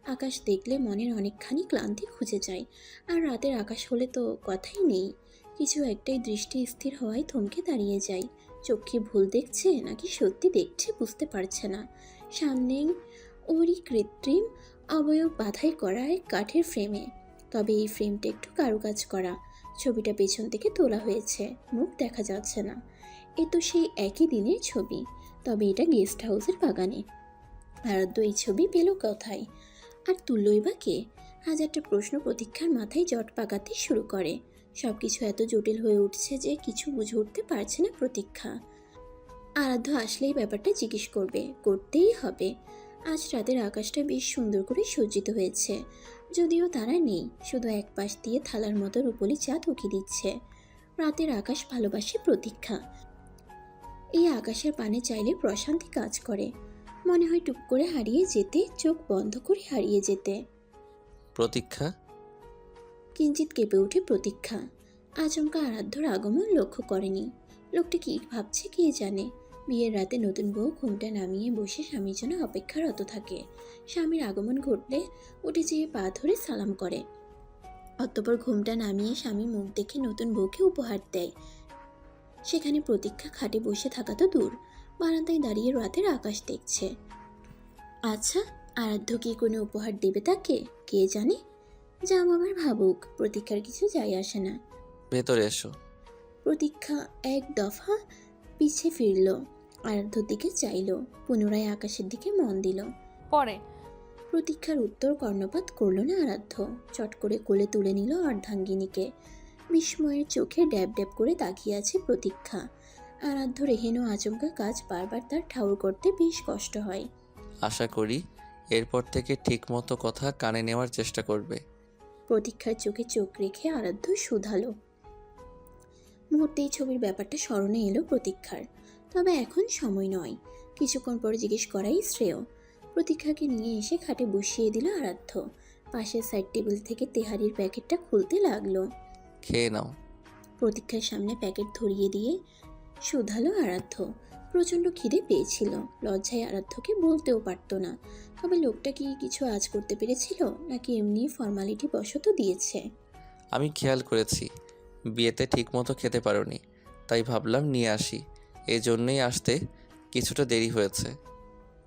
Speaker 3: আকাশ দেখলে মনের অনেকখানি ক্লান্তি খুঁজে যায়। আর রাতের আকাশ হলে তো কথাই নেই। কিছু একটাই দৃষ্টি স্থির হওয়ায় থমকে দাঁড়িয়ে যায়। চোখে ভুল দেখছে নাকি সত্যি দেখছে বুঝতে পারছে না। সামনে ওরই কৃত্রিম অবয়ব বাঁধাই করা এক কাঠের ফ্রেমে, তবে এই ফ্রেমটা একটু কারুকাজ করা। ছবিটা পেছন থেকে তোলা হয়েছে, মুখ দেখা যাচ্ছে না। এ তো সেই একই দিনের ছবি, তবে এটা গেস্ট হাউসের বাগানে। আরাধ্য এই ছবি পেল কোথায়? আর তুললই বা কে? হাজারটা প্রশ্ন প্রতীক্ষার মাথায় জট পাকাতে শুরু করে। সবকিছু এত জটিল হয়ে উঠছে যে কিছু বুঝে উঠতে পারছে না প্রতীক্ষা। আরাধ্য আসলেই ব্যাপারটা জিজ্ঞেস করবে, করতেই হবে। আজ রাতের আকাশটা বেশ সুন্দর করে সজ্জিত হয়েছে, যদিও তারা নেই, শুধু এক পাশ দিয়ে থালার মতো রূপলি চাঁদ উকি দিচ্ছে। রাতের আকাশ ভালোবাসে প্রতীক্ষা। এই আকাশের পানে চাইলে প্রশান্তি কাজ করে, মনে হয় টুক করে হারিয়ে যেতে, চোখ বন্ধ করে হারিয়ে যেতে।
Speaker 1: প্রতীক্ষা।
Speaker 3: কিঞ্চিত কেঁপে ওঠে প্রতীক্ষা। আচমকা আরাধ্যর আগমন লক্ষ্য করেনি। লোকটা কি ভাবছে কে জানে। বিয়ের রাতে নতুন বউ ঘুমটা নামিয়ে বসে স্বামীর জন্য অপেক্ষারত থাকে। স্বামীর আগমন ঘটলে উঠে যেয়ে পা ধরে সালাম করে। অতঃপর ঘুমটা নামিয়ে স্বামী মুখ দেখে নতুন বউকে উপহার দেয়। সেখানে প্রতীক্ষা খাটে বসে থাকা তো দূর, বারান্দায় দাঁড়িয়ে রাতের আকাশ দেখছে। আচ্ছা, আরাধ্য কি কোনো উপহার দেবে তাকে, কে জানে। যা বাবার ভাবুক, প্রতীক্ষার কিছু যায় আসে না।
Speaker 1: ভেতরে এসো।
Speaker 3: প্রতীক্ষা এক দফা পিছে ফিরল, আরাধ্যর দিকে চাইল, পুনরায় আকাশের দিকে মন দিল।
Speaker 2: পরে
Speaker 3: প্রতীক্ষার উত্তর কর্ণপাত করল না আরাধ্য। চট করে কোলে তুলে নিল অর্ধাঙ্গিনীকে। বিস্ময়ের চোখে ড্যাব ড্যাব করে তাকিয়ে আছে প্রতীক্ষা। আরাধ্য রেহেন আচমকা কাজ বারবার তার ঠাউর করতে বেশ কষ্ট হয়।
Speaker 1: আশা করি এরপর থেকে ঠিক মতো কথা কানে নেওয়ার চেষ্টা করবে।
Speaker 3: প্রতীক্ষার চোখে চোখ রেখে আরাধ্য শুধালো। মুহূর্তেই ছবির ব্যাপারটা স্মরণে এলো প্রতীক্ষার। তবে এখন সময় নয়, কিছুক্ষণ পরে জিজ্ঞেস করাই শ্রেয়। প্রতীক্ষাকে নিয়ে এসে খাটে বসিয়ে দিল আরাধ্য। পাশের সাইড টেবিল থেকে তেহারির প্যাকেটটা খুলতে লাগলো।
Speaker 1: খেয়ে নাও।
Speaker 3: প্রতীক্ষার সামনে প্যাকেট ধরিয়ে দিয়ে শুধালো আরাধ্য। প্রচণ্ড খিদে পেয়েছিল, লজ্জায় আরাধ্যকে বলতেও পারত না। তবে লোকটা কি কিছু আজ করতে পেরেছিল, নাকি এমনি ফর্মালিটি বশত দিয়েছে?
Speaker 1: আমি খেয়াল করেছি বিয়েতে ঠিক মতো খেতে পারোনি, তাই ভাবলাম নিয়ে আসি। এই জন্যই আসতে কিছুটা দেরি হয়েছে।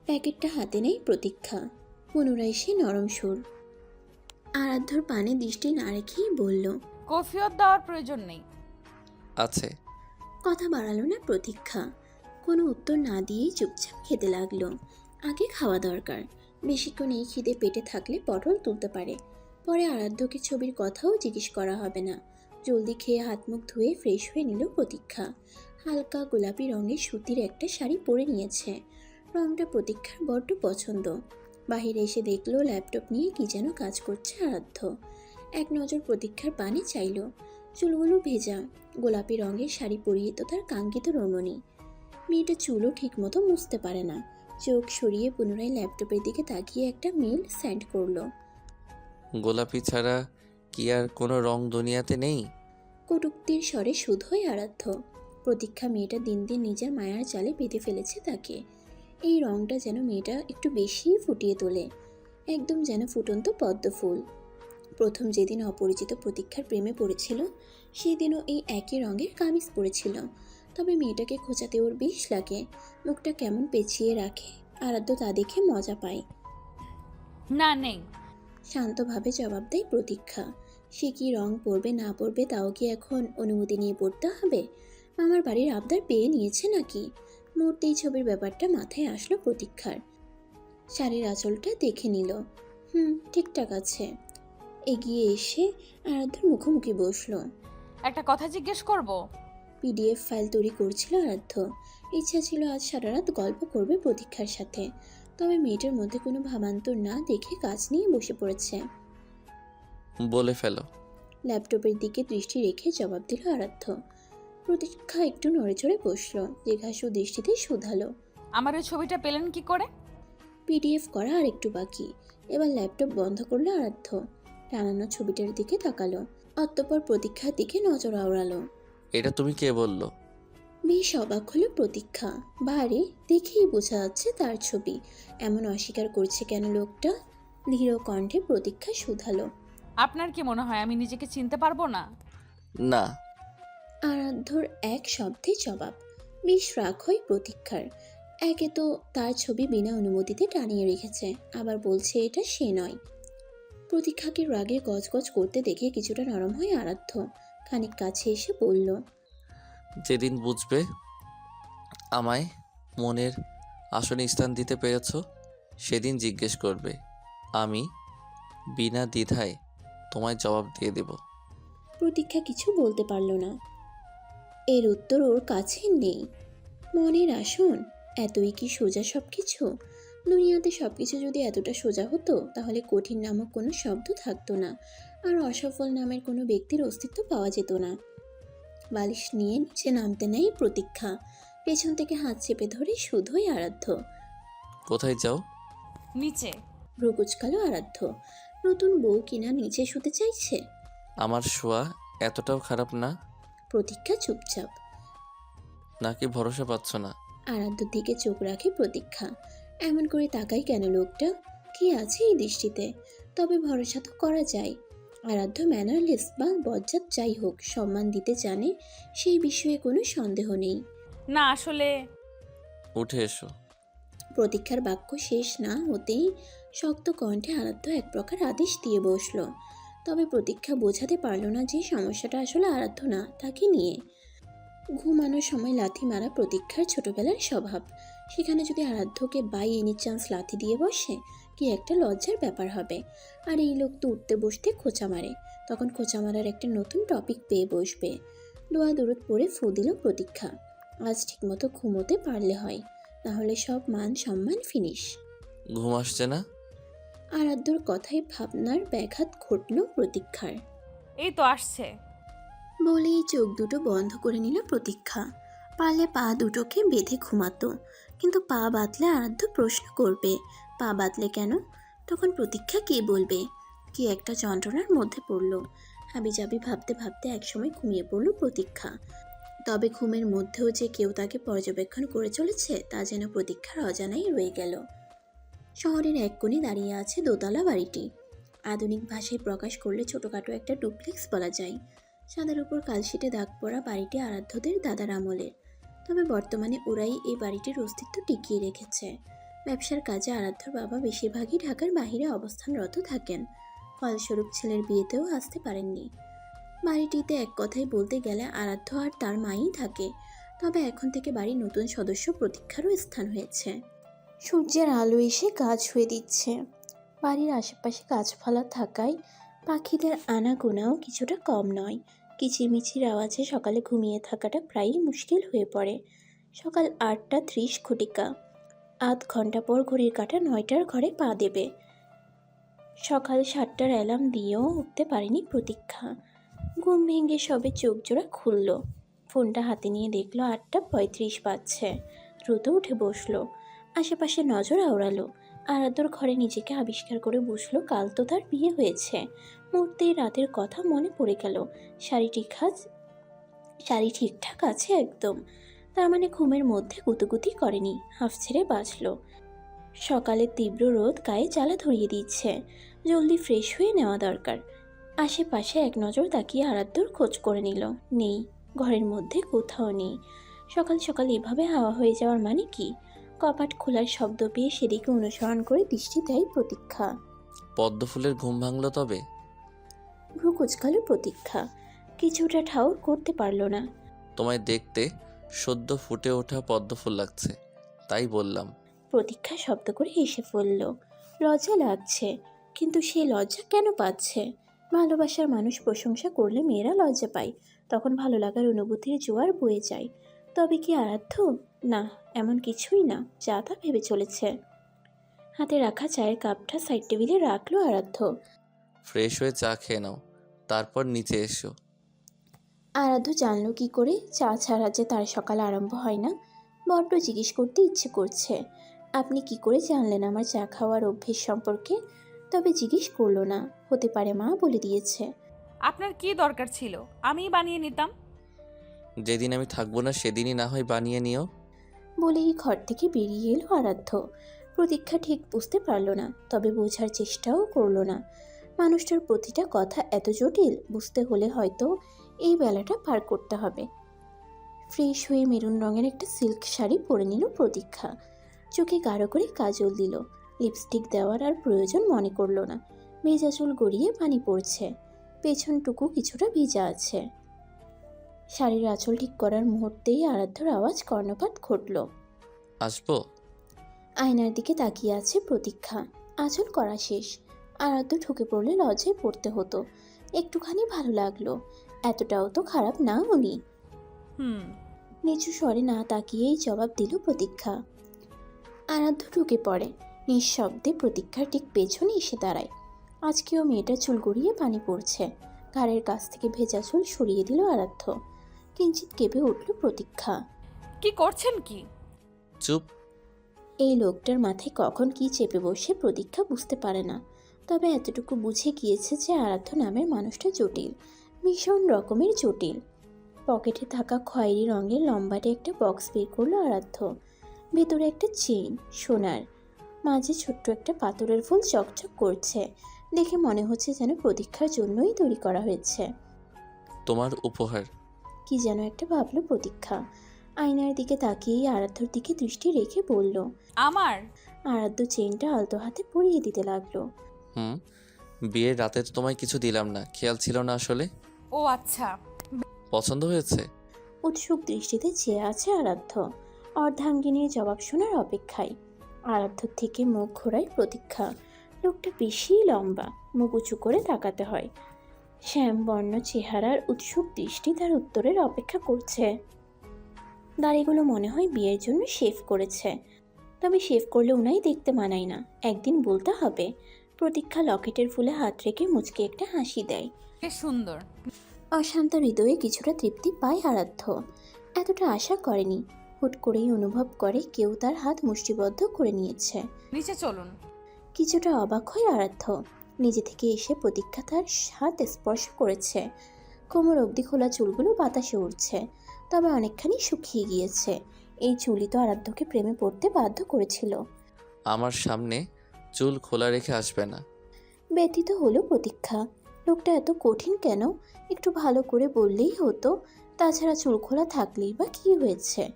Speaker 3: প্যাকেটটা হাতে নেই প্রতীক্ষা। পুনরায় সে নরম সুর। আরাধ্যর পানে দৃষ্টি না রেখেই বলল,
Speaker 2: কফিয়ত দেওয়ার প্রয়োজন নেই।
Speaker 1: আছে।
Speaker 3: কথা বাড়ালো না প্রতীক্ষা। কোনো উত্তর না দিয়েই চুপচাপ খেতে লাগলো। আগে খাওয়া দরকার, বেশিক্ষণ এই খিদে পেটে থাকলে পটল তুলতে পারে। পরে আরাধ্যকে ছবির কথাও জিজ্ঞেস করা হবে না। জলদি খেয়ে হাত মুখ ধুয়ে ফ্রেশ হয়ে নিল প্রতীক্ষা। হালকা গোলাপি রঙের সুতির একটা শাড়ি পরে নিয়েছে। রংটা প্রতীক্ষার বড্ড পছন্দ। বাহিরে এসে দেখলো ল্যাপটপ নিয়ে কি যেন কাজ করছে আরাধ্য। এক নজর প্রতীক্ষার পানে চাইল। চুলগুলো ভেজা, গোলাপি রঙের শাড়ি পরিয়ে তো তার কাঙ্ক্ষিত রমণী। মেয়েটা চুলও ঠিক মতো মুছতে পারে না। চোখ সরিয়ে পুনরায় ল্যাপটপের দিকে তাকিয়ে একটা মেল সেন্ড করলো।
Speaker 1: গোলাপি ছাড়া কি আর কোনো রং দুনিয়াতে নেই?
Speaker 3: কটূক্তির স্বরে শুধোয় আরাধ্য। প্রতীক্ষা মেয়েটা দিন দিন নিজের মায়ার জালে বেঁধে ফেলেছে তাকে। এই রংটা যেন মেয়েটা একটু বেশিই ফুটিয়ে তোলে, একদম যেন ফুটন্ত পদ্ম ফুল। প্রথম যেদিন অপরিচিত প্রতীক্ষার প্রেমে পড়েছিল, সেদিনও এই একই রঙের কামিজ পরেছিল। তবে মেয়েটাকে খোঁচাতে ওর বেশ লাগে। মুখটা কেমন পেঁচিয়ে রাখে, আরাধ্য তা দেখে মজা পায়।
Speaker 2: না, নেই।
Speaker 3: শান্তভাবে জবাব দেয় প্রতীক্ষা। সে কি রং পরবে না পরবে তাও কি এখন অনুমতি নিয়ে পড়তে হবে? মামার বাড়ির আবদার পেয়ে নিয়েছে নাকি? মুহূর্তেই ছবির ব্যাপারটা মাথায় আসলো প্রতীক্ষার। শাড়ির আঁচলটা দেখে নিল। ঠিকঠাক আছে। এগিয়ে এসে আরাধ্যর মুখোমুখি বসলো।
Speaker 2: একটা কথা জিজ্ঞেস করব।
Speaker 3: পিডিএফ ফাইল তৈরি করছিল আরাধ্য। ইচ্ছা ছিল আজ সারা রাত গল্প করবে প্রতীক্ষার সাথে। তবে মেয়েটার মধ্যে কোনো ভাবান্তর না দেখে কাজ নিয়ে বসে পড়েছে।
Speaker 1: বলে ফেলো।
Speaker 3: ল্যাপটপের দিকে দৃষ্টি রেখে জবাব দিল আরাধ্য। প্রতীক্ষা একটু নড়েচড়ে বসলো, জিজ্ঞাসু দৃষ্টিতে শুধালো।
Speaker 2: আমার ওই ছবিটা পেলেন কি করে?
Speaker 3: পিডিএফ করা আর একটু বাকি। এবার ল্যাপটপ বন্ধ করলো আরাধ্য। টানানো ছবিটার দিকে তাকালো, অতঃপর প্রতীক্ষার দিকে নজর আওড়ালো।
Speaker 1: এটা তুমি কে বললো?
Speaker 3: বেশ অবাক হলো প্রতীক্ষা। বারে দেখেই বোঝা যাচ্ছে তার ছবি, এমন অস্বীকার করছে কেন লোকটা? ধীর কণ্ঠে প্রতীক্ষা শুধালো।
Speaker 2: আপনার কি মনে হয় আমি নিজেকে চিনতে পারবো না?
Speaker 1: না।
Speaker 3: আরাধ্যর এক শব্দে জবাব। বেশ রাগ হয় প্রতীক্ষার। একে তো তার ছবি বিনা অনুমতিতে টানিয়ে রেখেছে, আবার বলছে এটা সে নয়। প্রতীক্ষাকে রাগে গজগজ করতে দেখে কিছুটা নরম হয় আরাধ্য। খানিক কাছে এসে বলল,
Speaker 1: যেদিন বুঝবে আমায় মনের আসনে স্থান দিতে পেরেছ, সেদিন জিজ্ঞেস করবে আমি বিনা দ্বিধায় তোমায় জবাব দিয়ে দেব।
Speaker 3: প্রতীক্ষা কিছু বলতে পারল না। এর উত্তর ওর কাছে নেই। মনের আসন, এতই কি সোজা সব কিছু? দুনিয়াতে সব কিছু যদি এতটা সোজা হতো তাহলে কঠিন নামক কোনো শব্দ থাকতো না, আর অসফল নামের কোনো ব্যক্তির অস্তিত্ব পাওয়া যেত না। বালিশ নিয়ে নিচে নামতে নেই প্রতীক্ষা। পেছন থেকে হাত চেপে ধরে শুধুই আরাধ্য।
Speaker 1: কোথায় যাও?
Speaker 2: নিচে।
Speaker 3: ভ্রু কুঁচকালো আরাধ্য। নতুন বউ কিনা নিচে শুতে চাইছে?
Speaker 1: আমার শোয়া এতটাও খারাপ না।
Speaker 3: প্রতীক্ষা চুপচাপ।
Speaker 1: নাকি ভরসা পাচ্ছ না?
Speaker 3: আরাধ্যর দিকে চোখ রাখে প্রতীক্ষা। এমন করে তাকাই কেন লোকটা? কি আছে এই দৃষ্টিতে? তবে ভরসা তো করা যায়। আরাধ্য ম্যানারলেস বা বজ্জাত যাই হোক, সম্মান দিতে জানে, সেই বিষয়ে কোনো সন্দেহ নেই।
Speaker 2: না আসলে
Speaker 1: উঠে এসো।
Speaker 3: প্রতীক্ষার বাক্য শেষ না হতেই শক্ত কণ্ঠে আরাধ্য এক প্রকার আদেশ দিয়ে বসলো। তবে প্রতীক্ষা বোঝাতে পারল না যে সমস্যাটা আসলে আরাধ্য না, তাকে নিয়ে। ঘুমানোর সময় লাথি মারা প্রতীক্ষার ছোটবেলার স্বভাব। সেখানে যদি আরাধ্যকে বাই এনি চান্স লাথি দিয়ে বসে, কি একটা লজ্জার ব্যাপার হবে। আর এই লোক তো উঠতে বসতে খোঁচা মারে, তখন খোঁচা মারার একটা নতুন টপিক পেয়ে বসবে। দোয়া দূরত পড়ে ফু দিল প্রতীক্ষা। আজ ঠিকমতো ঘুমোতে পারলে হয়, নাহলে সব মান সম্মান ফিনিশ।
Speaker 1: ঘুম আসছে না?
Speaker 3: আরাধ্যর কথায় ভাবনার ব্যাঘাত ঘটল প্রতীক্ষার।
Speaker 2: এই তো আসছে।
Speaker 3: বলেই চোখ দুটো বন্ধ করে নিল প্রতীক্ষা। পারলে পা দুটোকে বেঁধে ঘুমাতো, কিন্তু পা বাঁধলে আরাধ্য প্রশ্ন করবে, পা বাঁধলে কেন? তখন প্রতীক্ষা কে বলবে? কি একটা যন্ত্রণার মধ্যে পড়ল। হাবিজাবি ভাবতে ভাবতে একসময় ঘুমিয়ে পড়ল প্রতীক্ষা। তবে ঘুমের মধ্যেও যে কেউ তাকে পর্যবেক্ষণ করে চলেছে তা যেন প্রতীক্ষার অজানাই রয়ে গেল। শহরের এক কোণে দাঁড়িয়ে আছে দোতলা বাড়িটি। আধুনিক ভাষায় প্রকাশ করলে ছোটখাটো একটা ডুপ্লেক্স বলা যায়। সাদার উপর কালশিটে দাগ পড়া বাড়িটি আরাধ্যদের দাদার আমলের। তবে বর্তমানে ওরাই এই বাড়িটির অস্তিত্ব টিকিয়ে রেখেছে। ব্যবসার কাজে আরাধ্যর বাবা বেশিরভাগই ঢাকার বাইরে অবস্থানরত থাকেন, ফলস্বরূপ ছেলের বিয়েতেও আসতে পারেননি। বাড়িটিতে এক কথায় বলতে গেলে আরাধ্য আর তার মাই থাকে। তবে এখন থেকে বাড়ির নতুন সদস্য প্রতীক্ষারও স্থান হয়েছে। সূর্যের আলো এসে গা ছুঁয়ে দিচ্ছে। বাড়ির আশেপাশে গাছপালা থাকায় পাখিদের আনাগোনাও কিছুটা কম নয়। কিচিরমিচির আওয়াজে সকালে ঘুমিয়ে থাকাটা প্রায়ই মুশকিল হয়ে পড়ে। সকাল 8:30 ঘটিকা। আধ ঘন্টা পর ঘড়ির কাঁটা 9টার ঘরে পা দেবে। সকাল 7টার অ্যালার্ম দিয়েও উঠতে পারেনি প্রতীক্ষা। ঘুম ভেঙে সবে চোখ জোড়া খুলল। ফোনটা হাতে নিয়ে দেখলো 8:35 বাজছে। দ্রুত উঠে বসলো। আশেপাশে নজর আওড়ালো। আরাধ্যর ঘরে নিজেকে আবিষ্কার করে বসলো। কাল তো তার বিয়ে হয়েছে। মুহূর্তেই রাতের কথা মনে পড়ে গেল। শাড়ি ঠিকঠাক আছে একদম। তার মানে ঘুমের মধ্যে গুতুগুতি করেনি, হাফ ছেড়ে বাঁচলো। সকালের তীব্র রোদ গায়ে জ্বালা ধরিয়ে দিচ্ছে। জলদি ফ্রেশ হয়ে নেওয়া দরকার। আশেপাশে এক নজর তাকিয়ে আরাধ্যর খোঁজ করে নিল। নেই, ঘরের মধ্যে কোথাও নেই। সকাল সকাল এভাবে হাওয়া হয়ে যাওয়ার মানে কি? কপাট খোলার শব্দ পেয়ে সেদিকে অনুসরণ করে দৃষ্টি দেয় প্রতীক্ষা।
Speaker 1: পদ্মফুলের ঘুম ভাঙলো তবে?
Speaker 3: ভ্রু কুঁচকালো প্রতীক্ষা। কিছুটা ঠাউর করতে পারল না।
Speaker 1: তোমায় দেখতে সদ্য ফুটে ওঠা পদ্মফুল লাগছে, তাই বললাম।
Speaker 3: প্রতীক্ষা শব্দ করে হেসে ফেলল। লজ্জা লাগছে, কিন্তু সে লজ্জা কেন পাচ্ছে? ভালোবাসার মানুষ প্রশংসা করলে মেয়েরা লজ্জা পায়, তখন ভালো লাগার অনুভূতির জোয়ার বয়ে যায়। তবে কি আরাধ্য? না, এমন কিছুই না যা তা ভেবে চলেছে। হাতে রাখা চায়ের কাপটা সাইড টেবিলে রাখলো আরাধ্য।
Speaker 1: ফ্রেশ হয়ে চা খেয়ে নাও, তারপর নিচে এসো।
Speaker 3: আরাধ্য জানলো কি করে চা ছাড়া যে তার সকাল আরম্ভ হয় না? বড্ড জিজ্ঞেস করতে ইচ্ছে করছে। আপনি কি করে জানলেন আমার চা খাওয়ার অভ্যেস সম্পর্কে? তবে জিজ্ঞেস করলো না, হতে পারে মা বলে দিয়েছে।
Speaker 2: আপনার কি দরকার ছিল? আমিই বানিয়ে নিতাম।
Speaker 1: যেদিন আমি থাকবো না সেদিনই না হয় বানিয়ে নিও।
Speaker 3: বলেই ঘর থেকে বেরিয়ে এলো আরাধ্য। প্রতীক্ষা ঠিক বুঝতে পারল না, তবে বোঝার চেষ্টাও করলো না। মানুষটার প্রতিটা কথা এত জটিল, বুঝতে হলে হয়তো এই বেলাটা পার করতে হবে। ফ্রেশ হয়ে মেরুন রঙের একটা সিল্ক শাড়ি পরে নিল প্রতীক্ষা। চোখে গাঢ় করে কাজল দিল। লিপস্টিক দেওয়ার আর প্রয়োজন মনে করলো না। ভেজা চুল গড়িয়ে পানি পড়ছে, পেছনটুকু কিছুটা ভিজা আছে। শাড়ির আঁচল ঠিক করার মুহূর্তেই আরাধ্যর আওয়াজ কর্ণপাত ঘটল।
Speaker 1: আসবো?
Speaker 3: আয়নার দিকে তাকিয়ে আছে প্রতীক্ষা। আঁচল করা শেষ। আরাধ্য ঢুকে পড়লে লজ্জায় পড়তে হতো। একটুখানি ভালো লাগলো, এতটাও তো খারাপ না উনি।
Speaker 2: হুম।
Speaker 3: নিচু স্বরে না তাকিয়েই জবাব দিল প্রতীক্ষা। আরাধ্য ঢুকে পড়ে। নিঃশব্দে প্রতীক্ষার ঠিক পেছনে এসে দাঁড়ায়। আজকেও মেয়েটার চুল গড়িয়ে পানি পড়ছে। ঘাড়ের কাছ থেকে ভেজা চুল সরিয়ে দিল আরাধ্য। কিঞ্চিত কেঁপে উঠল প্রতীক্ষা।
Speaker 2: কি করছেন কি?
Speaker 1: চুপ।
Speaker 3: এই লোকটার মাথায় কখন কি চেপে বসে প্রতীক্ষা বুঝতে পারে না। তবে এতটুকু বুঝে গিয়েছে যে আরাধ্য নামের মানুষটা জটিল, ভীষণ রকমের জটিল। পকেটে থাকা খয়েরি রঙের লম্বাটে একটা বক্স বের করলো আরাধ্য। ভেতরে একটা চেইন, সোনার, মাঝে ছোট্ট একটা পাথরের ফুল চকচক করছে। দেখে মনে হচ্ছে যেন প্রতীক্ষার জন্যই তৈরি করা হয়েছে।
Speaker 1: তোমার উপহার।
Speaker 3: কি যেন একটা ভাবলো প্রতীক্ষা। আয়নার দিকে তাকিয়েই আরাধ্যর দিকে দৃষ্টি রেখে বলল।
Speaker 2: আমার?
Speaker 3: আরাধ্য চেইনটা আলতো হাতে পরিয়ে দিতে লাগলো।
Speaker 1: হুম, বিয়ের রাতে তো তোমায় কিছু দিলাম না, খেয়াল ছিল না আসলে।
Speaker 2: ও আচ্ছা।
Speaker 1: পছন্দ হয়েছে?
Speaker 3: উৎসুক দৃষ্টিতে চেয়ে আছে আরাধ্য, অর্ধাঙ্গিনীর জবাব শোনার অপেক্ষায়। আরাধ্যর থেকে মুখ ঘোরায় প্রতীক্ষা। লোকটা বেশি লম্বা, মুখ উঁচু করে তাকাতে হয়। শ্যামবর্ণ চেহারার উৎসুক দৃষ্টি তার উত্তরের অপেক্ষা করছে। দাড়িগুলো মনে হয় বিয়ের জন্য শেভ করেছে, তবে শেভ করলে উনাই দেখতে মানায় না, একদিন বলতে হবে। প্রতীক্ষা লকেটের ফুলে হাত রেখে মুচকে একটা হাসি দেয়।
Speaker 2: বেশ সুন্দর।
Speaker 3: অশান্ত হৃদয়ে কিছুটা তৃপ্তি পায় আরাধ্য। এতটা আশা করেনি। হুট করেই অনুভব করে কেউ তার হাত মুষ্টিবদ্ধ করে নিয়েছে।
Speaker 2: নিচে চলুন।
Speaker 3: কিছুটা অবাক হয় আরাধ্য। নিজে থেকে এসে প্রতীক্ষা তার হাত স্পর্শ করেছে। কোমর অবধি খোলা চুলগুলো বাতাসে উড়ছে, তবে অনেকখানি শুকিয়ে গিয়েছে। এই চুলই তো আরাধ্যকে প্রেমে পড়তে বাধ্য করেছিল।
Speaker 1: আমার সামনে চুল খোলা রেখে আসবে না।
Speaker 3: ব্যথিত হলো প্রতীক্ষা। লোকটা এত কঠিন কেন? একটু ভালো করে বললেই হতো। তাছাড়া চুল খোলা থাকলেই বা কী হয়েছে?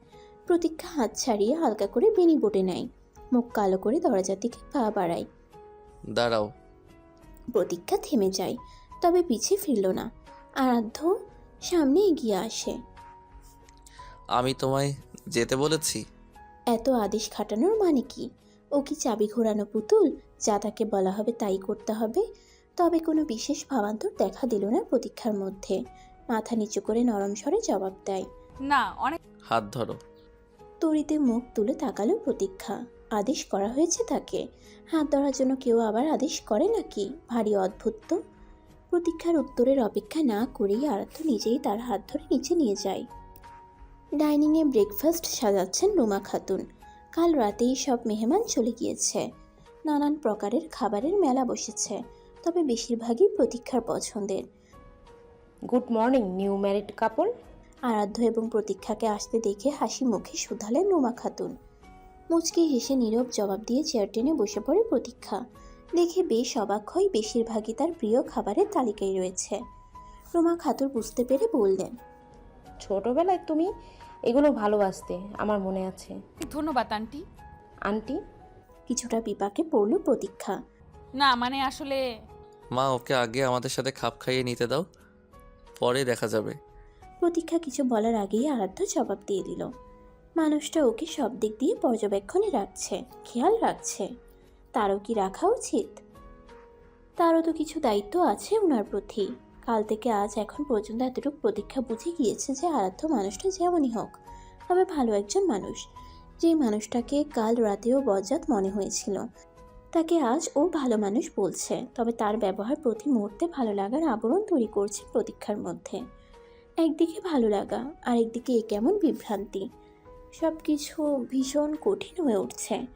Speaker 3: প্রতীক্ষা হাত ছাড়িয়ে হালকা করে বেনি বটে নেয়। মুখ কালো করে দরজার দিকে পা বাড়ায়।
Speaker 1: দাঁড়াও।
Speaker 3: প্রতীক্ষা থেমে যায়, তবে পিছে ফিরল না। আরাধ্য সামনে এগিয়ে আসে।
Speaker 1: আমি তোমায় যেতে বলেছি।
Speaker 3: এত আদেশ খাটানোর মানে কি? ও কি চাবি ঘোরানো পুতুল, যা তাকে বলা হবে তাই করতে হবে? তবে কোনো বিশেষ ভাবান্তর দেখা দিল না প্রতীক্ষার মধ্যে। মাথা নিচু করে নরম স্বরে জবাব দেয়।
Speaker 2: না, অনেক।
Speaker 1: হাত ধরো।
Speaker 3: তড়িতে মুখ তুলে তাকালো প্রতীক্ষা। আদেশ করা হয়েছে তাকে? হাত ধরার জন্য কেউ আবার আদেশ করে নাকি? ভারী অদ্ভুত তো। প্রতীক্ষার উত্তরের অপেক্ষা না করেই আরাধ্য নিজেই তার হাত ধরে নিচে নিয়ে যায়। ডাইনিংয়ে ব্রেকফাস্ট সাজাচ্ছেন রুমা খাতুন। কাল রাতেই সব মেহমান চলে গিয়েছে। নানান প্রকারের খাবারের মেলা বসেছে, তবে বেশিরভাগই প্রতীক্ষার পছন্দের।
Speaker 11: Good morning new married couple.
Speaker 3: আরাধ্য এবং প্রতীক্ষাকে আসতে দেখে হাসি মুখে শুধালেন রুমা খাতুন। মুচকি হেসে নীরব জবাব দিয়ে চেয়ার টেনে বসে পড়ে প্রতীক্ষা। দেখে বেশ অবাক হয়, বেশিরভাগই তার প্রিয় খাবারের তালিকায় রয়েছে। রুমা খাতুন বুঝতে পেরে বললেন।
Speaker 11: ছোটবেলায় তুমি এগুলো ভালোবাসতে, আমার মনে আছে।
Speaker 2: ধন্যবাদ আন্টি।
Speaker 11: আন্টি?
Speaker 3: কিছুটা বিপাকে পড়ল প্রতীক্ষা।
Speaker 2: না মানে আসলে
Speaker 1: মা, ওকে আগে আমাদের সাথে খাপ খাইয়ে নিতে দাও, পরে দেখা যাবে।
Speaker 3: প্রতীক্ষা কিছু বলার আগেই আরাধ্য জবাব দিয়ে দিল। মানুষটা ওকে সব দিক দিয়ে পর্যবেক্ষণে রাখছে, খেয়াল রাখছে। তারও কি রাখা উচিত? তারও তো কিছু দায়িত্ব আছে ওনার প্রতি। কাল থেকে আজ এখন পর্যন্ত এতটুকু প্রতীক্ষা বুঝে গিয়েছে যে আরাধ্য মানুষটা যেমনই হোক, তবে ভালো একজন মানুষ। যেই মানুষটাকে কাল রাতেও বজ্জাত মনে হয়েছিল, তাকে আজ ও ভালো মানুষ বলছে। তবে তার ব্যবহার প্রতি মুহূর্তে ভালো লাগার আবরণ তৈরি করছে প্রতীক্ষার মধ্যে। একদিকে ভালো লাগা, আর একদিকে এ কেমন বিভ্রান্তি। সব কিছু ভীষণ কঠিন হয়ে উঠছে।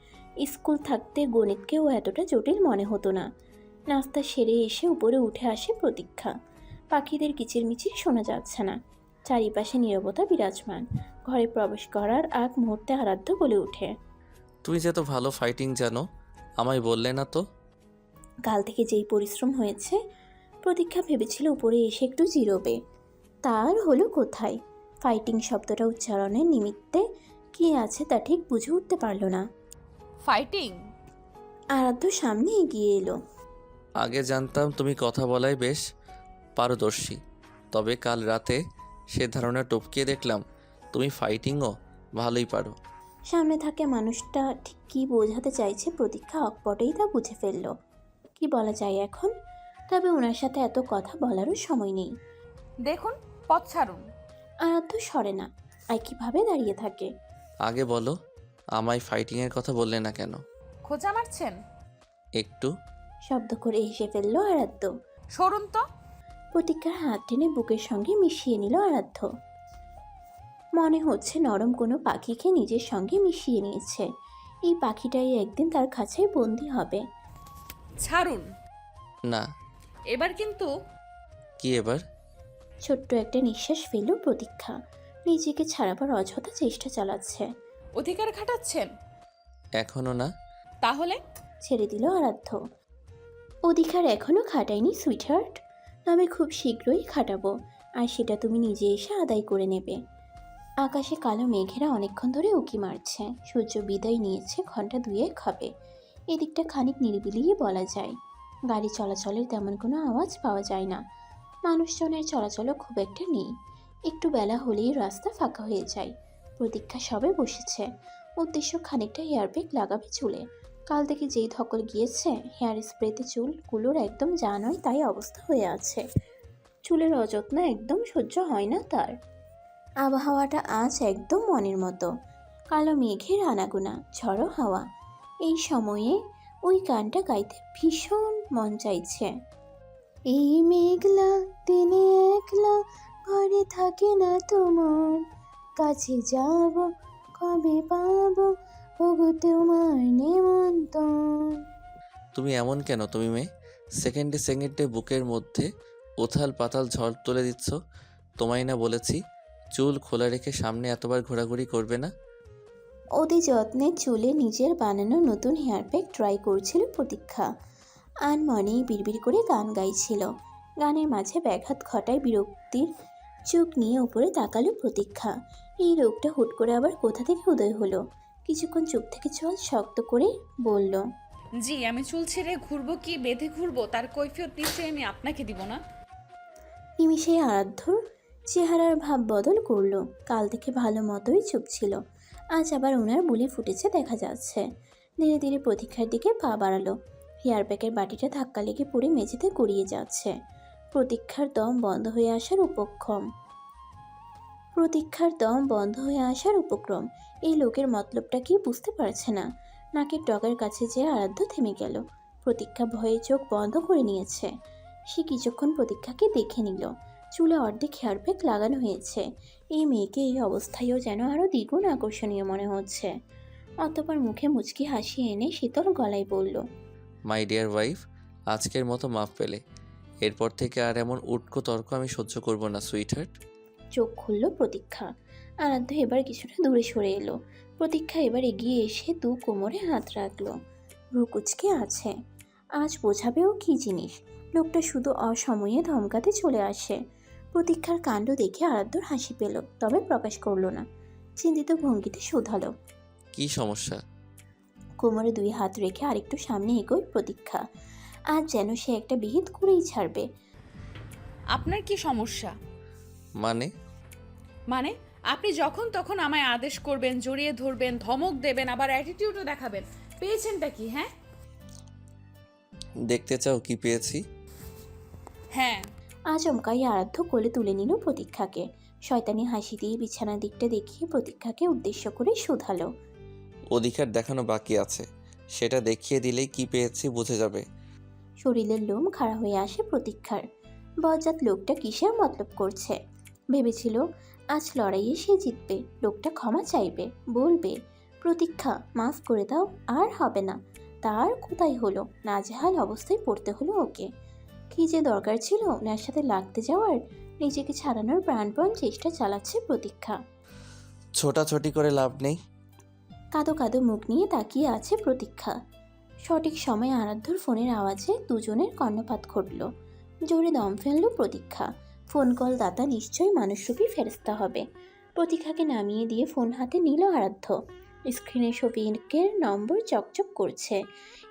Speaker 3: স্কুল থাকতে গণিতকেও এতটা জটিল মনে হতো না। নাস্তা সেরে এসে উপরে উঠে আসে প্রতীক্ষা। পাখিদের কিচিরমিচির শোনা যাচ্ছে না। চারিপাশে নীরবতা বিরাজমান। ঘরে প্রবেশ করার আগ মুহূর্তে আরাধ্য বলে ওঠে।
Speaker 1: তুমি যে তো ভালো ফাইটিং জানো, আমায় বললে না তো।
Speaker 3: কাল থেকে যেই পরিশ্রম হয়েছে, প্রতীক্ষা ভেবেছিল উপরে এসে একটু জিরোবে। তার হলো কোথায়? ফাইটিং শব্দটা উচ্চারণের নিমিত্তে কি আছে তা ঠিক বুঝে উঠতে পারল না।
Speaker 2: ফাইটিং?
Speaker 3: আরাধ্য সামনে এগিয়ে এলো।
Speaker 1: আগে জানতাম তুমি কথা বলায় বেশ পারদর্শী, তবে কাল রাতে সে ধারণা টপকিয়ে দেখলাম তুমি ফাইটিংও ভালোই পারো।
Speaker 3: সামনে থাকে মানুষটা ঠিক কী বোঝাতে চাইছে প্রতীক্ষা অকপটেই তা বুঝে ফেলল। কি বলা যায় এখন? তবে ওনার সাথে এত কথা বলারও সময় নেই।
Speaker 2: দেখুন, পথ ছাড়ুন।
Speaker 3: আরাধ্য সরে না, একইভাবে দাঁড়িয়ে থাকে।
Speaker 1: আগে বলো, আমায় ফাইটিংয়ের কথা বললে না কেন?
Speaker 2: খোঁচা মারছেন?
Speaker 1: একটু।
Speaker 3: শব্দ করে হেসে ফেললো আরাধ্য।
Speaker 2: সরুন তো।
Speaker 3: প্রতীক্ষার হাত টেনে বুকের সঙ্গে মিশিয়ে নিল আরাধ্য। মনে হচ্ছে নরম কোনো পাখিকে নিজের সঙ্গে মিশিয়ে নিয়েছে। এই পাখিটাই একদিন তার কাছে বন্দি হবে।
Speaker 2: ছাড়ুন।
Speaker 1: না।
Speaker 2: এবার কিন্তু।
Speaker 1: কি এবার?
Speaker 3: ছোট্ট একটা নিঃশ্বাস ফেলল প্রতীক্ষা। নিজেকে ছাড়াবার অযথা চেষ্টা চালাচ্ছে।
Speaker 2: অধিকার খাটাচ্ছেন?
Speaker 1: এখনো না।
Speaker 2: তাহলে?
Speaker 3: ছেড়ে দিল আরাধ্য। অধিকার এখনো খাটাইনি সুইটহার্ট, তবে খুব শীঘ্রই খাটাবো, আর সেটা তুমি নিজে এসে আদায় করে নেবে। আকাশে কালো মেঘেরা অনেকক্ষণ ধরে উঁকি মারছে। সূর্য বিদায় নিয়েছে, ঘন্টা দুয়েক হবে। এদিকটা খানিক নিরিবিলিই বলা যায়। গাড়ি চলাচলের তেমন কোনো আওয়াজ পাওয়া যায় না। মানুষজনের চলাচলও খুব একটা নেই। একটু বেলা হলেই রাস্তা ফাঁকা হয়ে যায়। প্রতীক্ষা সবে বসেছে। উদ্দেশ্য খানিকটা হেয়ারপ্যাক লাগাবে চুলে। কাল থেকে যেই ধকল গিয়েছে, হেয়ার স্প্রেতে চুলগুলোর একদম যা নয় তাই অবস্থা হয়ে আছে। চুলের অযত্ন একদম সহ্য হয় না তার। আবহাওয়াটা আজ একদম মনের মতো। কালো মেঘের আনাগোনা, ঝড়ো হাওয়া। এই সময়ে ওই গানটা গাইতে ভীষণ মন চাইছে। এই মেঘলা দিনে একলা ঘরে থাকে না তোমার, কাছে যাব কবে পাবো ওগো তোমার নেমন্তণ।
Speaker 1: তুমি এমন কেন তুমি মেয়ে? সেকেন্ডে সেকেন্ডে বুকের মধ্যে উথাল পাতাল ঝড় তুলে দিচ্ছ। তোমায় না বলেছি চুল খোলা রেখে সামনে এতবার ঘোরাঘুরি করবে না?
Speaker 3: অতি যত্নে চুলে নিজের বানানো নতুন হেয়ারপ্যাক ট্রাই করছিল প্রতীক্ষা। আনমনেই বিড়বিড় করে গান গাইছিল। গানের মাঝে ব্যাঘাত ঘটায় বিরক্তির চোখ নিয়ে উপরে তাকালো প্রতীক্ষা। এই রোগটা হুট করে আবার কোথা থেকে উদয় হলো? কিছুক্ষণ চুপ থেকে চল শক্ত করে বলল,
Speaker 2: জি, আমি চুল ছেড়ে ঘুরবো কি বেঁধে ঘুরবো তার কৈফিয়ত নিশ্চয়ই আমি আপনাকে দিব না।
Speaker 3: নিমিষে আরাধ্যর চেহারার ভাব বদল করলো। কাল থেকে ভালো মতোই চুপ ছিল, আজ আবার ওনার বুলি ফুটেছে দেখা যাচ্ছে। ধীরে ধীরে প্রতীক্ষার দিকে পা বাড়ালো। হেয়ারপ্যাকের বাটিটা ধাক্কা লেগে পড়ে মেঝেতে গড়িয়ে যাচ্ছে। প্রতীক্ষার দম বন্ধ হয়ে আসার উপক্রম। এই লোকের মতলবটা কি বুঝতে পারছে না। নাকের ডগার কাছে যেয়ে আরাধ্য থেমে গেল। প্রতীক্ষা ভয়ে চোখ বন্ধ করে নিয়েছে। সে কিছুক্ষণ প্রতীক্ষাকে দেখে নিল। চুলে অর্ধেক হেয়ারপ্যাক লাগানো হয়েছে। এই মেয়েকে এই অবস্থায়ও যেন আরও দ্বিগুণ আকর্ষণীয় মনে হচ্ছে। অতঃপর মুখে মুচকি হাসি এনে শীতল গলায় বলল,
Speaker 1: মাই ডিয়ার ওয়াইফ, আজকের মতো মাফ পেলে। এরপর থেকে আর এমন উটকো তর্ক আমি সহ্য করব না সুইটহার্ট।
Speaker 3: চোখ খুলল প্রতীক্ষা। আরাধ্য এবার কিছুটা দূরে সরে এলো। প্রতীক্ষা এবার এগিয়ে এসে দু কোমরে হাত রাখলো। ভ্রুকুচকে আছে। আজ বোঝাবেও কি জিনিস। লোকটা শুধু অসময়ে ধমকাতে চলে আসে। প্রতীক্ষার কাণ্ড দেখে আরাধ্যর হাসি পেল, তবে প্রকাশ করলো না। চিন্তিত ভঙ্গিতে শোধালো,
Speaker 1: কি সমস্যা?
Speaker 3: কোমরে দুই হাত রেখে আরেকটু সামনে এগোয় প্রতীক্ষা। আজ যেন সে একটা বিহিত করেই ছাড়বে।
Speaker 2: আপনার কি সমস্যা?
Speaker 1: মানে
Speaker 2: আপনি যখন তখন আমায় আদেশ করবেন, জড়িয়ে ধরবেন, ধমক দেবেন, আবার অ্যাটিটিউডও দেখাবেন। পেয়েছেনটা কি? হ্যাঁ,
Speaker 1: দেখতে চাও কি পেয়েছি?
Speaker 2: হ্যাঁ।
Speaker 3: আচমকাই আরাধ্য কোলে তুলে নিল প্রতীক্ষাকে। শয়তানি হাসি দিয়ে বিছানার দিকটা দেখিয়ে প্রতীক্ষাকে উদ্দেশ্য করে শুধালো,
Speaker 1: অধিকার দেখানো বাকি আছে, সেটা দেখিয়ে দিলেই কি পেয়েছি বুঝে যাবে।
Speaker 3: শরীরের লোম খাড়া হয়ে আসে প্রতীক্ষার। বজ্জাত লোকটা কিসের মতলব করছে? ভেবেছিল আজ লড়াইয়ে সে জিতবে, লোকটা ক্ষমা চাইবে, বলবে প্রতীক্ষা মাফ করে দাও, আর হবে না। তার কোথায় হলো, নাজেহাল অবস্থায় পড়তে হলো ওকে। কি যে দরকার ছিল ওনার সাথে লাগতে যাওয়ার? নিজেকে ছাড়ানোর প্রাণপণ চেষ্টা চালাচ্ছে প্রতীক্ষা।
Speaker 1: ছোটাছুটি করে লাভ নেই।
Speaker 3: কাঁদো কাঁদো মুখ নিয়ে তাকিয়ে আছে প্রতীক্ষা। সঠিক সময়ে আরাধ্যর ফোনের আওয়াজে দুজনের কর্ণপাত ঘটল। জোরে দম ফেলল প্রতীক্ষা। ফোন কল দাতা নিশ্চয়ই মানুষরূপী ফেরেস্তা হবে। প্রতীক্ষাকে নামিয়ে দিয়ে ফোন হাতে নিল আরাধ্য। স্ক্রিনে শফিকের নম্বর চকচক করছে।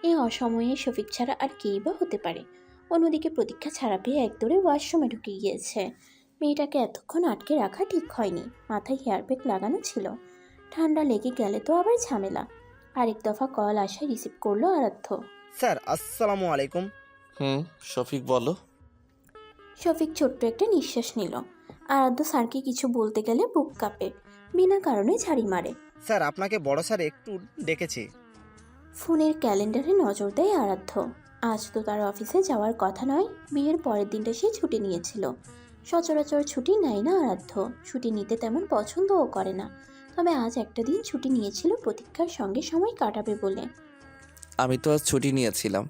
Speaker 3: এই অসময়ে শফিক ছাড়া আর কেই বা হতে পারে। অন্যদিকে প্রতীক্ষা ছাড়া পেয়ে একদৌড়ে ওয়াশরুমে ঢুকে গিয়েছে। মেয়েটাকে এতক্ষণ আটকে রাখা ঠিক হয়নি। মাথায় হেয়ারপ্যাক লাগানো ছিল। ঠান্ডা লেগে গেলে তো আবার ঝামেলা। আরেক দফা কল আসায় রিসিভ করলো আরাধ্য।
Speaker 8: স্যার আসসালামু আলাইকুম।
Speaker 1: শফিক বলো।
Speaker 3: শফিক ছোট্ট একটা নিঃশ্বাস নিল। আরাধ্য স্যারকে কিছু বলতে গেলে বুক কাঁপে, বিনা কারণে ঝাড়ি মারে।
Speaker 8: স্যার আপনাকে বড় স্যার একটু ডেকেছে।
Speaker 3: ফোনের ক্যালেন্ডারে নজর দেয় আরাধ্য। আজ তো তার অফিসে যাওয়ার কথা নয়, বিয়ের পরের দিনটা সে ছুটি নিয়েছিল। সচরাচর ছুটি নেয় না আরাধ্য, ছুটি নিতে তেমন পছন্দও করে না। তবে আজ একটা দিন ছুটি নিয়েছিল প্রতীক্ষার সঙ্গে সময় কাটাবে বলে।
Speaker 1: আমি তো আজ ছুটি নিয়েছিলাম।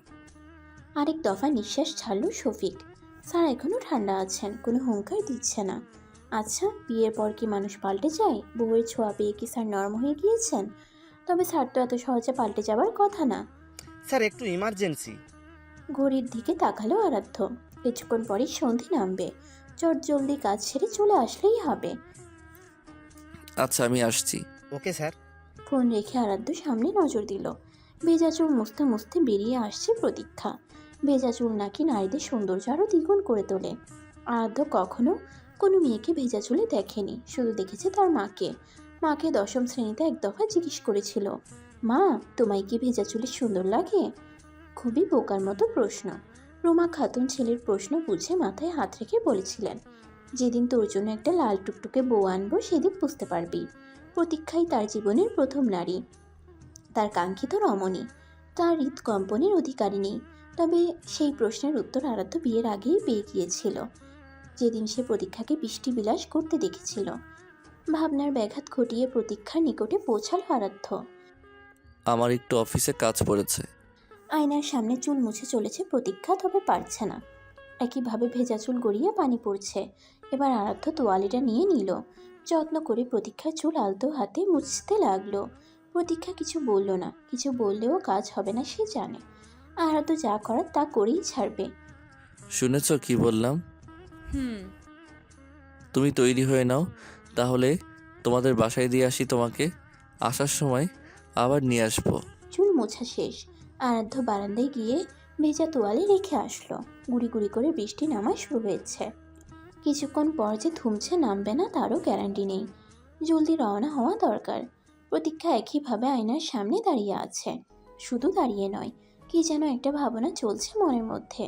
Speaker 3: আরেক দফা নিঃশ্বাস ছাড়ল শফিক। স্যার এখনও ঠান্ডা আছেন, কোনো হুঙ্কার দিচ্ছে না। আচ্ছা, বিয়ের পর কি মানুষ পাল্টে যায়? বউয়ের ছোঁয়া পেয়ে কি স্যার নরম হয়ে গিয়েছেন? তবে স্যার তো এত সহজে পাল্টে যাওয়ার কথা না।
Speaker 8: স্যার একটু ইমার্জেন্সি।
Speaker 3: ঘড়ির দিকে তাকালো আরাধ্য। কিছুক্ষণ পরেই সন্ধে নামবে, চট জলদি কাজ সেরে চলে আসলেই হবে।
Speaker 1: আচ্ছা আমি আসছি।
Speaker 8: Okay sir.
Speaker 3: ফোন রেখে আরাধ্য সামনে নজর দিল। ভেজা চুল মুছতে মুছতে বেরিয়ে আসছে প্রতীক্ষা। ভেজা চুল নাকি নারীদের সৌন্দর্য আরও দ্বিগুণ করে তোলে। আরাধ্য কখনো কোনো মেয়েকে ভেজা চুলে দেখেনি, শুধু দেখেছে তার মাকে। মাকে দশম শ্রেণীতে এক দফা জিজ্ঞেস করেছিল, মা তোমায় কি ভেজা চুলে সুন্দর লাগে? খুবই বোকার মতো প্রশ্ন। রোমা খাতুন ছেলের প্রশ্ন বুঝে মাথায় হাত রেখে বলেছিলেন, যেদিন তোর জন্য একটা লাল টুকটুকে বউ আনবো সেদিন বুঝতে পারবি। প্রতীক্ষাই তার জীবনের প্রথম নারী, তার কাঙ্ক্ষিত রমণী, তার হৃদকম্পনের অধিকারিণী। তবে সেই প্রশ্নের উত্তর আরাধ্য বিয়ের আগেই পেয়ে গিয়েছিল, যেদিন সে প্রতীক্ষাকে বৃষ্টি বিলাস করতে দেখেছিল। ভাবনার ব্যাঘাত ঘটিয়ে প্রতীক্ষার নিকটে পৌঁছালো আরাধ্য।
Speaker 1: আমার একটু অফিসে কাজ পড়েছে।
Speaker 3: আয়নার সামনে চুল মুছে চলেছে প্রতীক্ষা, তবে পারছে না। একইভাবে ভেজা চুল গড়িয়ে পানি পড়ছে। এবার আরাধ্য তোয়ালিটা নিয়ে নিল, যত্ন করে প্রতীক্ষার চুল আলতো হাতে মুছতে লাগলো। প্রতীক্ষা কিছু বলল না, কিছু বললেও কাজ হবে না সে জানে। আরাধ্য যা করার তা করেই ছাড়বে।
Speaker 1: শুনেছ কি বললাম?
Speaker 2: হুম।
Speaker 1: তুমি তৈরি হয়ে নাও, তাহলে তোমাদের বাসায় দিয়ে আসি তোমাকে। আসার সময় আবার নিয়ে আসবো।
Speaker 3: চুল মোছা শেষ, আরাধ্য বারান্দায় গিয়ে ভেজা তোয়ালে রেখে আসলো। গুড়ি গুড়ি করে বৃষ্টি নামা শুরু হয়েছে। কিছুক্ষণ পর যে থমছে নামবে না তারও গ্যারান্টি নেই। জলদি রওনা হওয়া দরকার। প্রতীক্ষা একইভাবে আয়নার সামনে দাঁড়িয়ে আছে। শুধু দাঁড়িয়ে নয়, কি যেন একটা ভাবনা চলছে মনের মধ্যে।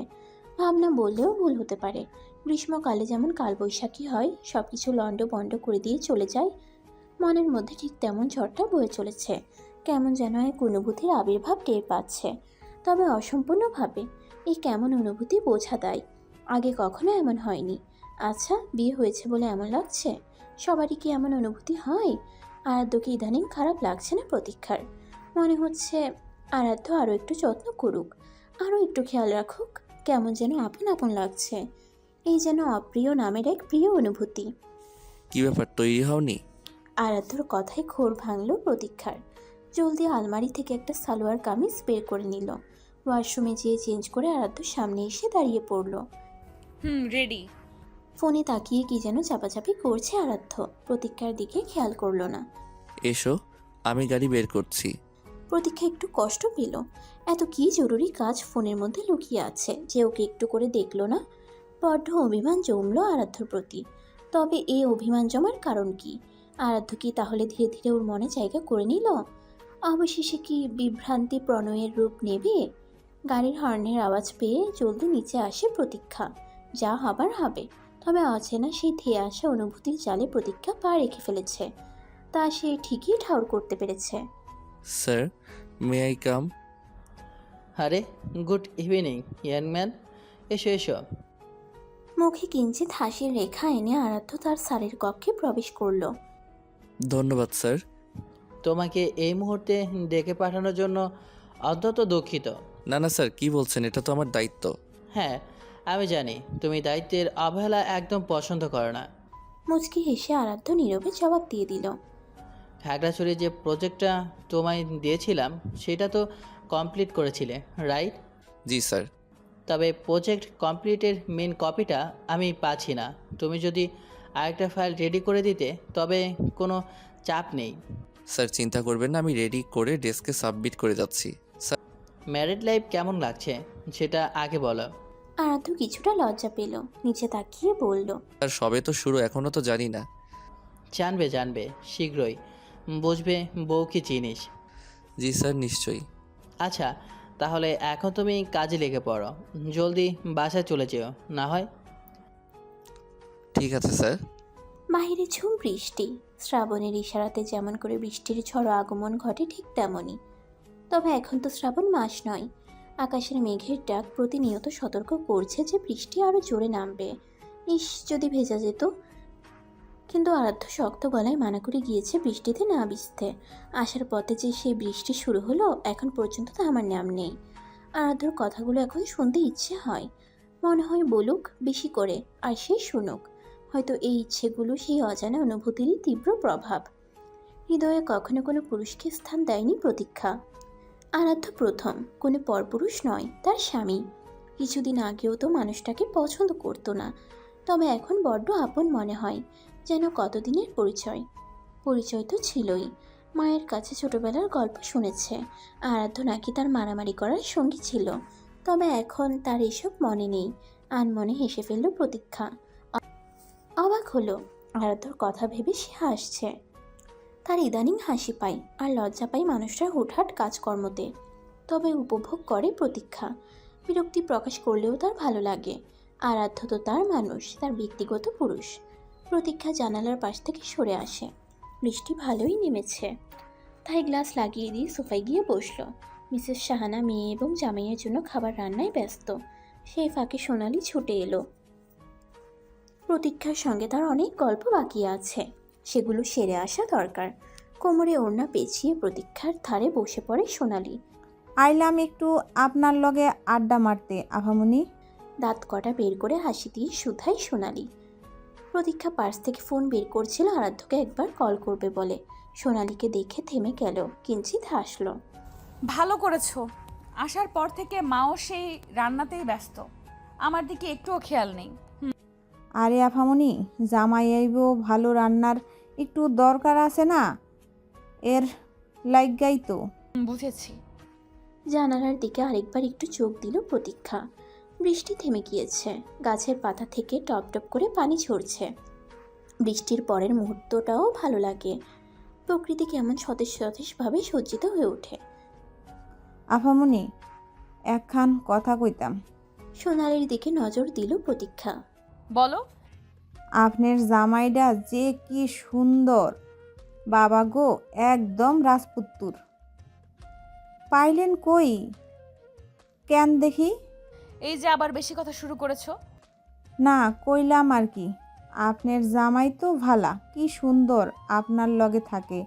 Speaker 3: ভাবনা বললেও ভুল হতে পারে। গ্রীষ্মকালে যেমন কালবৈশাখী হয়, সব কিছু লণ্ডভণ্ড করে দিয়ে চলে যায়, মনের মধ্যে ঠিক তেমন ঝড়টা বয়ে চলেছে। কেমন যেন এক অনুভূতির আবির্ভাব টের পাচ্ছে, তবে অসম্পূর্ণভাবে। এই কেমন অনুভূতি বোঝা দেয়, আগে কখনো এমন হয়নি। আচ্ছা, বিয়ে হয়েছে বলে এমন লাগছে? সবারই কি এমন অনুভূতি হয়? আরাধ্যকে ইদানিং খারাপ লাগছে না প্রতীক্ষার। মনে হচ্ছে আরাধ্য আরও একটু যত্ন করুক, আরও একটু খেয়াল রাখুক। কেমন যেন আপন আপন লাগছে। এই যেন অপ্রিয় নামের এক প্রিয় অনুভূতি।
Speaker 1: কি ব্যাপার, তৈরি হওনি?
Speaker 3: আরাধ্যর কথায় ঘোর ভাঙল প্রতীক্ষার। জলদি আলমারি থেকে একটা সালোয়ার কামিজ বের করে নিল। ওয়াশরুমে যেয়ে চেঞ্জ করে আরাধ্যর সামনে এসে দাঁড়িয়ে পড়ল।
Speaker 2: রেডি।
Speaker 3: ফোনে তাকিয়ে কি যেন চাপাচাপি করছে আরাধ্য, প্রতীক্ষার দিকে খেয়াল করলো না।
Speaker 1: এসো, আমি গাড়ি বের করছি।
Speaker 3: প্রতীক্ষা একটু কষ্ট পেল। এত কি জরুরি কাজ ফোনের মধ্যে লুকিয়ে আছে যে ওকে একটু করে দেখলো না? বড্ড অভিমান জমলো আরাধ্যর প্রতি। তবে এই অভিমান জমার কারণ কি? আরাধ্য কি তাহলে ধীরে ধীরে ওর মনে জায়গা করে নিল? অবশেষে কি বিভ্রান্তি প্রণয়ের রূপ নেবে? গাড়ির হর্নের আওয়াজ পেয়ে জলদি নিচে আসে প্রতীক্ষা। যা হবার হবে, তবে অচেনা সেই ধেয়ে আসা অনুভূতির জালে প্রতীক্ষা পা রেখে ফেলেছে। তা সে ঠিকই ঠাউর করতে পেরেছে।
Speaker 1: Sir, may I come?
Speaker 13: আরে গুড ইভিনিং ইয়াং ম্যান, এসো এসো।
Speaker 3: মুখে কিঞ্চিত হাসির রেখা এনে আরাধ্য তার স্যারের কক্ষে প্রবেশ করল।
Speaker 1: ধন্যবাদ স্যার।
Speaker 13: তোমাকে এই মুহূর্তে ডেকে পাঠানোর জন্য অত্যন্ত দুঃখিত।
Speaker 1: না না স্যার, কি বলছেন? এটা তো আমার দায়িত্ব।
Speaker 13: হ্যাঁ আমি জানি তুমি দায়িত্বের অবহেলা একদম পছন্দ করো না।
Speaker 3: মুচকি হেসে আরাধ্য নীরবে জবাব দিয়ে দিল,
Speaker 13: খাগড়াছড়ির যে প্রজেক্টটা তোমায় দিয়েছিলাম সেটা তো কমপ্লিট করেছিলে, রাইট?
Speaker 1: জি স্যার।
Speaker 13: তবে প্রজেক্ট কমপ্লিটের মেন কপিটা আমি পাচ্ছি না। তুমি যদি আরেকটা ফাইল রেডি করে দিতে তবে কোনো চাপ নেই।
Speaker 1: স্যার চিন্তা করবেন না, আমি রেডি করে ডেস্কে সাবমিট করে যাচ্ছি স্যার।
Speaker 13: ম্যারিড লাইফ কেমন লাগছে সেটা আগে বলো।
Speaker 3: আরাধ্য কিছুটা লজ্জা পেল, নিচে তাকিয়ে বলল,
Speaker 1: স্যার সবে তো শুরু, এখনও তো জানি না।
Speaker 13: জানবে জানবে শীঘ্রই বুঝবে বউ কি জিনিস।
Speaker 1: জি স্যার, নিশ্চয়ই।
Speaker 13: আচ্ছা তাহলে এখন তুমি কাজে লেগে পড়ো, জলদি বাসায় চলে যেও না হয়।
Speaker 1: ঠিক আছে স্যার।
Speaker 3: বাহিরে ঝুম বৃষ্টি। শ্রাবণের ইশারাতে যেমন করে বৃষ্টির ঝড় আগমন ঘটে ঠিক তেমনই। তবে এখন তো শ্রাবণ মাস নয়। আকাশের মেঘের ডাক প্রতিনিয়ত সতর্ক করছে যে বৃষ্টি আরও জোরে নামবে। ইস, যদি ভেজা যেত। কিন্তু আরাধ্য শক্ত গলায় মানা করে গিয়েছে বৃষ্টিতে না ভিজতে। আসার পথে যে সেই বৃষ্টি শুরু হলো, এখন পর্যন্ত তো আমার নাম নেই। আরাধ্যর কথাগুলো এখন শুনতে ইচ্ছে হয়। মনে হয় বলুক বেশি করে, আর সে শুনুক। হয়তো এই ইচ্ছেগুলো সেই অজানা অনুভূতিরই তীব্র প্রভাব। হৃদয়ে কখনো কোনো পুরুষকে স্থান দেয়নি প্রতীক্ষা। আরাধ্য প্রথম, কোনো পরপুরুষ নয়, তার স্বামী। কিছুদিন আগেও তো মানুষটাকে পছন্দ করতো না, তবে এখন বড্ড আপন মনে হয়, যেন কতদিনের পরিচয়। পরিচয় তো ছিলই, মায়ের কাছে ছোটবেলার গল্প শুনেছে। আরাধ্য নাকি তার মারামারি করার সঙ্গী ছিল, তবে এখন তার এসব মনে নেই। আনমনে হেসে ফেলল প্রতীক্ষা। অবাক হলো, আরাধ্যর কথা ভেবে সে হাসছে। তার ইদানিং হাসি পায় আর লজ্জা পায় মানুষটার হুটহাট কাজকর্মতে। তবে উপভোগ করে প্রতীক্ষা। বিরক্তি প্রকাশ করলেও তার ভালো লাগে। আরাধ্য তো তার মানুষ, তার ব্যক্তিগত পুরুষ। প্রতীক্ষা জানালার পাশ থেকে সরে আসে। বৃষ্টি ভালোই নেমেছে, তাই গ্লাস লাগিয়ে দিয়ে সোফায় গিয়ে বসল। মিসেস শাহানা মেয়ে এবং জামাইয়ের জন্য খাবার রান্নায় ব্যস্ত। সেই ফাঁকে সোনালি ছুটে এলো। প্রতীক্ষার সঙ্গে তার অনেক গল্প বাকি আছে, সেগুলো সেরে আসা দরকার। কোমরে ওড়না পেঁচিয়ে প্রতীক্ষার ধারে বসে পড়ে সোনালি।
Speaker 12: আইলাম একটু আপনার লগে আড্ডা মারতে আভামনি।
Speaker 3: দাঁত কটা বের করে হাসি দিয়ে শুধাই সোনালি। প্রতীক্ষা পার্স থেকে ফোন বের করছিল আরাধ্যকে একবার কল করবে বলে। সোনালিকে দেখে থেমে গেল, কিঞ্চিত হাসল।
Speaker 2: ভালো করেছো, আসার পর থেকে মাও সেই রান্নাতেই ব্যস্ত, আমার দিকে একটুও খেয়াল নেই।
Speaker 12: আরে আফামনি, জামাই আইব, ভালো রান্নার একটু দরকার আছে না, এর লাইগাই তো।
Speaker 2: বুঝেছি।
Speaker 3: জানালার দিকে আরেকবার একটু চোখ দিল প্রতীক্ষা। বৃষ্টি থেমে গিয়েছে, গাছের পাতা থেকে টপ টপ করে পানি ঝরছে। বৃষ্টির পরের মুহূর্তটাও ভালো লাগে। প্রকৃতি কেমন সতেজ সতেজভাবে সজ্জিত হয়ে ওঠে।
Speaker 12: আফামনি, একখান কথা কইতাম।
Speaker 3: সোনালির দিকে নজর দিল প্রতীক্ষা।
Speaker 2: বলো।
Speaker 12: আপনার জামাইটা যে কি সুন্দর, বাবা গো, একদম রাজপুত্তুর। পাইলেন কই? কেন দেখি।
Speaker 2: এই যে আবার বেশি কথা শুরু করেছো।
Speaker 12: না, কইলাম আর কি, আপনার জামাই তো ভালা, কি সুন্দর আপনার লগে থাকে।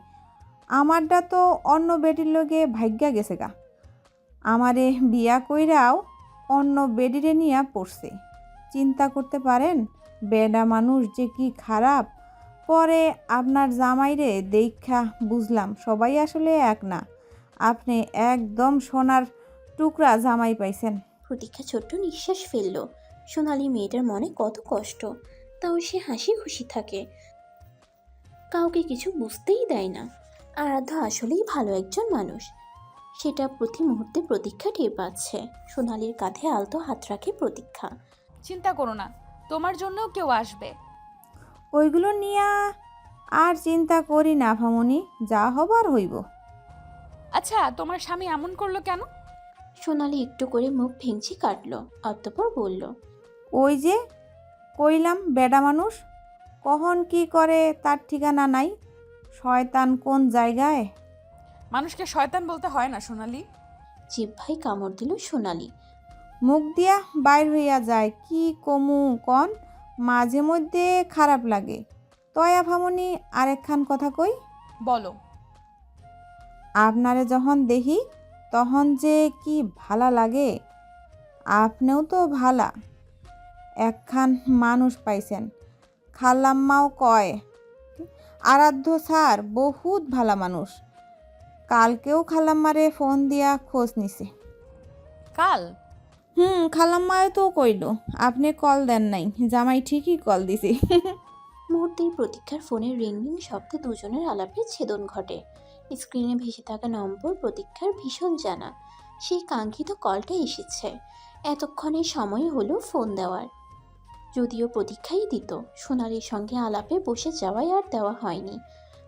Speaker 12: আমারটা তো অন্য বেটির লগে ভাগ্যা গেছে গা। আমারে বিয়া কইরাও অন্য বেডিরে নিয়া পড়ছে। চিন্তা করতে পারেন, বেডা মানুষ যে কি খারাপ। পরে আপনার জামাইরে দেখা বুঝলাম সবাই আসলে এক না। আপনি একদম সোনার টুকরা জামাই পাইছেন।
Speaker 3: প্রতীক্ষা ছোট্ট নিঃশ্বাস ফেলল। সোনালি মেয়েটার মনে কত কষ্ট, তাও সে হাসি খুশি থাকে, কাউকে কিছু বুঝতেই দেয় না। আরাধ্য আসলেই ভালো একজন মানুষ, সেটা প্রতি মুহূর্তে প্রতীক্ষা টের পাচ্ছে। সোনালির কাঁধে আলতো হাত রাখে প্রতীক্ষা।
Speaker 2: চিন্তা করো না, তোমার জন্যও কেউ আসবে।
Speaker 12: ওইগুলো নিয়ে আর চিন্তা করি না ভামনি, যা হবার হইব।
Speaker 2: আচ্ছা, তোমার স্বামী এমন করলো কেন?
Speaker 3: সোনালি একটু করে মুখ ভেঙচি কাটল, অতঃপর বলল,
Speaker 12: ওই যে কইলাম, বেডা মানুষ, কখন কি করে তার ঠিকানা নাই। শয়তান কোন জায়গায়।
Speaker 2: মানুষকে শয়তান বলতে হয় না সোনালি।
Speaker 3: জিহ্বায় কামড় দিল সোনালি।
Speaker 12: মুখ দিয়া বাইর হইয়া যায়, কি কমু কন, মাঝে মধ্যে খারাপ লাগে। তয়া ভামনি, আরেকখান কথা কই।
Speaker 2: বলো।
Speaker 12: আপনারে যখন দেখি তখন যে কি ভালা লাগে। আপনিও তো ভালা, একখান মানুষ পাইছেন। খালাম্মাও কয় আরাধ্য স্যার বহুত ভালা মানুষ। কালকেও খালাম্মারে ফোন দিয়া খোঁজ নিছে।
Speaker 2: কাল?
Speaker 12: খালাম্মাও তো কইল আপনি কল দেন নাই, জামাই ঠিকই কল দিছে।
Speaker 3: মুহূর্তেই প্রতীক্ষার ফোনের রিং রিং শব্দে দুজনের আলাপে ছেদন ঘটে। স্ক্রিনে ভেসে থাকা নম্বর প্রতীক্ষার ভীষণ জানা। সেই কাঙ্ক্ষিত কলটা এসেছে। এতক্ষণে সময় হলো ফোন দেওয়ার। যদিও প্রতীক্ষাই দিত, সোনালির সঙ্গে আলাপে বসে যাওয়াই আর দেওয়া হয়নি।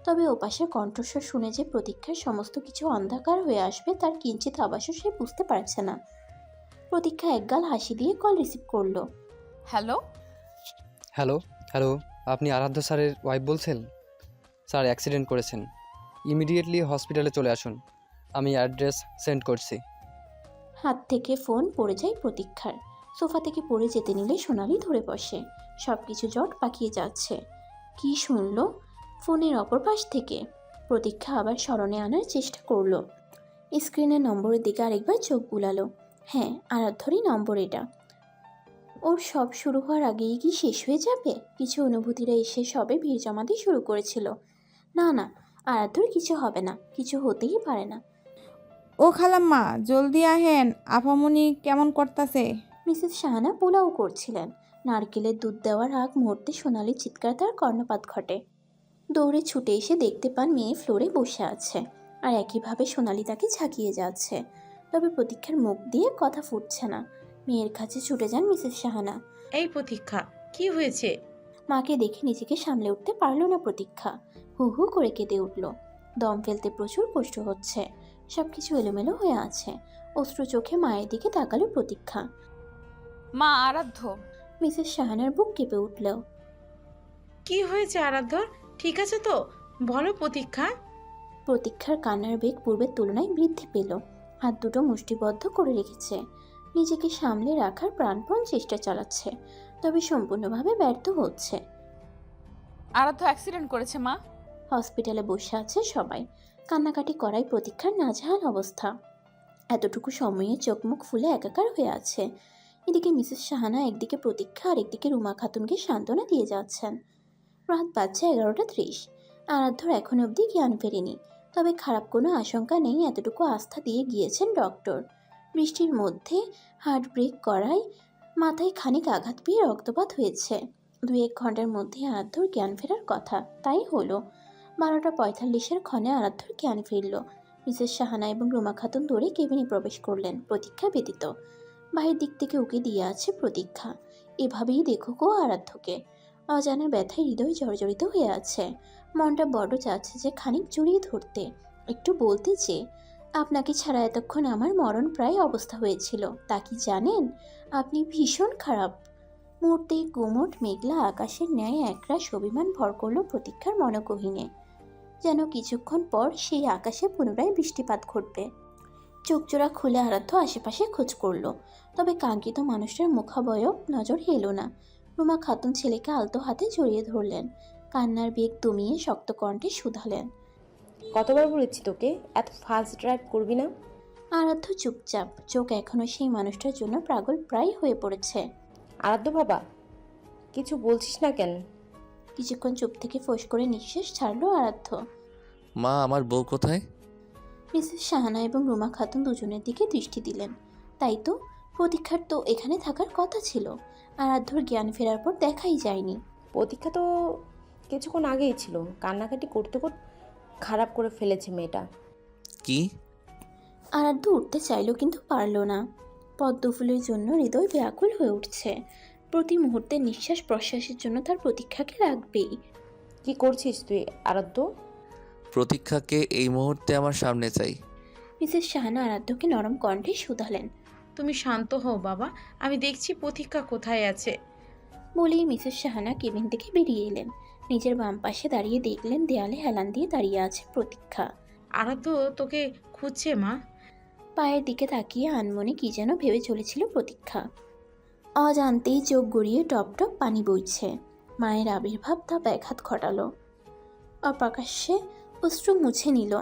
Speaker 3: তবে ওপাশের কণ্ঠস্বর শুনে যে প্রতীক্ষার সমস্ত কিছু অন্ধকার হয়ে আসবে তার কিঞ্চিত আভাসও সে বুঝতে পারছে না। প্রতীক্ষা একগাল হাসি দিয়ে কল রিসিভ করলো।
Speaker 2: হ্যালো।
Speaker 9: হ্যালো হ্যালো আপনি আরাধ্য স্যারের ওয়াইফ বলছেন? স্যার অ্যাক্সিডেন্ট করেছেন, ইমিডিয়েটলি হসপিটালে চলে আসুন। আমি অ্যাড্রেস সেন্ড করছি।
Speaker 3: হাত থেকে ফোন পড়ে যায় প্রতীক্ষার। সোফা থেকে পড়ে যেতে নিলে সোনালি ধরে বসে। সব কিছু জট পাকিয়ে যাচ্ছে। কি শুনলো ফোনের অপর পাশ থেকে? প্রতীক্ষা আবার স্মরণে আনার চেষ্টা করলো। স্ক্রিনের নম্বরের দিকে আরেকবার চোখ বুলালো। হ্যাঁ, আরাধ্যরই নম্বর এটা। ওর সব শুরু হওয়ার আগেই কি শেষ হয়ে যাবে? কিছু অনুভূতিরা এসে সবে ভিড় জমাতে শুরু করেছিল। না না, আরাধ্যর কিছু হবে না, কিছু হতেই পারে না।
Speaker 12: ও খালাম্মা জলদি আহেন, আপামনি কেমন করতাছে?
Speaker 3: মিসেস শাহানা পোলাও করছিলেন। নারকেলের দুধ দেওয়ার আগ মুহূর্তে সোনালি চিৎকার তার কর্ণপাত ঘটে। দৌড়ে ছুটে এসে দেখতে পান মেয়ে ফ্লোরে বসে আছে, আর একইভাবে সোনালি তাকে ঝাঁকিয়ে যাচ্ছে। তবে প্রতীক্ষার মুখ দিয়ে কথা ফুটছে না। মেয়ের কাছে ছুটে যান মিসেস শাহানা।
Speaker 5: এই প্রতীক্ষা, কি হয়েছে?
Speaker 3: মাকে দেখে নিজেকে সামলে উঠতে পারল না প্রতীক্ষা। হু হু করে কেঁদে উঠল। দম ফেলতে প্রচুর কষ্ট হচ্ছে। সবকিছু এলোমেলো হয়ে আছে। অশ্রু চোখে মায়ের দিকে তাকালো প্রতীক্ষা।
Speaker 2: মা, আরাধ্য।
Speaker 3: মিসেস শাহানার বুক কেঁপে উঠল।
Speaker 5: কি হয়েছে আরাধ্যর? ঠিক আছে তো? বলো প্রতীক্ষা।
Speaker 3: প্রতীক্ষার কান্নার বেগ পূর্বের তুলনায় বৃদ্ধি পেল। হাত দুটো মুষ্টিবদ্ধ করে রেখেছে। নিজেকে সামলে রাখার প্রাণপণ চেষ্টা চালাচ্ছে, তবে সম্পূর্ণভাবে ব্যর্থ হচ্ছে।
Speaker 2: আরাধ্য অ্যাক্সিডেন্ট করেছে মা।
Speaker 3: হসপিটালে বসে আছে সবাই। কান্নাকাটি করায় প্রতীক্ষার নাজেহাল অবস্থা। এতটুকু সময়ে চোখ মুখ ফুলে একাকার হয়ে আছে। এদিকে মিসেস শাহানা একদিকে প্রতীক্ষা আর একদিকে রুমা খাতুনকে সান্ত্বনা দিয়ে যাচ্ছেন। রাত বাজছে 11:30। আরাধ্যর এখন অবধি জ্ঞান ফেরেনি, তবে খারাপ কোনো আশঙ্কা নেই এতটুকু আস্থা দিয়ে গিয়েছেন ডক্টর। বৃষ্টির মধ্যে হার্ট ব্রেক করায় মাথায় খানিক আঘাত পেয়ে রক্তপাত হয়েছে। 2-1 ঘন্টার মধ্যে আরাধ্যর জ্ঞান ফেরার কথা, তাই হলো। 12:45 ক্ষণে আরাধ্যর জ্ঞান ফিরল। মিসেস শাহানা এবং রুমা খাতুন দৌড়ে কেবিনে প্রবেশ করলেন, প্রতীক্ষা ব্যতীত। বাহির দিক থেকে উকি দিয়ে আছে প্রতীক্ষা। এভাবেই দেখুক ও আরাধ্যকে। অজানা ব্যথায় হৃদয় জর্জরিত হয়ে আছে। মনটা বড় চাচ্ছে যে খানিক জড়িয়ে ধরতে, একটু বলতে যে, আপনাকে ছাড়া এতক্ষণ আমার মরণ প্রায় অবস্থা হয়েছিল, তা কি জানেন? আপনি ভীষণ খারাপ। মুহূর্তেই গুমোট মেঘলা আকাশের ন্যায় একরাশ অভিমান ভর করল প্রতীক্ষার মনগহীনে। যেন কিছুক্ষণ পর সেই আকাশে পুনরায় বৃষ্টিপাত ঘটবে। চোখজোড়া খুলে আরাধ্য আশেপাশে খোঁজ করল, তবে কাঙ্ক্ষিত মানুষটার মুখাবয়ব নজর এলো না। রুমা খাতুন ছেলেকে আলতো হাতে জড়িয়ে ধরলেন, কান্নার বেগ দমিয়ে শক্ত কণ্ঠে শুধালেন।
Speaker 11: কতবার বলেছি তোকে এত ফাস্ট ড্রাইভ করবি না?
Speaker 3: আরাধ্য চুপচাপ, চোখ এখনো সেই মানুষটার জন্য পাগল প্রায় হয়ে পড়েছে।
Speaker 11: আরাধ্য বাবা, কিছু বলছিস না কেন?
Speaker 3: কিছুক্ষণ চুপ থেকে ফোঁস করে নিঃশ্বাস ছাড়লো আরাধ্য।
Speaker 1: মা, আমার বউ কোথায়?
Speaker 3: মিসেস শাহানা এবং রুমা খাতুন দুজনের দিকে দৃষ্টি দিলেন। তাই তো, প্রতীক্ষার তো এখানে থাকার কথা ছিল। আরাধ্যর জ্ঞান ফেরার পর দেখাই যায়নি।
Speaker 11: প্রতীক্ষা তো কিছুক্ষণ আগেই ছিল। কান্নাকাটি করতে করতে খারাপ করে ফেলেছে মেয়েটা।
Speaker 1: কি?
Speaker 3: আরাধ্য উঠতে চাইল কিন্তু পারল না। পদ্মফুলের জন্য হৃদয় ব্যাকুল হয়ে উঠছে। প্রতি মুহূর্তে নিঃশ্বাস প্রশ্বাসের জন্য তার প্রতীক্ষাকে লাগবেই।
Speaker 11: কি করছিস তুই আরাধ্য?
Speaker 1: প্রতীক্ষাকে এই মুহূর্তে আমার সামনে চাই।
Speaker 3: মিসেস শাহানা আরাধ্যকে নরম কণ্ঠে শুধালেন।
Speaker 5: তুমি শান্ত হও বাবা, আমি দেখছি প্রতীক্ষা কোথায় আছে।
Speaker 3: বলেই মিসেস শাহানা কেবিন থেকে বেরিয়ে এলেন। নিজের বাম পাশে দাঁড়িয়ে দেখলেন দেয়ালে হেলান দিয়ে দাঁড়িয়ে আছে প্রতীক্ষা।
Speaker 5: আরাধ্য তোকে খুঁজছে মা।
Speaker 3: পায়ের দিকে তাকিয়ে আনমনে কি যেন ভেবে চলেছিল প্রতীক্ষা। অজান্তেই চোখ গড়িয়ে টপ টপ পানি বইছে। মায়ের আবির্ভাব তা ব্যাঘাত ঘটালো। অপ্রকাশ্যে অশ্রু মুছে নিল।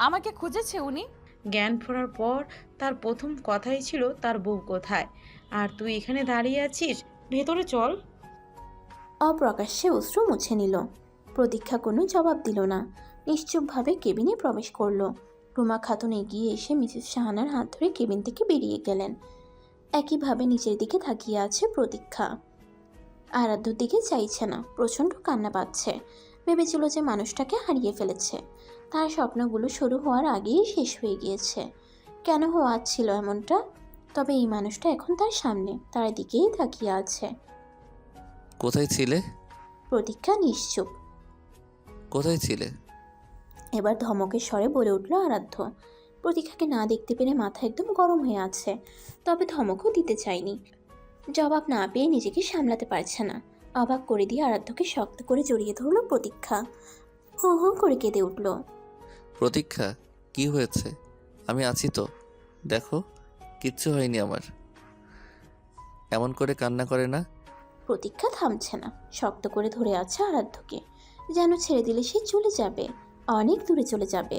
Speaker 2: আমাকে খুঁজেছে উনি।
Speaker 5: জ্ঞান ফেরার পর তার প্রথম কথাই ছিল তার বউ কোথায়, আর তুই এখানে দাঁড়িয়ে আছিস। ভেতরে চল।
Speaker 3: অপ্রকাশ্যে অশ্রু মুছে নিল। প্রতীক্ষা কোনো জবাব দিল না, নিশ্চুপভাবে কেবিনে প্রবেশ করলো। রুমা খাতুন এগিয়ে এসে মিসেস শাহানার হাত ধরে কেবিন থেকে বেরিয়ে গেলেন। একইভাবে নিচের দিকে তাকিয়ে আছে প্রতীক্ষা। আরাধ্যর দিকে চাইছে না, প্রচণ্ড কান্না পাচ্ছে। ভেবেছিল যে মানুষটাকে হারিয়ে ফেলেছে। তার স্বপ্নগুলো শুরু হওয়ার আগেই শেষ হয়ে গিয়েছে। কেন হওয়াচ্ছিল এমনটা? তবে এই মানুষটা এখন তার সামনে, তার দিকেই তাকিয়ে আছে।
Speaker 1: কোথায় ছিলে?
Speaker 3: প্রতীক্ষা নিশ্চুপ।
Speaker 1: কোথায় ছিলে?
Speaker 3: এবার ধমকের স্বরে বলে উঠল আরাধ্য। প্রতীক্ষাকে না দেখতে পেরে মাথা একদম গরম হয়ে আছে, তবে ধমকও দিতে চায়নি। জবাব না পেয়ে নিজেকে সামলাতে পারছে না। অবাক করে দিয়ে আরাধ্যকে শক্ত করে জড়িয়ে ধরল প্রতীক্ষা। হো হো করে কেঁদে উঠল।
Speaker 1: প্রতীক্ষা, কি হয়েছে? আমি আছি তো, দেখো কিচ্ছু হয়নি আমার। এমন করে কান্না করে না।
Speaker 3: প্রতীক্ষা থামছে না, শক্ত করে ধরে আছে আরাধ্যকে, যেন ছেড়ে দিলে সে চলে যাবে, অনেক দূরে চলে যাবে।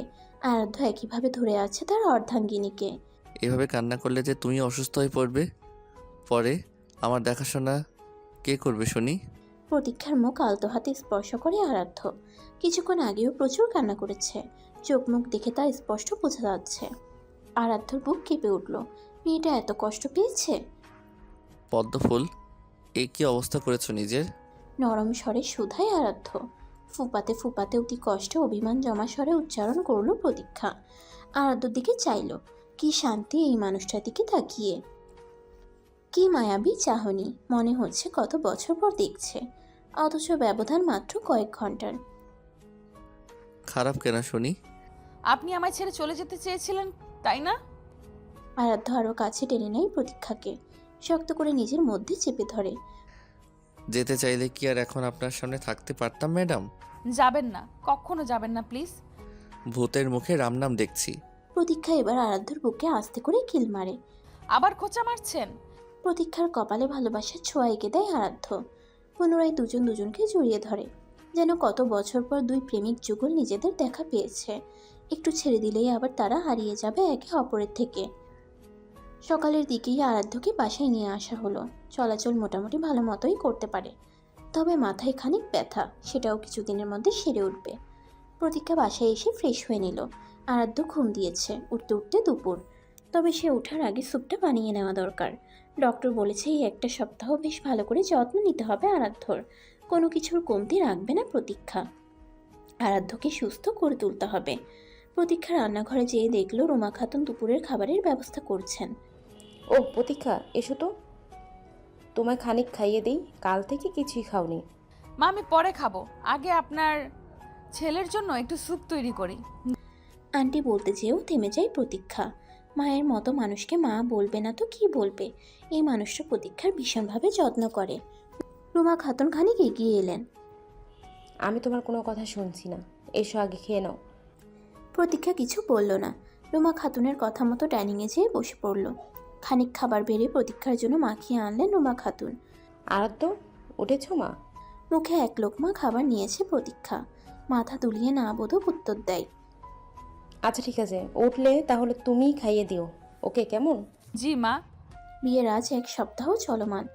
Speaker 3: আরাধ্য একইভাবে ধরে আছে তার অর্ধাঙ্গিনীকে।
Speaker 1: এভাবে কান্না করলে যে তুমি অসুস্থ হয়ে পড়বে, পরে আমার দেখাশোনা কে করবে শুনি?
Speaker 3: প্রতীক্ষার মুখ আলতো হাতে স্পর্শ করে আরাধ্য। কিছুক্ষণ আগেও প্রচুর কান্না করেছে, চোখ মুখ দেখে তা স্পষ্ট বোঝা যাচ্ছে। আরাধ্যর বুক কেঁপে উঠল। মেয়েটা এত কষ্ট পেয়েছে?
Speaker 1: পদ্মফুল, এই কি অবস্থা করেছো নিজের?
Speaker 3: নরম স্বরে শুধায় আরাধ্য। ফুপাতে ফুপাতে অতি কষ্টে অভিমান জমা স্বরে উচ্চারণ করল প্রতীক্ষা। আরাধ্যর দিকে চাইল। কি শান্তি এই মানুষটার দিকে তাকিয়ে, কি মায়াবী চাহনি, মনে হচ্ছে কত বছর পর দেখছে, অথচ ব্যবধান মাত্র কয়েক ঘন্টার।
Speaker 1: খারাপ কেন শুনি?
Speaker 2: আপনি আমায় ছেড়ে চলে যেতে চেয়েছিলেন, তাই না?
Speaker 3: আরাধ্য আরও কাছে টেনে নেয় প্রতীক্ষাকে, শক্ত করে নিজের মধ্যে চেপে ধরে।
Speaker 1: যেতে চাইলে কি আর এখন আপনার সামনে থাকতে পারতাম ম্যাডাম?
Speaker 2: যাবেন না, কখনো যাবেন না প্লিজ।
Speaker 1: ভূতের মুখে রাম নাম দেখছি।
Speaker 3: প্রতীক্ষা এবার আরাধ্যর বুকে আস্তে করে কিল মারে।
Speaker 2: আবার খোঁচা মারছেন?
Speaker 3: প্রতীক্ষার কপালে ভালোবাসার ছোঁয়া এঁকে দেয় আরাধ্য। পুনরায় দুজন দুজনকে জড়িয়ে ধরে, যেন কত বছর পর দুই প্রেমিক যুগল নিজেদের দেখা পেয়েছে। একটু ছেড়ে দিলেই আবার তারা হারিয়ে যাবে একে অপরের থেকে। সকালের দিকেই আরাধ্যকে বাসায় নিয়ে আসা হলো। চলাচল মোটামুটি ভালো মতোই করতে পারে, তবে মাথায় খানিক ব্যথা, সেটাও কিছুদিনের মধ্যে সেরে উঠবে। প্রতীক্ষা বাসায় এসে ফ্রেশ হয়ে নিল। আরাধ্য ঘুম দিয়েছে, উঠতে উঠতে দুপুর। তবে সে ওঠার আগে স্যুপটা বানিয়ে নেওয়া দরকার। ডক্টর বলেছে এই একটা সপ্তাহ বেশ ভালো করে যত্ন নিতে হবে আরাধ্যর, কোনো কিছুর কমতি রাখবে না প্রতীক্ষা। আরাধ্যকে সুস্থ করে তুলতে হবে। প্রতীক্ষা রান্নাঘরে যেয়ে দেখলো রুমা খাতুন দুপুরের খাবারের ব্যবস্থা করছেন।
Speaker 11: ও প্রতীক্ষা, এসো তো, তোমায় খানিক খাইয়ে দিই, কাল থেকে কিছুই খাওনি।
Speaker 2: মা, আমি পরে খাবো, আগে আপনার ছেলের জন্য একটু স্যুপ তৈরি করি।
Speaker 3: আন্টি বলতে যেও থেমে যায় প্রতীক্ষা। মায়ের মতো মানুষকে মা বলবে না তো কি বলবে? এই মানুষটা প্রতীক্ষার ভীষণভাবে যত্ন করে। রুমা খাতুন খানিক এগিয়ে এলেন।
Speaker 11: আমি তোমার কোনো কথা শুনছি না, এসো আগে খেয়ে নাও।
Speaker 3: প্রতীক্ষা কিছু বলল না। রুমা খাতুনের কথা মতো ডাইনিংয়ে যেয়ে বসে পড়ল। খানিক খাবার বেড়ে প্রতীক্ষার জন্য মাখিয়ে আনলেন রুমা খাতুন।
Speaker 11: আরাধ্য, উঠেছো মা?
Speaker 3: মুখে এক লোকমা খাবার নিয়েছে প্রতীক্ষা, মাথা দুলিয়ে না বোধক উত্তর দেয়।
Speaker 11: আচ্ছা ঠিক আছে, উঠলে তাহলে তুমিই খাইয়ে দিও, ওকে? কেমন?
Speaker 2: জি মা।
Speaker 3: বিয়ের আজ এক সপ্তাহ চলমান।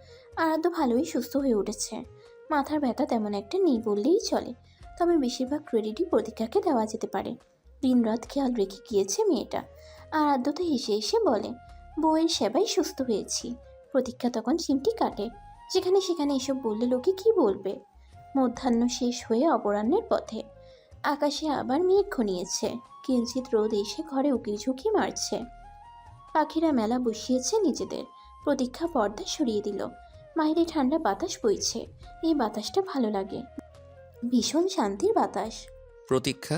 Speaker 3: আরাধ্য ভালোই সুস্থ হয়ে উঠেছে। মাথার ব্যথা তেমন একটা নেই বললেই চলে, তবে বেশিরভাগ ক্রেডিটই প্রতীক্ষাকে দেওয়া যেতে পারে। দিনরাত খেয়াল রেখে গিয়েছে মেয়েটা। আরাধ্য তো হেসে হেসে বলে, বউয়ের সেবায় সুস্থ হয়েছি। প্রতীক্ষা তখন চিমটি কাটে, যেখানে সেখানে এসব বললে লোকে কি বলবে। মধ্যাহ্ন শেষ হয়ে অপরাহ্নের পথে আকাশে আবার মেঘ ঘনিয়েছে। কিঞ্চিত রোদ এসে ঘরে উকি ঝুঁকি মারছে। পাখিরা মেলা বসিয়েছে নিজেদের। প্রতীক্ষা পর্দা সরিয়ে দিল। বাইরে ঠান্ডা বাতাস বইছে। এই বাতাসটা ভালো লাগে, ভীষণ শান্তির বাতাস।
Speaker 1: প্রতীক্ষা,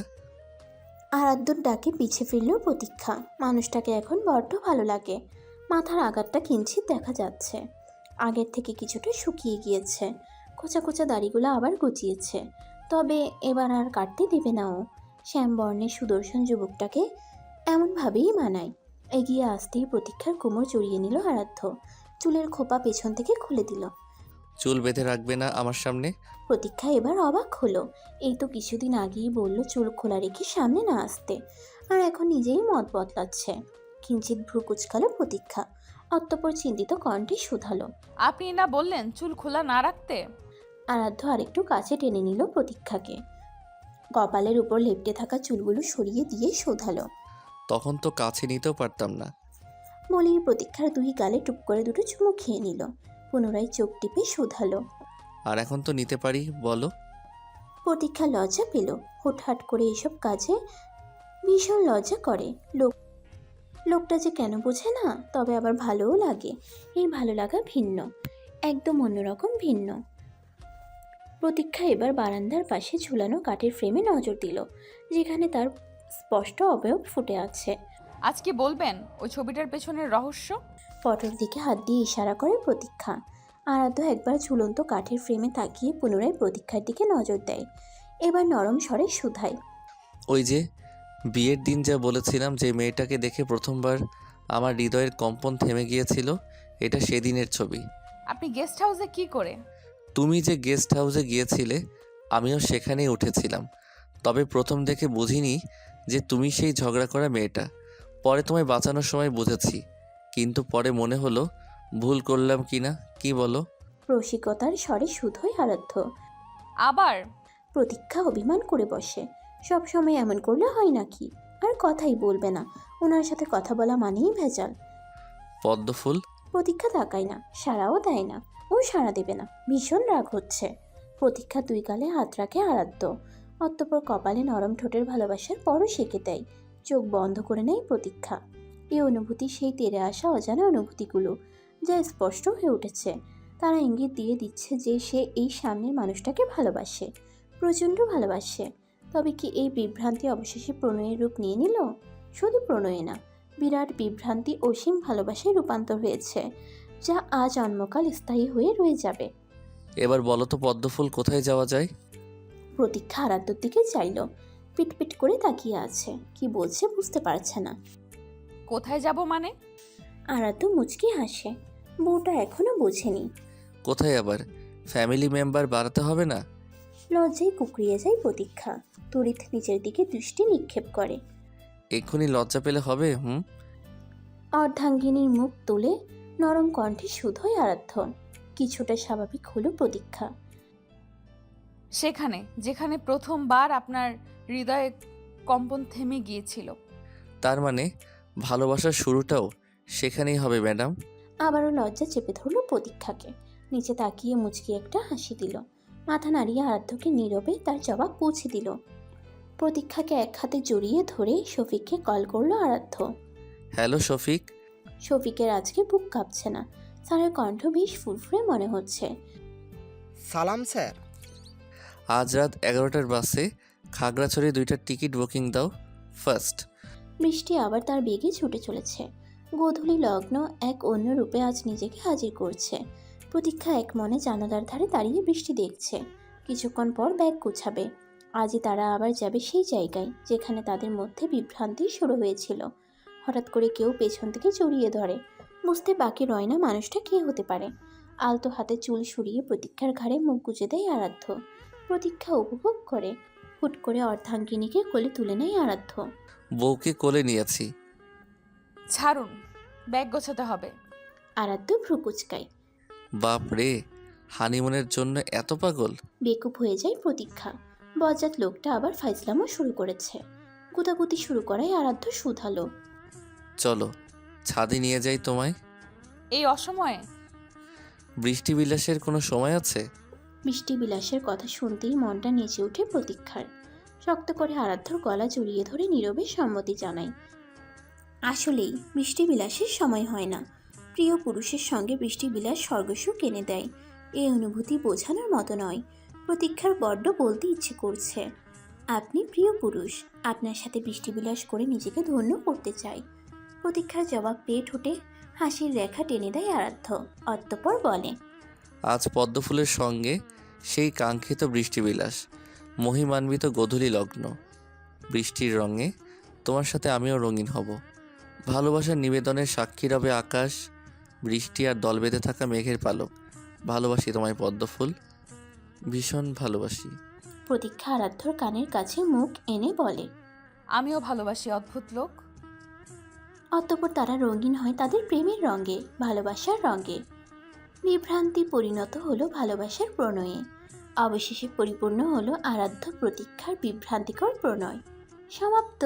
Speaker 3: আরাধ্যর ডাকে পিছে ফিরল প্রতীক্ষা। মানুষটাকে এখন বড্ড ভালো লাগে। মাথার আঘাতটা কিঞ্চিত দেখা যাচ্ছে, আগের থেকে কিছুটা শুকিয়ে গিয়েছে। কোচা কোচা দাড়িগুলো আবার গুছিয়েছে, তবে এবার আর কাটতে দেবে না ও। শ্যামবর্ণের সুদর্শন যুবকটাকে এমনভাবেই মানায়। এগিয়ে আসতেই প্রতীক্ষার কোমর জড়িয়ে নিল আরাধ্য। চুলের খোপা পেছন থেকে খুলে দিল।
Speaker 1: চুল বেঁধে রাখবে না আমার সামনে?
Speaker 3: প্রতীক্ষা এবার অবাক হলো। এই তো কিছুদিন আগেই বলল চুল খোলা রেখে সামনে না আসতে, আর এখন নিজেই মত বদলাচ্ছে। কিঞ্চিত ভ্রু কুচকালো প্রতীক্ষা, অতঃপর চিন্তিত কণ্ঠে শুধালো,
Speaker 2: আপনি না বললেন চুল খোলা না রাখতে?
Speaker 3: আরাধ্য আরেকটু কাছে টেনে নিল প্রতীক্ষাকে। কপালের উপর লেপ্টে থাকা চুলগুলো সরিয়ে দিয়ে শোধালো,
Speaker 1: তখন তো কাছে নিতেও পারতাম না।
Speaker 3: বলেই প্রতীক্ষার দুই গালে টুপ করে দুটো চুমু খেয়ে নিল। পুনরায় চোখ টিপে শোধালো,
Speaker 1: আর এখন তো নিতে পারি, বলো।
Speaker 3: প্রতীক্ষা লজ্জা পেল। হুটহাট করে এসব কাজে ভীষণ লজ্জা করে। লোকটা যে কেন বোঝে না, তবে আবার ভালোও লাগে। এই ভালো লাগা ভিন্ন, একদম অন্যরকম ভিন্ন। প্রতীক্ষা এবার বারান্দার পাশে ঝুলানো কাঠের ফ্রেমে নজর দিল, যেখানে তার স্পষ্ট অবয়ব ফুটে আছে।
Speaker 2: আজ কি বলবেন ওই ছবিটার পেছনের রহস্য?
Speaker 3: ফটোর দিকে হাত দিয়ে ইশারা করে প্রতীক্ষা। আরাধ্য একবার ঝুলন্ত কাঠের ফ্রেমে তাকিয়ে পুনরায় প্রতীক্ষার দিকে নজর দেয়। এবার নরম স্বরে শুধায়,
Speaker 1: ওই যে বিয়ের দিন যা বলেছিলাম যে মেয়েটাকে দেখে প্রথমবার আমার হৃদয়ের কম্পন থেমে গিয়েছিল, এটা সেদিনের ছবি।
Speaker 2: আপনি গেস্ট হাউসে কি করে?
Speaker 1: তুমি যে গেস্ট হাউসে গিয়েছিলে আমিও সেখানেই উঠেছিলাম, তবে প্রথম দেখে বুঝিনি যে তুমি সেই ঝগড়া করা মেয়েটা। পরে তোমায় বাঁচানোর সময় বুঝেছি, কিন্তু পরে মনে হলো ভুল করলাম কি না, কি বলো?
Speaker 3: রসিকতার স্বরে শুধোয় আরাধ্য।
Speaker 2: আবার?
Speaker 3: প্রতীক্ষা অভিমান করে বসে। সব সময় এমন করলে হয় নাকি? আর কথাই বলবে না, ওনার সাথে কথা বলা মানেই ভেজাল।
Speaker 1: পদ্মফুল?
Speaker 3: প্রতীক্ষা তাকায় না, সাড়াও দেয় না। ও সাড়া দেবে না, ভীষণ রাগ হচ্ছে। প্রতীক্ষা দুই গালে হাত রাখে আরাধ্য, অতঃপর কপালে নরম ঠোঁটের ভালোবাসার পরও সেঁকে দেয়। চোখ বন্ধ করে নেয় প্রতীক্ষা। এই অনুভূতি সেই তেড়ে আসা অজানা অনুভূতিগুলো, যা স্পষ্ট হয়ে উঠেছে। তারা ইঙ্গিত দিয়ে দিচ্ছে যে সে এই সামনের মানুষটাকে ভালোবাসে, প্রচণ্ড ভালোবাসে। তবে কি এই বিভ্রান্তি অবশেষে প্রণয়ের রূপ নিয়ে নিল? শুধু প্রণয়ে না, বিরাট বিভ্রান্তি অসীম ভালোবাসায় রূপান্তর হয়েছে, যা আজ জন্মকাল স্থায়ী হয়ে রয়ে যাবে।
Speaker 1: এবার বলো তো পদ্মফুল, কোথায় যাওয়া যায়?
Speaker 3: প্রতীক্ষা আরাধ্যর দিকে চাইল, পিটপিট করে তাকিয়ে আছে, কি বলছে বুঝতে পারছে না।
Speaker 2: কোথায় যাব মানে?
Speaker 3: আরাধ্য মুচকি হাসে, বউটা এখনো বোঝেনি।
Speaker 1: কোথায় আবার? ফ্যামিলি মেম্বার বাড়াতে হবে না?
Speaker 3: লজ্জায় কুকড়িয়ে যায় প্রতীক্ষা, তড়িৎ নিচের দিকে দৃষ্টি নিক্ষেপ করে।
Speaker 1: এক্ষুনি লজ্জা পেলে হবে?
Speaker 3: অর্ধাঙ্গিনীর মুখ তুলে নরম কণ্ঠে শুধোয় আরাধ্য। কিছুটা স্বাভাবিক হলো প্রতীক্ষা।
Speaker 2: সেখানে যেখানে প্রথমবার আপনার হৃদয়ে কম্পন থেমে গিয়েছিল।
Speaker 1: তার মানে ভালোবাসার শুরুটাও সেখানেই হবে ম্যাডাম?
Speaker 3: আবারও লজ্জা চেপে ধরলো প্রতীক্ষাকে। নিচে তাকিয়ে মুচকি একটা হাসি দিল, মাথা নাড়িয়ে আরাধ্যকে নীরবে তার জবাব পৌঁছে দিল। প্রতীক্ষাকে এক হাতে জড়িয়ে ধরে শফিককে কল করলো আরাধ্য।
Speaker 1: হ্যালো শফিক।
Speaker 3: শফিকের আজকে বুক কাঁপছে না, স্যারের কণ্ঠ বেশ ফুরফুরে মনে হচ্ছে।
Speaker 8: সালাম স্যার।
Speaker 1: আজ রাত 11টার বাসে খাগড়াছড়ি 2টা টিকিট বুকিং দাও ফার্স্ট।
Speaker 3: বৃষ্টি আবার তার বেগে ছুটে চলেছে। গোধূলি লগ্ন এক অন্য রূপে আজ নিজেকে হাজির করছে। প্রতীক্ষা এক মনে জানালার ধারে দাঁড়িয়ে বৃষ্টি দেখছে। কিছুক্ষণ পর ব্যাগ গুছাবে। আজই তারা আবার যাবে সেই জায়গায় যেখানে তাদের মধ্যে বিভ্রান্তি শুরু হয়েছিল। হঠাৎ করে কেউ পেছন থেকে জড়িয়ে ধরে। বুঝতে বাকি রয় না মানুষটা কে হতে পারে। আলতো হাতে চুল সরিয়ে প্রতীক্ষার ঘাড়ে মুখ গুজে দেয় আরাধ্য। প্রতীক্ষা উপভোগ করে। হুট করে অর্ধাঙ্গিনীকে কোলে তুলে নেয় আরাধ্য।
Speaker 1: বউকে কোলে নিয়েছি।
Speaker 2: ছাড়ুন, ব্যাগ গোছাতে হবে।
Speaker 3: আরাধ্য ভ্রু কুচকায়।
Speaker 1: বাপ রে, হানিমুনের জন্য এত পাগল?
Speaker 3: বেকুব হয়ে যায় প্রতীক্ষা। বজ্জাত লোকটা আবার ফাইজলামও শুরু করেছে। গুতাগুতি শুরু করায় আরাধ্য শুধালো,
Speaker 1: চলো ছাদে নিয়ে যাই তোমায়।
Speaker 2: এই অসময়ে?
Speaker 1: বৃষ্টি বিলাসের কোনো সময় আছে?
Speaker 3: বৃষ্টি বিলাসের কথা শুনতেই মনটা নেচে ওঠে প্রতীক্ষার। শক্ত করে আরাধ্যর গলা জড়িয়ে ধরে নীরবে সম্মতি জানায়। আসলেই বৃষ্টি বিলাসের সময় হয় না। প্রিয় পুরুষের সঙ্গে বৃষ্টি বিলাস স্বর্গসুখ এনে দেয়। এই অনুভূতি বোঝানোর মতো নয়। প্রতীক্ষার বড্ড বলতে ইচ্ছে করছে, আপনি প্রিয় পুরুষ, আপনার সাথে বৃষ্টি বিলাস করে নিজেকে ধন্য করতে চাই। প্রতীক্ষার জবাব পেয়ে ঠোঁটে হাসির রেখা টেনে দেয় আরাধ্য। অতঃপর বলে,
Speaker 1: আজ পদ্মফুলের সঙ্গে সেই কাঙ্ক্ষিত বৃষ্টিবিলাস, মহিমান্বিত গোধূলি লগ্ন। বৃষ্টির রঙে তোমার সাথে আমিও রঙিন হব। ভালোবাসার নিবেদনের সাক্ষী রবে আকাশ, বৃষ্টি আর দল বেঁধে থাকা মেঘের পালক। ভালোবাসি তোমায় পদ্মফুল, ভীষণ ভালোবাসি।
Speaker 3: প্রতীক্ষা আরাধ্যর কানের কাছে মুখ এনে বলে,
Speaker 2: আমিও ভালোবাসি অদ্ভুত লোক।
Speaker 3: অতঃপর তারা রঙিন হয় তাদের প্রেমের রঙে, ভালোবাসার রঙে। বিভ্রান্তি পরিণত হলো ভালোবাসার প্রণয়ে। অবশেষে পরিপূর্ণ হলো আরাধ্য প্রতীক্ষার বিভ্রান্তিকর প্রণয়। সমাপ্ত।